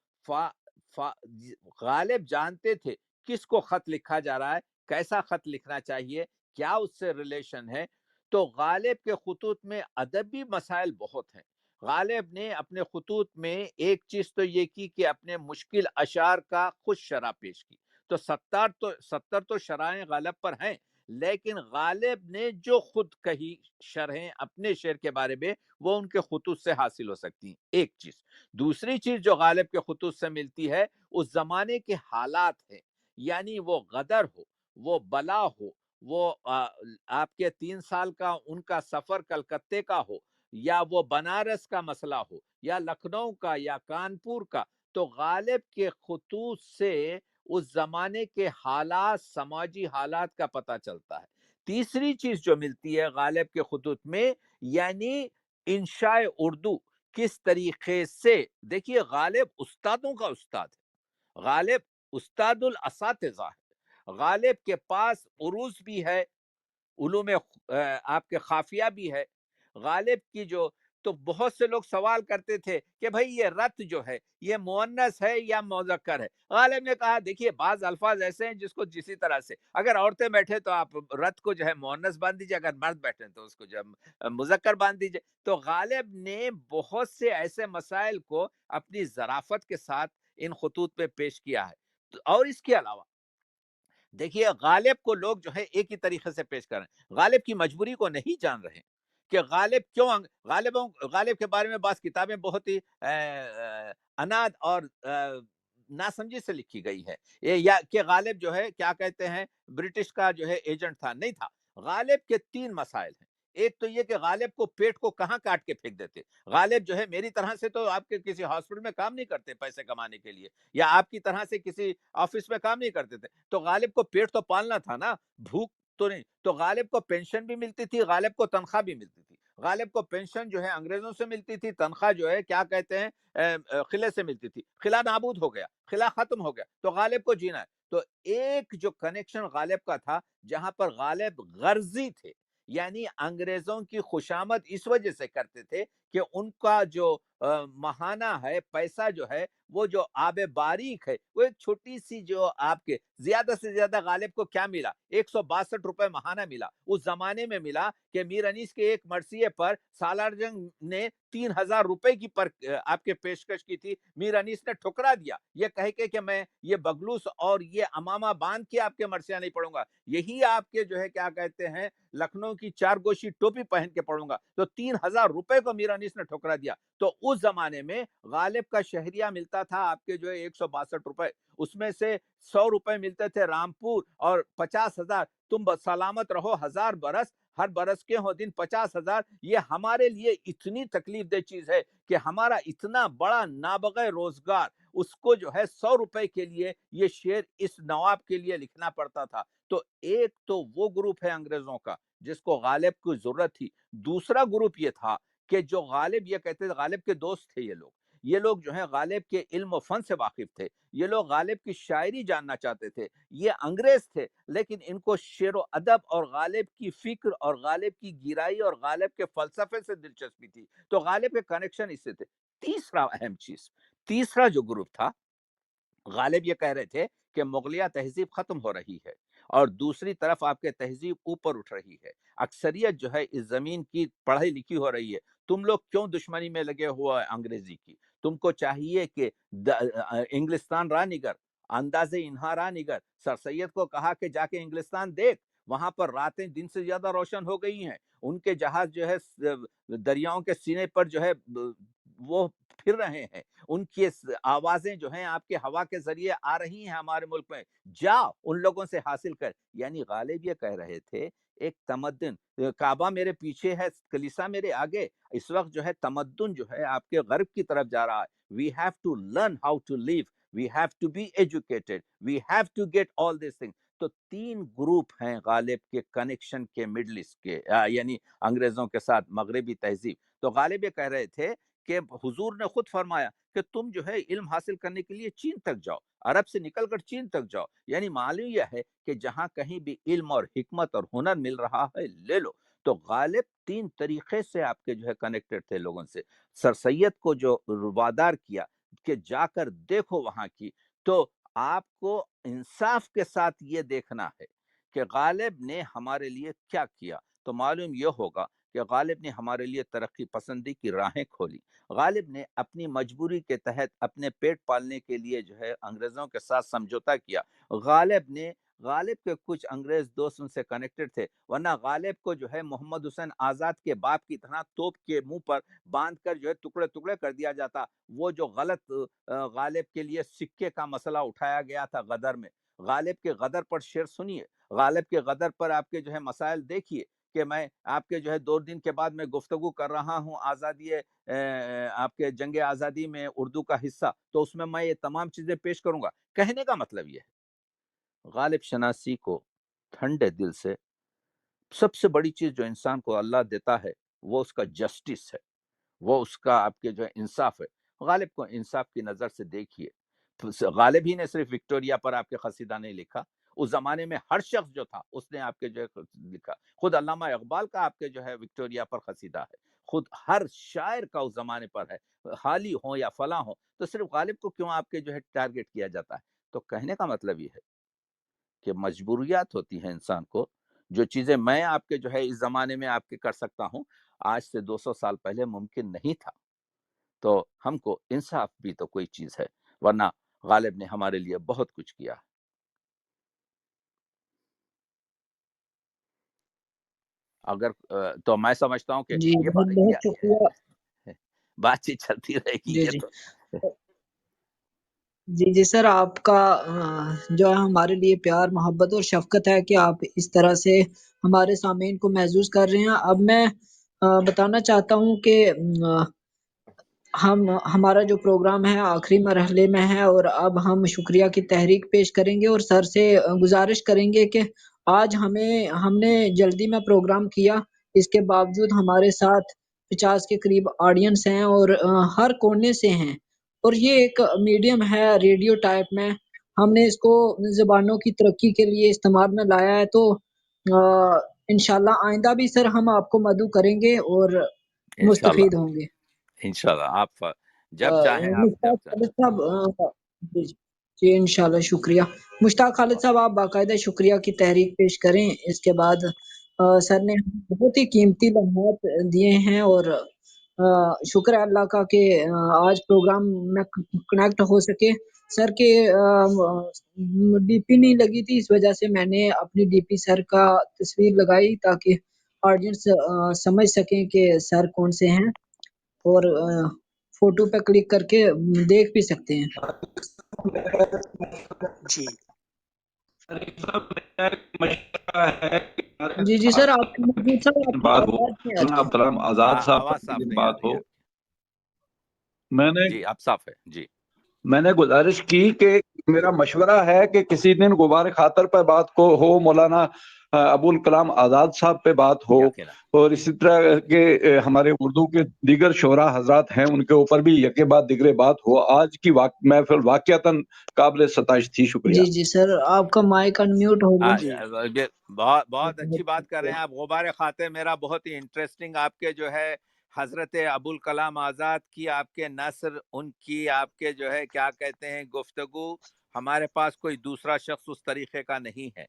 غالب جانتے تھے کس کو خط لکھا جا رہا ہے، کیسا خط لکھنا چاہیے، کیا اس سے ریلیشن ہے۔ تو غالب کے خطوط میں ادبی مسائل بہت ہیں۔ غالب نے اپنے خطوط میں ایک چیز تو یہ کی کہ اپنے مشکل اشعار کا خود شرح پیش کی، تو 70 تو شرائیں غالب پر ہیں، لیکن غالب نے جو خود کہی شرحیں اپنے شعر کے بارے میں، وہ ان کے خطوط سے حاصل ہو سکتی ہیں، ایک چیز۔ دوسری چیز جو غالب کے خطوط سے ملتی ہے، اس زمانے کے حالات ہیں، یعنی وہ غدر ہو، وہ بلا ہو، وہ آپ کے 3 سال کا ان کا سفر کلکتے کا ہو، یا وہ بنارس کا مسئلہ ہو، یا لکھنؤ کا، یا کانپور کا، تو غالب کے خطوط سے اس زمانے کے حالات، سماجی حالات کا پتہ چلتا ہے۔ تیسری چیز جو ملتی ہے غالب کے خطوط میں، یعنی انشاء اردو کس طریقے سے، دیکھیے غالب استادوں کا استاد ہے، غالب استاد الاساتذہ ہے، غالب کے پاس عروض بھی ہے، علوم آپ کے خافیہ بھی ہے، غالب کی جو، تو بہت سے لوگ سوال کرتے تھے کہ بھئی یہ رت جو ہے یہ مؤنث ہے یا مذکر ہے؟ غالب نے کہا دیکھیے بعض الفاظ ایسے ہیں جس کو جسی طرح سے، اگر عورتیں بیٹھے تو آپ رت کو جو ہے مؤنث باندھ دیجیے، اگر مرد بیٹھے تو اس کو جو ہے مذکر باندھ دیجیے۔ تو غالب نے بہت سے ایسے مسائل کو اپنی ظرافت کے ساتھ ان خطوط پہ پیش کیا ہے۔ اور اس کے علاوہ دیکھیے غالب کو لوگ جو ہے ایک ہی طریقے سے پیش کر رہے ہیں، غالب کی مجبوری کو نہیں جان رہے کہ غالب کیوں غالب کے بارے میں بعض کتابیں بہت ہی اناد اور ناسمجھی سے لکھی گئی ہے، یا کہ غالب جو ہے کیا کہتے ہیں برٹش کا جو ہے ایجنٹ تھا، نہیں تھا۔ غالب کے 3 مسائل ہیں، ایک تو یہ کہ غالب کو پیٹ کو کہاں کاٹ کے پھینک دیتے، غالب جو ہے میری طرح سے تو آپ کے کسی ہاسپٹل میں کام نہیں کرتے پیسے کمانے کے لیے، یا آپ کی طرح سے کسی آفس میں کام نہیں کرتے تھے، تو غالب کو پیٹ تو پالنا تھا نا، بھوک تو نہیں، تو غالب کو پینشن بھی ملتی تھی، غالب کو تنخواہ بھی ملتی تھی، غالب کو پینشن جو ہے انگریزوں سے ملتی تھی، تنخواہ جو ہے کیا کہتے ہیں قلعے سے ملتی تھی، قلعہ نابود ہو گیا، قلعہ ختم ہو گیا، تو غالب کو جینا ہے۔ تو ایک جو کنیکشن غالب کا تھا جہاں پر غالب غرضی تھے، یعنی انگریزوں کی خوشامد اس وجہ سے کرتے تھے کہ ان کا جو ماہانہ ہے، پیسہ جو ہے، وہ جو آب باریک ہے، وہ ایک چھوٹی سی جو آپ کے زیادہ سے زیادہ غالب کو کیا ملا، 162 روپے ماہانہ ملا۔ اس زمانے میں ملا کہ میر انیس کے ایک مرثیے پر سالار جنگ نے 3000 روپے کی پر آپ کے پیشکش کی تھی، میر انیس نے ٹھکرا دیا، یہ کہہ کے کہ میں یہ بگلوس اور یہ امامہ باندھ کے آپ کے مرثیہ نہیں پڑھوں گا، یہی آپ کے جو ہے کیا کہتے ہیں لکھنؤ کی 4 گوشی ٹوپی پہن کے پڑھوں گا، تو 3000 روپے کو میر انیس نے ٹھکرا دیا۔ تو اس زمانے میں غالب کا شہریہ ملتا تھا آپ کے جو ہے 162 روپے، اس میں سے 100 روپے ملتے تھے رامپور، اور 50,000 تم سلامت رہو 1000 برس، ہر برس کے ہو دن 50,000۔ یہ ہمارے لیے اتنی تکلیف دہ چیز ہے کہ ہمارا اتنا بڑا نابغہ روزگار، اس کو جو ہے 100 روپے کے لیے یہ شعر اس نواب کے لیے لکھنا پڑتا تھا۔ تو ایک تو وہ گروپ ہے انگریزوں کا جس کو غالب کی ضرورت تھی، دوسرا گروپ یہ تھا کہ جو غالب یہ کہتے تھے، غالب کے دوست تھے یہ لوگ جو ہیں غالب کے علم و فن سے واقف تھے، یہ لوگ غالب کی شاعری جاننا چاہتے تھے، یہ انگریز تھے لیکن ان کو شعر و ادب اور غالب کی فکر اور غالب کی گہرائی اور غالب کے فلسفے سے دلچسپی تھی، تو غالب کے کنیکشن اس سے تھے۔ تیسرا اہم چیز، تیسرا جو گروپ تھا، غالب یہ کہہ رہے تھے کہ مغلیہ تہذیب ختم ہو رہی ہے اور دوسری طرف آپ کے تہذیب اوپر اٹھ رہی ہے، اکثریت جو ہے اس زمین کی پڑھی لکھی ہو رہی ہے، تم لوگ کیوں دشمنی میں لگے ہوا ہے انگریزی کی، تم کو چاہیے کہ انگلستان راہ نگر، انداز انہا راہ نگر، سر سید کو کہا کہ جا کے انگلستان دیکھ، وہاں پر راتیں دن سے زیادہ روشن ہو گئی ہیں، ان کے جہاز جو ہے دریاؤں کے سینے پر جو ہے وہ پھر رہے ہیں، ان کی آوازیں جو ہیں آپ کے ہوا کے ذریعے آ رہی ہیں ہمارے ملک میں، جا ان لوگوں سے حاصل کر۔ یعنی غالب یہ کہہ رہے تھے ایک تمدن، کعبہ میرے پیچھے ہے، کلیسا میرے آگے، اس وقت جو ہے تمدن جو ہے آپ کے غرب کی طرف جا رہا ہے، we have to learn how to live, we have to be educated, we have to get all these things۔ تو 3 گروپ ہیں غالب کے کنیکشن کے مڈل ایسٹ کے، یعنی انگریزوں کے ساتھ مغربی تہذیب۔ تو غالب یہ کہہ رہے تھے کہ حضور نے خود فرمایا کہ تم جو ہے علم حاصل کرنے کے لیے چین تک جاؤ، عرب سے نکل کر چین تک جاؤ، یعنی معلوم یہ ہے کہ جہاں کہیں بھی علم اور حکمت اور ہنر مل رہا ہے لے لو۔ تو غالب 3 طریقے سے آپ کے جو ہے کنیکٹڈ تھے لوگوں سے، سر سید کو جو وادار کیا کہ جا کر دیکھو وہاں کی، تو آپ کو انصاف کے ساتھ یہ دیکھنا ہے کہ غالب نے ہمارے لیے کیا کیا، تو معلوم یہ ہوگا کہ غالب نے ہمارے لیے ترقی پسندی کی راہیں کھولی، غالب نے اپنی مجبوری کے تحت اپنے پیٹ پالنے کے لیے جو ہے انگریزوں کے ساتھ سمجھوتا کیا، غالب کے کچھ انگریز دوست ان سے کنیکٹڈ تھے، ورنہ غالب کو جو ہے محمد حسین آزاد کے باپ کی طرح توپ کے منہ پر باندھ کر جو ہے ٹکڑے ٹکڑے کر دیا جاتا۔ وہ جو غلط غالب کے لیے سکے کا مسئلہ اٹھایا گیا تھا غدر میں، غالب کے غدر پر شعر سنیے، غالب کے غدر پر آپ کے جو ہے مسائل دیکھیے کہ میں آپ کے جو ہے 2 دن کے بعد میں گفتگو کر رہا ہوں آزادی آپ کے جنگ آزادی میں اردو کا حصہ، تو اس میں یہ تمام چیزیں پیش کروں گا۔ کہنے کا مطلب یہ ہے غالب شناسی کو ٹھنڈے دل سے، سب سے بڑی چیز جو انسان کو اللہ دیتا ہے وہ اس کا جسٹس ہے، وہ اس کا آپ کے جو ہے انصاف ہے۔ غالب کو انصاف کی نظر سے دیکھیے۔ غالب ہی نے صرف وکٹوریا پر آپ کے قصیدہ نہیں لکھا، اس زمانے میں ہر شخص جو تھا اس نے آپ کے جو ہے لکھا۔ خود علامہ اقبال کا آپ کے جو ہے وکٹوریا پر قصیدہ ہے، خود ہر شاعر کا اس زمانے پر ہے، حالی ہو یا فلاں ہو، تو صرف غالب کو کیوں آپ کے جو ہے ٹارگٹ کیا جاتا ہے؟ تو کہنے کا مطلب یہ ہے کہ مجبوریات ہوتی ہیں انسان کو، جو چیزیں میں آپ کے جو ہے اس زمانے میں آپ کے کر سکتا ہوں، آج سے 200 سال پہلے ممکن نہیں تھا۔ تو ہم کو انصاف بھی تو کوئی چیز ہے، ورنہ غالب نے ہمارے لیے بہت کچھ کیا۔ اگر تو میں سمجھتا ہوں کہ جی یہ بہت بہت شکریہ۔ بات چیت چلتی رہے گی جی یہ جی تو۔ جی سر، آپ کا جو ہے ہمارے لیے پیار، محبت اور شفقت ہے کہ آپ اس طرح سے ہمارے سامعین کو محظوظ کر رہے ہیں۔ اب میں بتانا چاہتا ہوں کہ ہمارا جو پروگرام ہے آخری مرحلے میں ہے، اور اب ہم شکریہ کی تحریک پیش کریں گے، اور سر سے گزارش کریں گے کہ آج ہم نے جلدی میں پروگرام کیا، اس کے باوجود ہمارے ساتھ 50 کے قریب آڈینس ہیں اور ہر کونے سے ہیں، اور یہ ایک میڈیم ہے ریڈیو ٹائپ میں، ہم نے اس کو زبانوں کی ترقی کے لیے استعمال میں لایا ہے۔ تو انشاءاللہ آئندہ بھی سر ہم آپ کو مدعو کریں گے اور انشاءاللہ مستفید ہوں گے۔ انشاءاللہ آپ جب چاہیں، آپ جب مشتاق چاہیں۔ خالد صاحب، جی انشاءاللہ شکریہ۔ مشتاق خالد صاحب، آپ باقاعدہ شکریہ کی تحریک پیش کریں۔ اس کے بعد سر نے بہت ہی قیمتی لمحات دیے ہیں، اور شکر ہے اللہ کا کہ آج پروگرام میں کنیکٹ ہو سکے۔ سر کے ڈی پی نہیں لگی تھی، اس وجہ سے میں نے اپنی ڈی پی سر کا تصویر لگائی تاکہ آڈینس سمجھ سکیں کہ سر کون سے ہیں، اور فوٹو پہ کلک کر کے دیکھ بھی سکتے ہیں۔ جی جی سر، آپ کی موجود سر آپ کی بات ہو، آواز نہیں آ رہی ہے۔ عبدالکلام آزاد صاحب آواز صاف کی نہیں آ بات رہی ہو، ہے۔ میں نے جی اب صاف ہے جی۔ میں نے گزارش کی کہ میرا مشورہ ہے کہ کسی دن غبار خاطر پہ بات کو ہو، مولانا ابوالکلام آزاد صاحب پہ بات ہو، یقینا اور اسی طرح کے ہمارے اردو کے دیگر شعراء حضرات ہیں ان کے اوپر بھی یکے بعد دیگرے بات ہو۔ آج کی محفل واقعتاً قابل ستائش تھی۔ شکریہ۔ جی سر، آپ کا مائک انمیوٹ ہو گیا۔ جی بہت اچھی بات کر رہے ہیں آپ۔ غبار خاطر میرا بہت ہی انٹرسٹنگ آپ کے جو ہے حضرت ابوالکلام آزاد کی آپ کے نثر، ان کی آپ کے جو ہے کیا کہتے ہیں گفتگو، ہمارے پاس کوئی دوسرا شخص اس طریقے کا نہیں ہے۔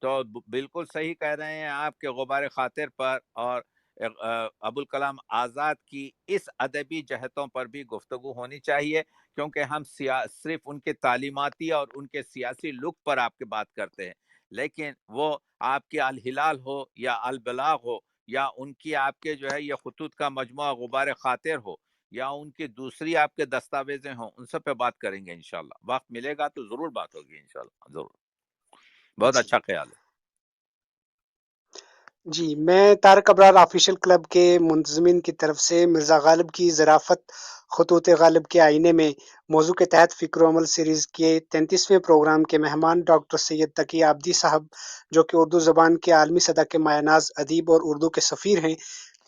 تو بالکل صحیح کہہ رہے ہیں آپ کے غبار خاطر پر اور ابوالکلام آزاد کی اس ادبی جہتوں پر بھی گفتگو ہونی چاہیے، کیونکہ ہم صرف ان کے تعلیماتی اور ان کے سیاسی لک پر آپ کے بات کرتے ہیں، لیکن وہ آپ کے الہلال ہو یا البلاغ ہو، یا ان کی آپ کے جو ہے یہ خطوط کا مجموعہ غبار خاطر ہو، یا ان کی دوسری آپ کے دستاویزیں ہوں، ان سب پہ بات کریں گے انشاءاللہ۔ وقت ملے گا تو ضرور بات ہوگی انشاءاللہ، ضرور۔ بہت جی اچھا خیال ہے۔ جی میں طارق ابرار آفیشل کلب کے منتظمین کی طرف سے مرزا غالب کی ظرافت خطوط غالب کے آئینے میں موضوع کے تحت فکر و عمل سیریز کے 33ویں پروگرام کے مہمان ڈاکٹر سید تقی آبدی صاحب، جو کہ اردو زبان کے عالمی سطح کے مایہ ناز ادیب اور اردو کے سفیر ہیں،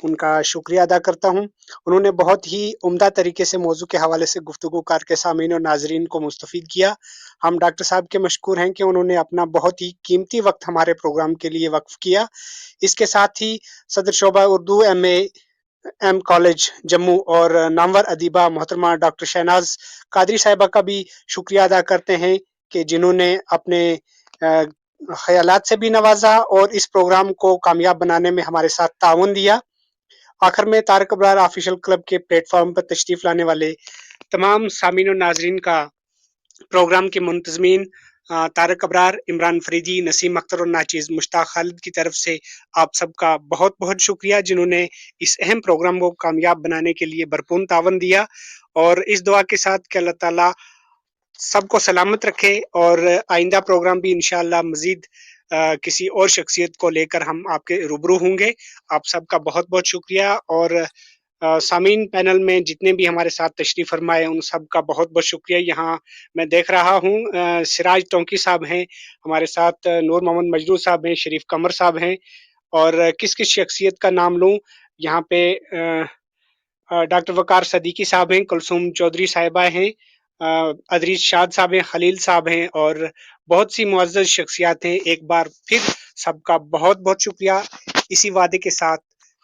ان کا شکریہ ادا کرتا ہوں۔ انہوں نے بہت ہی عمدہ طریقے سے موضوع کے حوالے سے گفتگو کر کے سامعین اور ناظرین کو مستفید کیا۔ ہم ڈاکٹر صاحب کے مشکور ہیں کہ انہوں نے اپنا بہت ہی قیمتی وقت ہمارے پروگرام کے لیے وقف کیا۔ اس کے ساتھ ہی صدر شعبہ اردو ایم کالج جموں اور نامور ادیبہ محترمہ ڈاکٹر شہناز قادری صاحبہ کا بھی شکریہ ادا کرتے ہیں کہ جنہوں نے اپنے خیالات سے بھی نوازا اور اس پروگرام کو کامیاب بنانے میں ہمارے ساتھ تعاون دیا۔ آخر میں طارق ابرار آفیشل کلب کے پلیٹ فارم پر تشریف لانے والے تمام سامعین و ناظرین کا، پروگرام کے منتظمین طارق ابرار، عمران فریدی، نسیم اختر اور ناچیز مشتاق خالد کی طرف سے آپ سب کا بہت بہت شکریہ، جنہوں نے اس اہم پروگرام کو کامیاب بنانے کے لیے بھرپور تعاون دیا، اور اس دعا کے ساتھ کہ اللہ تعالیٰ سب کو سلامت رکھے اور آئندہ پروگرام بھی انشاءاللہ مزید کسی اور شخصیت کو لے کر ہم آپ کے روبرو ہوں گے۔ آپ سب کا بہت بہت شکریہ، اور سامعین پینل میں جتنے بھی ہمارے ساتھ تشریف فرمائے ان سب کا بہت بہت شکریہ۔ یہاں میں دیکھ رہا ہوں سراج ٹونکی صاحب ہیں ہمارے ساتھ، نور محمد مجروح صاحب ہیں، شریف قمر صاحب ہیں، اور کس کس شخصیت کا نام لوں؟ یہاں پہ ڈاکٹر وقار صدیقی صاحب ہیں، کلثوم چودھری صاحبہ ہیں، ادریس شاد صاحب ہیں، خلیل صاحب ہیں، اور بہت سی معزز شخصیات ہیں۔ ایک بار پھر سب کا بہت بہت شکریہ، اسی وعدے کے ساتھ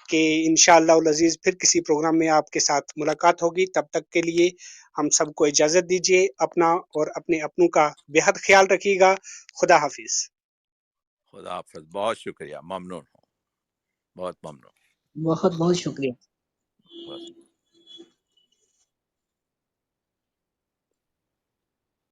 کہ انشاءاللہ العزیز پھر کسی پروگرام میں آپ کے ساتھ ملاقات ہوگی۔ تب تک کے لیے ہم سب کو اجازت دیجیے، اپنا اور اپنے اپنوں کا بے حد خیال رکھیے گا۔ خدا حافظ۔ خدا حافظ، بہت شکریہ، ممنون ہوں، بہت ممنون، بہت بہت شکریہ۔ بس۔